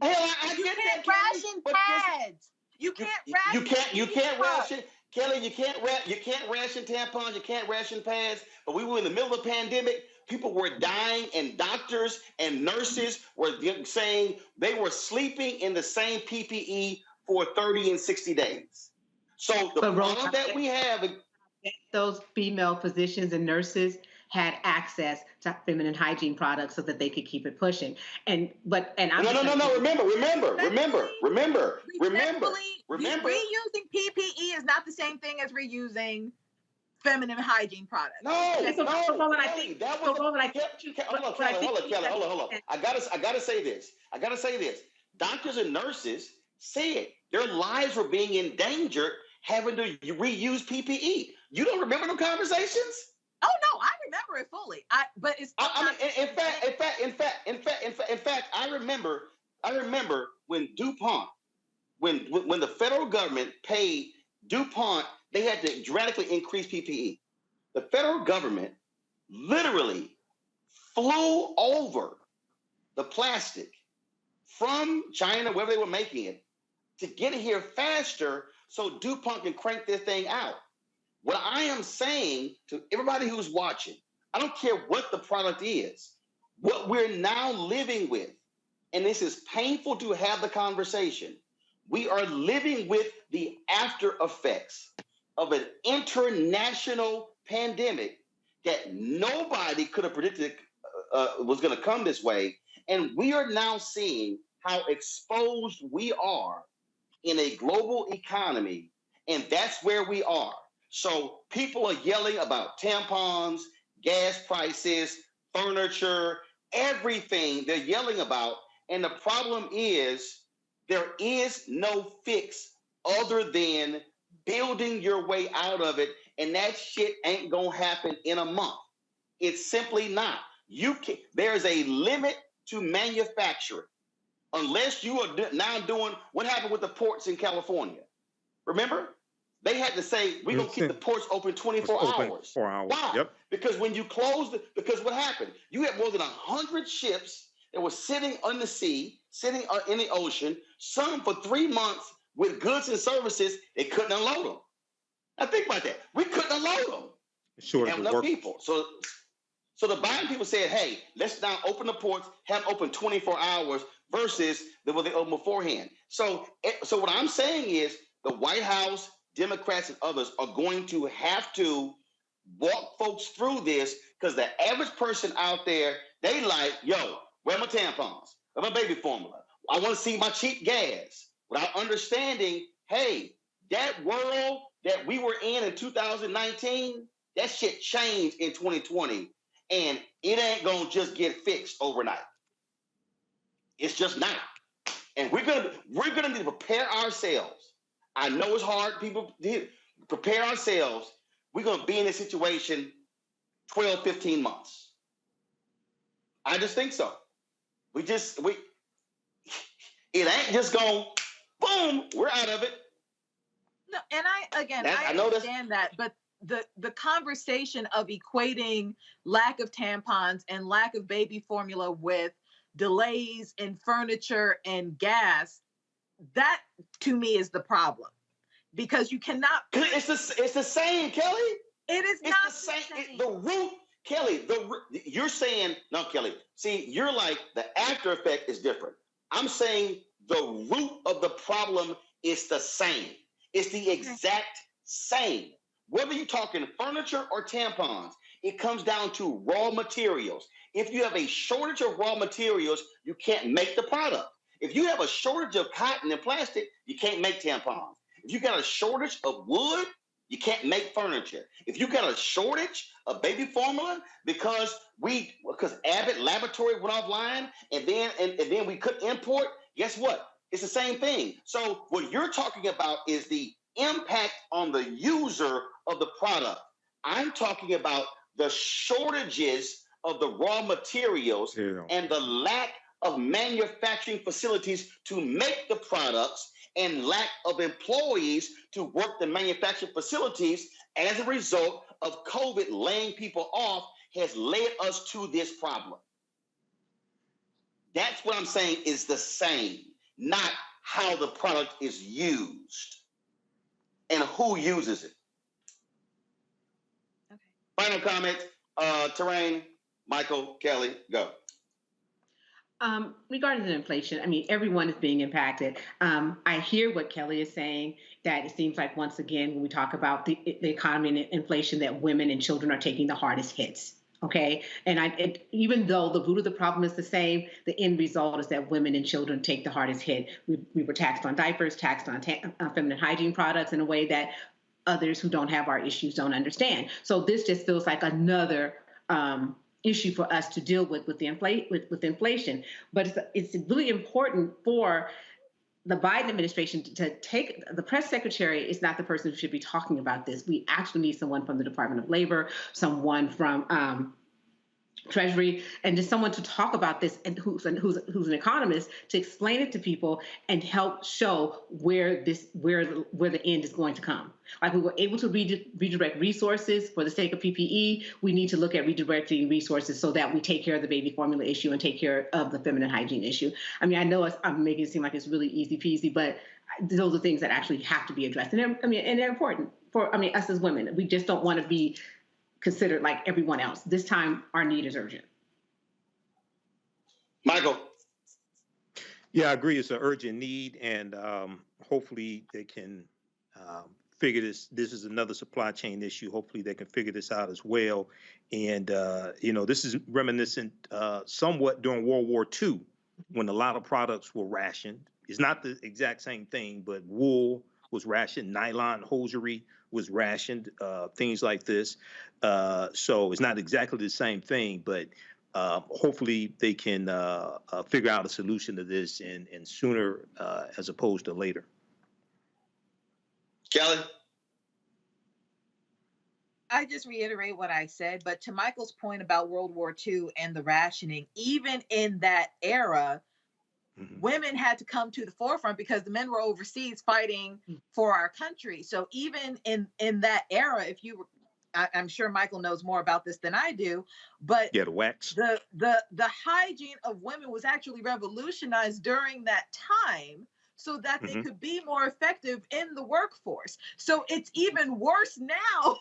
Hell, I You get can't that, ration pads. You can't ration. You can't ration, Kelly. You can't ration tampons. You can't ration pads. But we were in the middle of a pandemic. People were dying, and doctors and nurses were saying they were sleeping in the same PPE for 30 and 60 days. So the problem that we have, those female physicians and nurses had access to feminine hygiene products so that they could keep it pushing. And I'm remember. Reusing PPE is not the same thing as reusing feminine hygiene products. Hold on, Kelly. I gotta say this. Doctors and nurses said their lives were being endangered having to reuse PPE. You don't remember them conversations? Oh no, I remember it fully. But it's in fact, I remember when DuPont, when the federal government paid DuPont, they had to dramatically increase PPE. The federal government literally flew over the plastic from China, wherever they were making it, to get it here faster so DuPont can crank this thing out. What I am saying to everybody who's watching, I don't care what the product is, what we're now living with, and this is painful to have the conversation, we are living with the after effects of an international pandemic that nobody could have predicted was going to come this way. And we are now seeing how exposed we are in a global economy, and that's where we are. So people are yelling about tampons, gas prices, furniture, everything they're yelling about. And the problem is there is no fix other than building your way out of it. And that shit ain't going to happen in a month. It's simply not. There's a limit to manufacturing. Unless you are now doing what happened with the ports in California. Remember? They had to say, we're going to keep the ports open 24 hours. Why? Yep. Because when you close, because what happened? You had more than 100 ships that were sitting on the sea, sitting in the ocean, some for 3 months with goods and services, they couldn't unload them. Now think about that. We couldn't unload them. Sure, have enough people. So the Biden people said, hey, let's now open the ports, have them open 24 hours versus what they opened beforehand. So what I'm saying is the White House, Democrats and others are going to have to walk folks through this, because the average person out there, they like, yo, where are my tampons? Where my baby formula? I want to see my cheap gas. Without understanding, hey, that world that we were in 2019, that shit changed in 2020. And it ain't going to just get fixed overnight. It's just not. And we're gonna need to prepare ourselves. I know it's hard, people. Prepare ourselves. We're going to be in this situation 12, 15 months. I just think so. It ain't just going, boom, we're out of it. No, and I understand that, but the conversation of equating lack of tampons and lack of baby formula with delays in furniture and gas, that to me is the problem, because you cannot. It's the same, Kelly. It is it's not the same. The root, Kelly. You're saying no, Kelly. See, you're like the after effect is different. I'm saying the root of the problem is the same. It's the exact same. Whether you're talking furniture or tampons, it comes down to raw materials. If you have a shortage of raw materials, you can't make the product. If you have a shortage of cotton and plastic, you can't make tampons. If you got a shortage of wood, you can't make furniture. If you got a shortage of baby formula because Abbott Laboratory went offline and then we couldn't import, guess what? It's the same thing. So what you're talking about is the impact on the user of the product. I'm talking about the shortages of the raw materials and the lack of manufacturing facilities to make the products and lack of employees to work the manufacturing facilities as a result of COVID laying people off has led us to this problem. That's what I'm saying is the same, not how the product is used and who uses it. Okay. Final comments, Terrain, Michael, Kelly, go. Regarding the inflation, I mean, everyone is being impacted. I hear what Kelly is saying, that it seems like, once again, when we talk about the economy and inflation, that women and children are taking the hardest hits. Okay. And even though the root of the problem is the same, the end result is that women and children take the hardest hit. We were taxed on diapers, taxed on feminine hygiene products in a way that others who don't have our issues don't understand. So this just feels like another issue for us to deal with inflation. But it's really important for the Biden administration to take, the press secretary is not the person who should be talking about this. We actually need someone from the Department of Labor, someone from Treasury, and just someone to talk about this, and who's an economist, to explain it to people and help show where the end is going to come. Like, we were able to redirect resources for the sake of PPE. We need to look at redirecting resources so that we take care of the baby formula issue and take care of the feminine hygiene issue. I mean, I know I'm making it seem like it's really easy peasy, but those are things that actually have to be addressed, and they're important for us as women. We just don't want to be considered like everyone else. This time, our need is urgent. Michael. Yeah, I agree. It's an urgent need, and hopefully they can figure this. This is another supply chain issue. Hopefully they can figure this out as well. And, this is reminiscent somewhat during World War II, when a lot of products were rationed. It's not the exact same thing, but wool was rationed, nylon hosiery was rationed, things like this. So it's not exactly the same thing, but hopefully they can figure out a solution to this and sooner as opposed to later. Kelly? I just reiterate what I said, but to Michael's point about World War II and the rationing, even in that era, women had to come to the forefront because the men were overseas fighting for our country. So even in that era, if you were, I'm sure Michael knows more about this than I do, but the wax. The hygiene of women was actually revolutionized during that time, so that they could be more effective in the workforce. So it's even worse now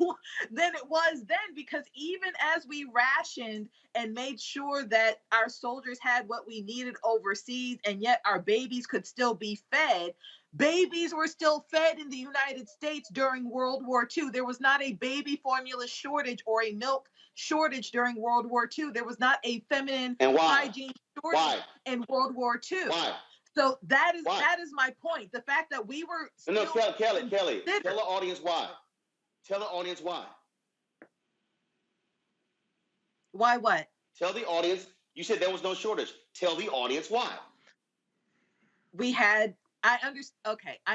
than it was then, because even as we rationed and made sure that our soldiers had what we needed overseas, and yet our babies could still be fed, babies were still fed in the United States during World War II. There was not a baby formula shortage or a milk shortage during World War II. There was not a feminine hygiene shortage in World War II. Why? So that is my point. The fact that we were Kelly, tell the audience why. Tell the audience why. Why what? Tell the audience. You said there was no shortage. Tell the audience why. I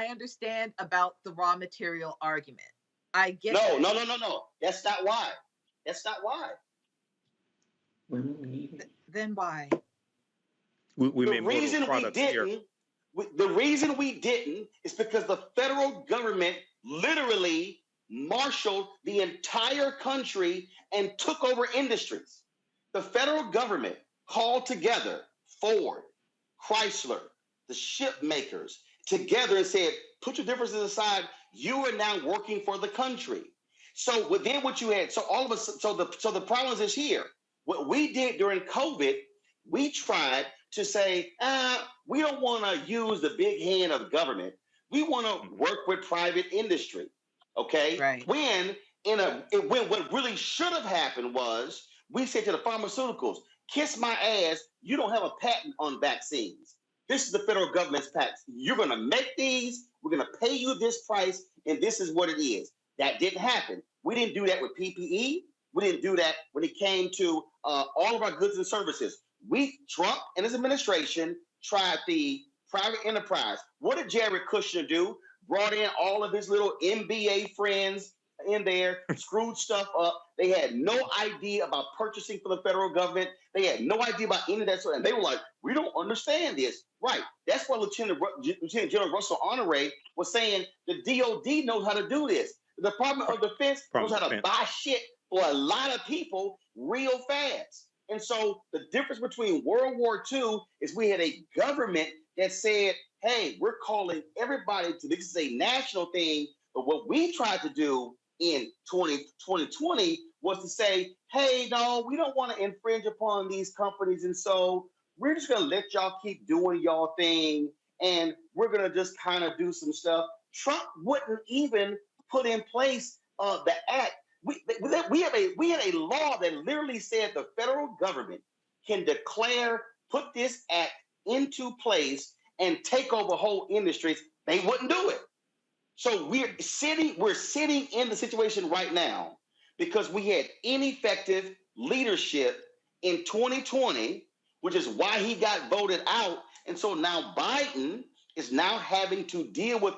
understand about the raw material argument. I get No. That's not why. That's not why. Then why? The reason we didn't is because the federal government literally marshaled the entire country and took over industries. The federal government called together Ford, Chrysler, the ship makers together and said, put your differences aside. You are now working for the country. So within what you had, so all of us, so the problem is here. What we did during COVID, we tried to say, we don't want to use the big hand of government. We want to work with private industry. Okay. Right. When what really should have happened was we said to the pharmaceuticals, kiss my ass. You don't have a patent on vaccines. This is the federal government's patent. You're going to make these. We're going to pay you this price, and this is what it is. That didn't happen. We didn't do that with PPE. We didn't do that when it came to all of our goods and services. Trump and his administration tried the private enterprise. What did Jared Kushner do? Brought in all of his little MBA friends, in there, screwed stuff up. They had no idea about purchasing for the federal government. They had no idea about any of that stuff. And they were like, we don't understand this. Right. That's why Lieutenant General Russell Honore was saying the DOD knows how to do this. The Department of Defense knows how to buy shit for a lot of people real fast. And so the difference between World War II is we had a government that said, hey, we're calling everybody to this is a national thing. But what we tried to do in 2020 was to say, hey, no, we don't want to infringe upon these companies. And so we're just going to let y'all keep doing y'all thing. And we're going to just kind of do some stuff. Trump wouldn't even put in place the act. We had a law that literally said the federal government can put this act into place and take over whole industries. They wouldn't do it. So we're sitting in the situation right now because we had ineffective leadership in 2020, which is why he got voted out. And so now Biden is now having to deal with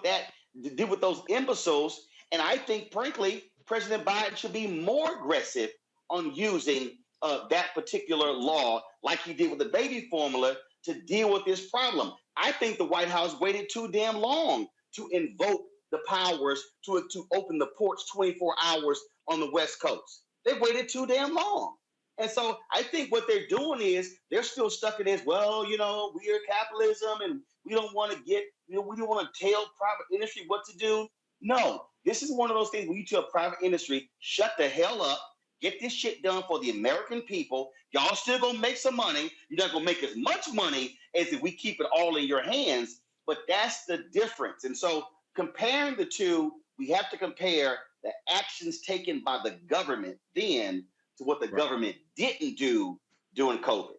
those imbeciles. And I think, frankly, President Biden should be more aggressive on using that particular law like he did with the baby formula to deal with this problem. I think the White House waited too damn long to invoke the powers to open the ports 24 hours on the West Coast. They waited too damn long. And so I think what they're doing is they're still stuck in this, well, we are capitalism and we don't want to we don't want to tell private industry what to do. No, this is one of those things where you tell private industry, shut the hell up, get this shit done for the American people. Y'all still gonna make some money. You're not gonna make as much money as if we keep it all in your hands, but that's the difference. And so comparing the two, we have to compare the actions taken by the government then to what the government didn't do during COVID.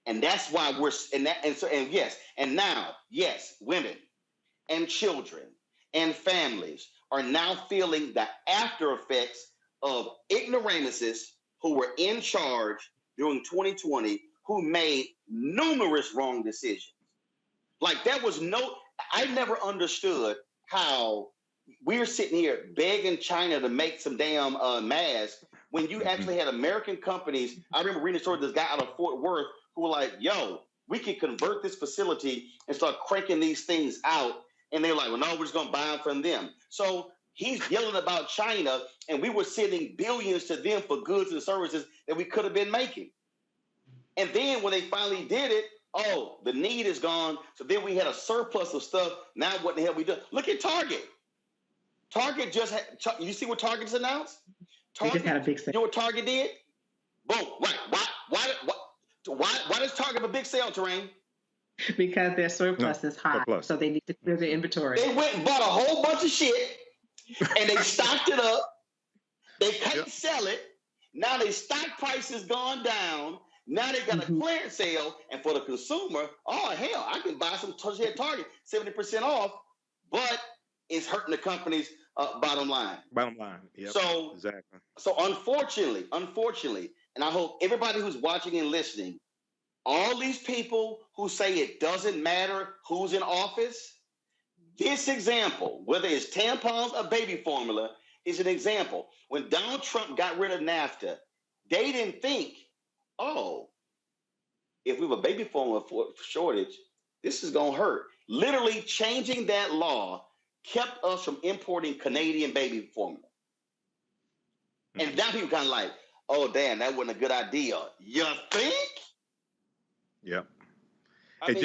And that's why yes, women and children and families are now feeling the after effects of ignoramuses who were in charge during 2020 who made numerous wrong decisions. Like I never understood how we're sitting here begging China to make some damn masks when you actually had American companies. I remember reading a story of this guy out of Fort Worth who were like, yo, we can convert this facility and start cranking these things out. And they're like, well, no, we're just going to buy them from them. So he's yelling about China, and we were sending billions to them for goods and services that we could have been making. And then when they finally did it, the need is gone. So then we had a surplus of stuff. Now what the hell we do? Look at Target. Target just had, you see what Target's announced? Target just had a big sale. You know what Target did? Boom. Right. Why does Target have a big sale, Terrain? Because their surplus is high, so they need to clear their inventory. They went and bought a whole bunch of shit, and they stocked it up. They couldn't sell it. Now their stock price has gone down. Now they got a clearance sale, and for the consumer, oh hell, I can buy some shit at Target 70% off, but it's hurting the company's bottom line. Yep. So exactly. So unfortunately, and I hope everybody who's watching and listening, all these people who say it doesn't matter who's in office, this example, whether it's tampons or baby formula, is an example. When Donald Trump got rid of NAFTA, they didn't think, if we have a baby formula shortage, this is going to hurt. Literally changing that law kept us from importing Canadian baby formula. And now people kind of like, oh, damn, that wasn't a good idea. You think? Yep. I know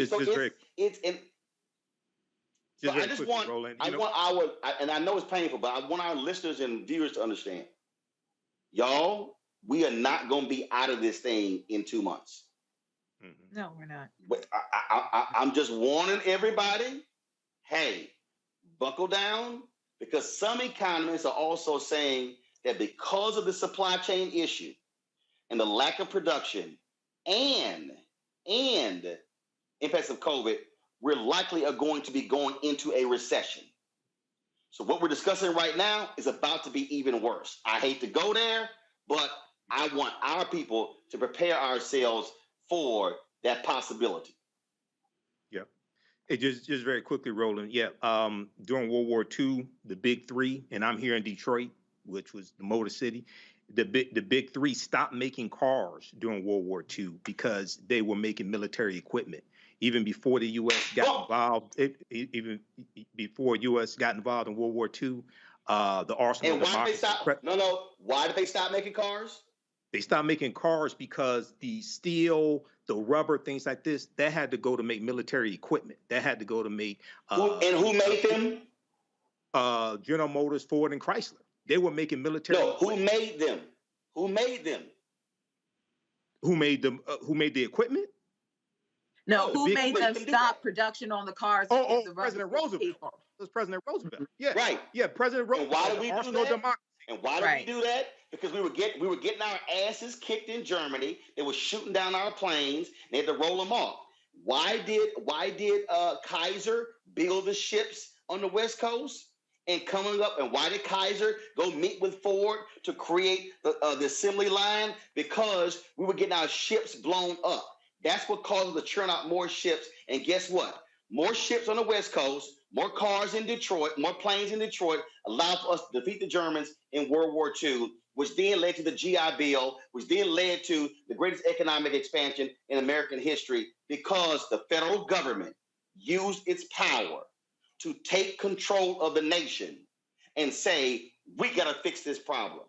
it's painful, but I want our listeners and viewers to understand, y'all, we are not going to be out of this thing in 2 months. No, we're not. But I'm just warning everybody, hey, buckle down, because some economists are also saying that because of the supply chain issue and the lack of production and impacts of COVID, we're likely are going to be going into a recession. So what we're discussing right now is about to be even worse. I hate to go there, but I want our people to prepare ourselves for that possibility. Yep. Hey, just very quickly, Roland. Yeah. During World War II, the big three, and I'm here in Detroit, which was the Motor City. The big three stopped making cars during World War II because they were making military equipment. Even before the U.S. got involved, even before U.S. got involved in World War II, the Arson. And why did they stop? Why did they stop making cars? They stopped making cars because the steel, the rubber, things like this, that had to go to make military equipment. That had to go to make. And who made them? General Motors, Ford, and Chrysler. They were making military. No, who made them? Who made them? Who made them? Who made the equipment? No, who made them stop production on the cars? President Roosevelt. It was President Roosevelt. Yeah, right. Yeah, President Roosevelt. And why did we do that? Democracy. And why did we do that? Because we were getting our asses kicked in Germany. They were shooting down our planes. They had to roll them off. Why did Kaiser build the ships on the West Coast? And coming up, and why did Kaiser go meet with Ford to create the assembly line? Because we were getting our ships blown up. That's what caused us to churn out more ships. And guess what? More ships on the West Coast, more cars in Detroit, more planes in Detroit allowed for us to defeat the Germans in World War II, which then led to the GI Bill, which then led to the greatest economic expansion in American history because the federal government used its power to take control of the nation and say, we got to fix this problem.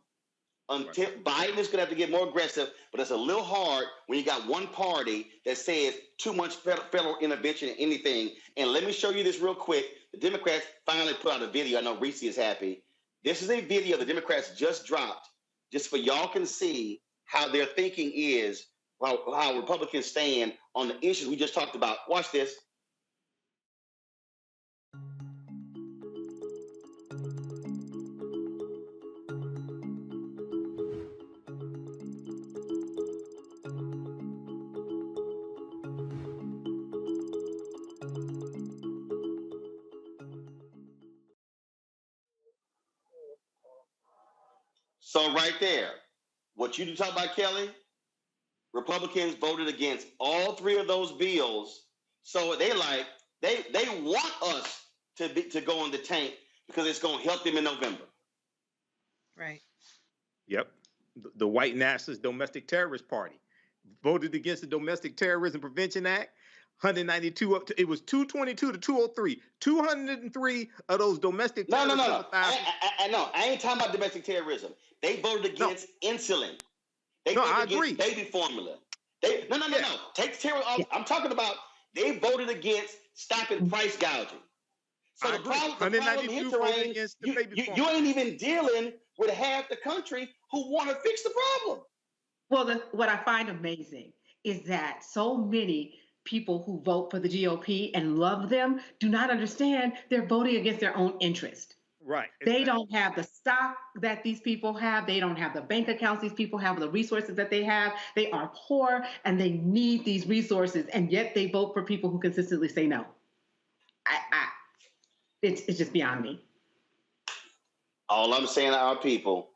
Until Biden is going to have to get more aggressive, but it's a little hard when you got one party that says too much federal intervention in anything. And let me show you this real quick. The Democrats finally put out a video. I know Reese is happy. This is a video the Democrats just dropped, just for y'all can see how their thinking is, how Republicans stand on the issues we just talked about. Watch this. So right there, what you talk about, Kelly, Republicans voted against all three of those bills. So they want us to go in the tank because it's going to help them in November. Right. Yep. The white nationalist domestic terrorist party voted against the Domestic Terrorism Prevention Act. 192 up to, it was 222 to 203. 203 of those domestic terrorists. No. I ain't talking about domestic terrorism. They voted against insulin. They voted I against agree. baby formula. No. Take the terror off. I'm talking about they voted against stopping price gouging. So the problem here, Terrain, you ain't even dealing with half the country who want to fix the problem. Well, what I find amazing is that so many people who vote for the GOP and love them do not understand they're voting against their own interest. Right. They don't have the stock that these people have. They don't have the bank accounts these people have, the resources that they have. They are poor and they need these resources, and yet they vote for people who consistently say no. It's just beyond me. All I'm saying to our people,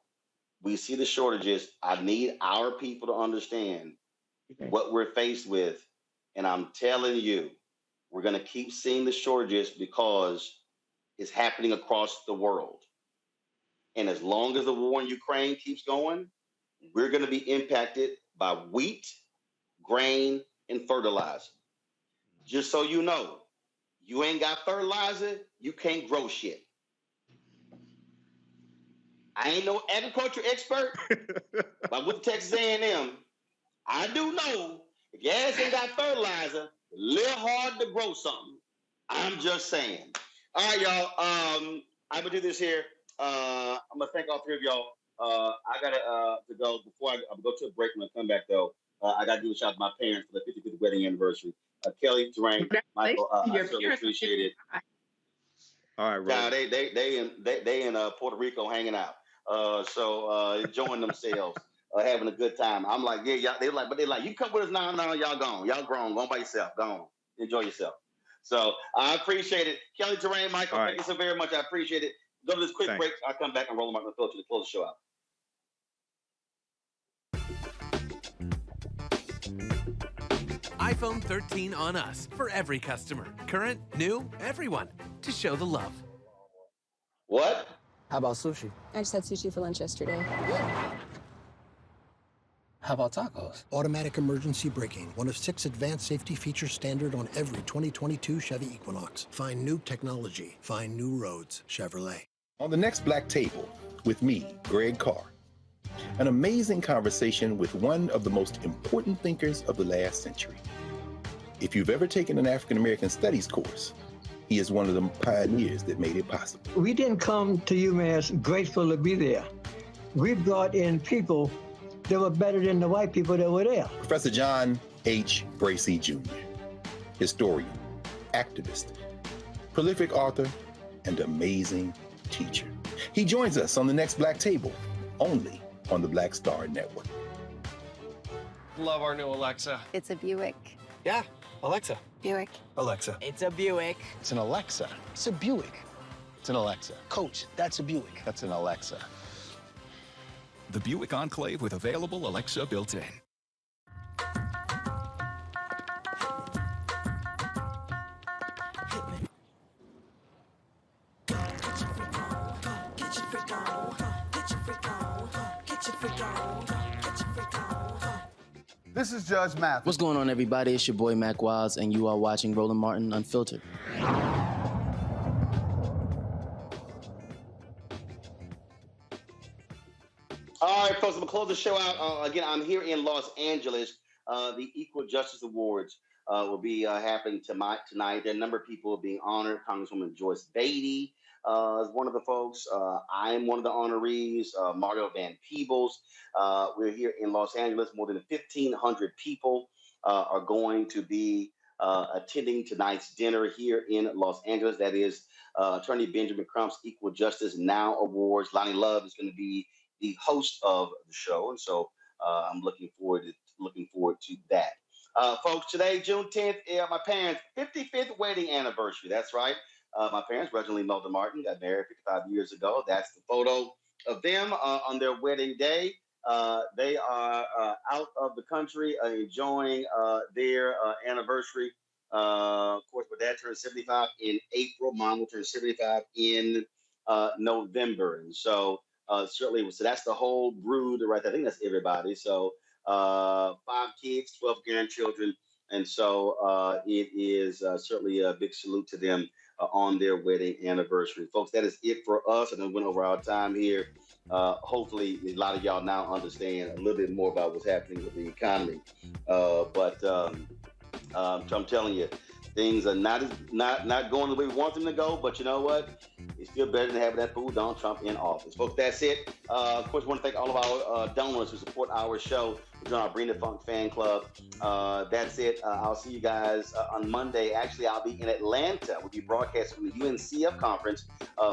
we see the shortages. I need our people to understand what we're faced with. And I'm telling you, we're going to keep seeing the shortages because it's happening across the world. And as long as the war in Ukraine keeps going, we're going to be impacted by wheat, grain, and fertilizer. Just so you know, you ain't got fertilizer, you can't grow shit. I ain't no agriculture expert, but I'm with Texas A&M. I do know if your ass ain't got fertilizer, it's a little hard to grow something. I'm just saying. All right, y'all. I'm gonna do this here. I'm gonna thank all three of y'all. I gotta to go before I go to a break. When I come back though, I gotta give a shout out to my parents for the 55th wedding anniversary. Kelly, Terrain, Michael, I certainly appreciate it. All right, Rob. They in Puerto Rico hanging out. So enjoying themselves, having a good time. I'm like, yeah, y'all. They're like, you come with us now. No, y'all gone. Y'all grown. Go by yourself. Go on. Enjoy yourself. So I appreciate it. Kelly, Terrain, Michael, thank you so very much. I appreciate it. Go to this quick break. I'll come back and roll them up and throw it to the close the show out. iPhone 13 on us for every customer. Current, new, everyone. To show the love. What? How about sushi? I just had sushi for lunch yesterday. How about tacos? Automatic emergency braking, one of 6 advanced safety features standard on every 2022 Chevy Equinox. Find new technology. Find new roads. Chevrolet. On the next Black Table, with me, Greg Carr, an amazing conversation with one of the most important thinkers of the last century. If you've ever taken an African American studies course, he is one of the pioneers that made it possible. We didn't come to UMass grateful to be there. We brought in people that were better than the white people that were there. Professor John H. Bracey Jr., historian, activist, prolific author, and amazing teacher. He joins us on the next Black Table, only on the Black Star Network. Love our new Alexa. It's a Buick. Yeah, Alexa. Buick. Alexa. It's a Buick. It's an Alexa. It's a Buick. It's an Alexa. Coach, that's a Buick. That's an Alexa. The Buick Enclave with available Alexa built-in. This is Judge Mathis. What's going on, everybody? It's your boy Mac Wiles, and you are watching Roland Martin Unfiltered. All right, folks, I'm going to close the show out. Again, I'm here in Los Angeles. The Equal Justice Awards will be happening tonight. There are a number of people being honored. Congresswoman Joyce Beatty is one of the folks. I am one of the honorees, Mario Van Peebles. We're here in Los Angeles. More than 1,500 people are going to be attending tonight's dinner here in Los Angeles. That is Attorney Benjamin Crump's Equal Justice Now Awards. Lonnie Love is going to be the host of the show, and so I'm looking forward to that. Folks, today, June 10th, my parents' 55th wedding anniversary. That's right. My parents, Reginald and Melda Martin, got married 55 years ago. That's the photo of them on their wedding day. They are out of the country enjoying their anniversary. Of course, my dad turned 75 in April. Mom will turn 75 in November. And so certainly, so that's the whole brood right there. I think that's everybody. So 5 kids, 12 grandchildren. And so it is certainly a big salute to them on their wedding anniversary. Folks, that is it for us. And then went over our time here. Hopefully, a lot of y'all now understand a little bit more about what's happening with the economy. So I'm telling you, things are not going the way we want them to go. But you know what? It's still better than having that fool Donald Trump in office. Folks, that's it. Of course, I want to thank all of our donors who support our show. We're doing our Bring the Funk fan club. That's it. I'll see you guys on Monday. Actually, I'll be in Atlanta. We'll be broadcasting from the UNCF conference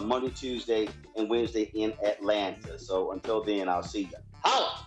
Monday, Tuesday, and Wednesday in Atlanta. So until then, I'll see you. Holla!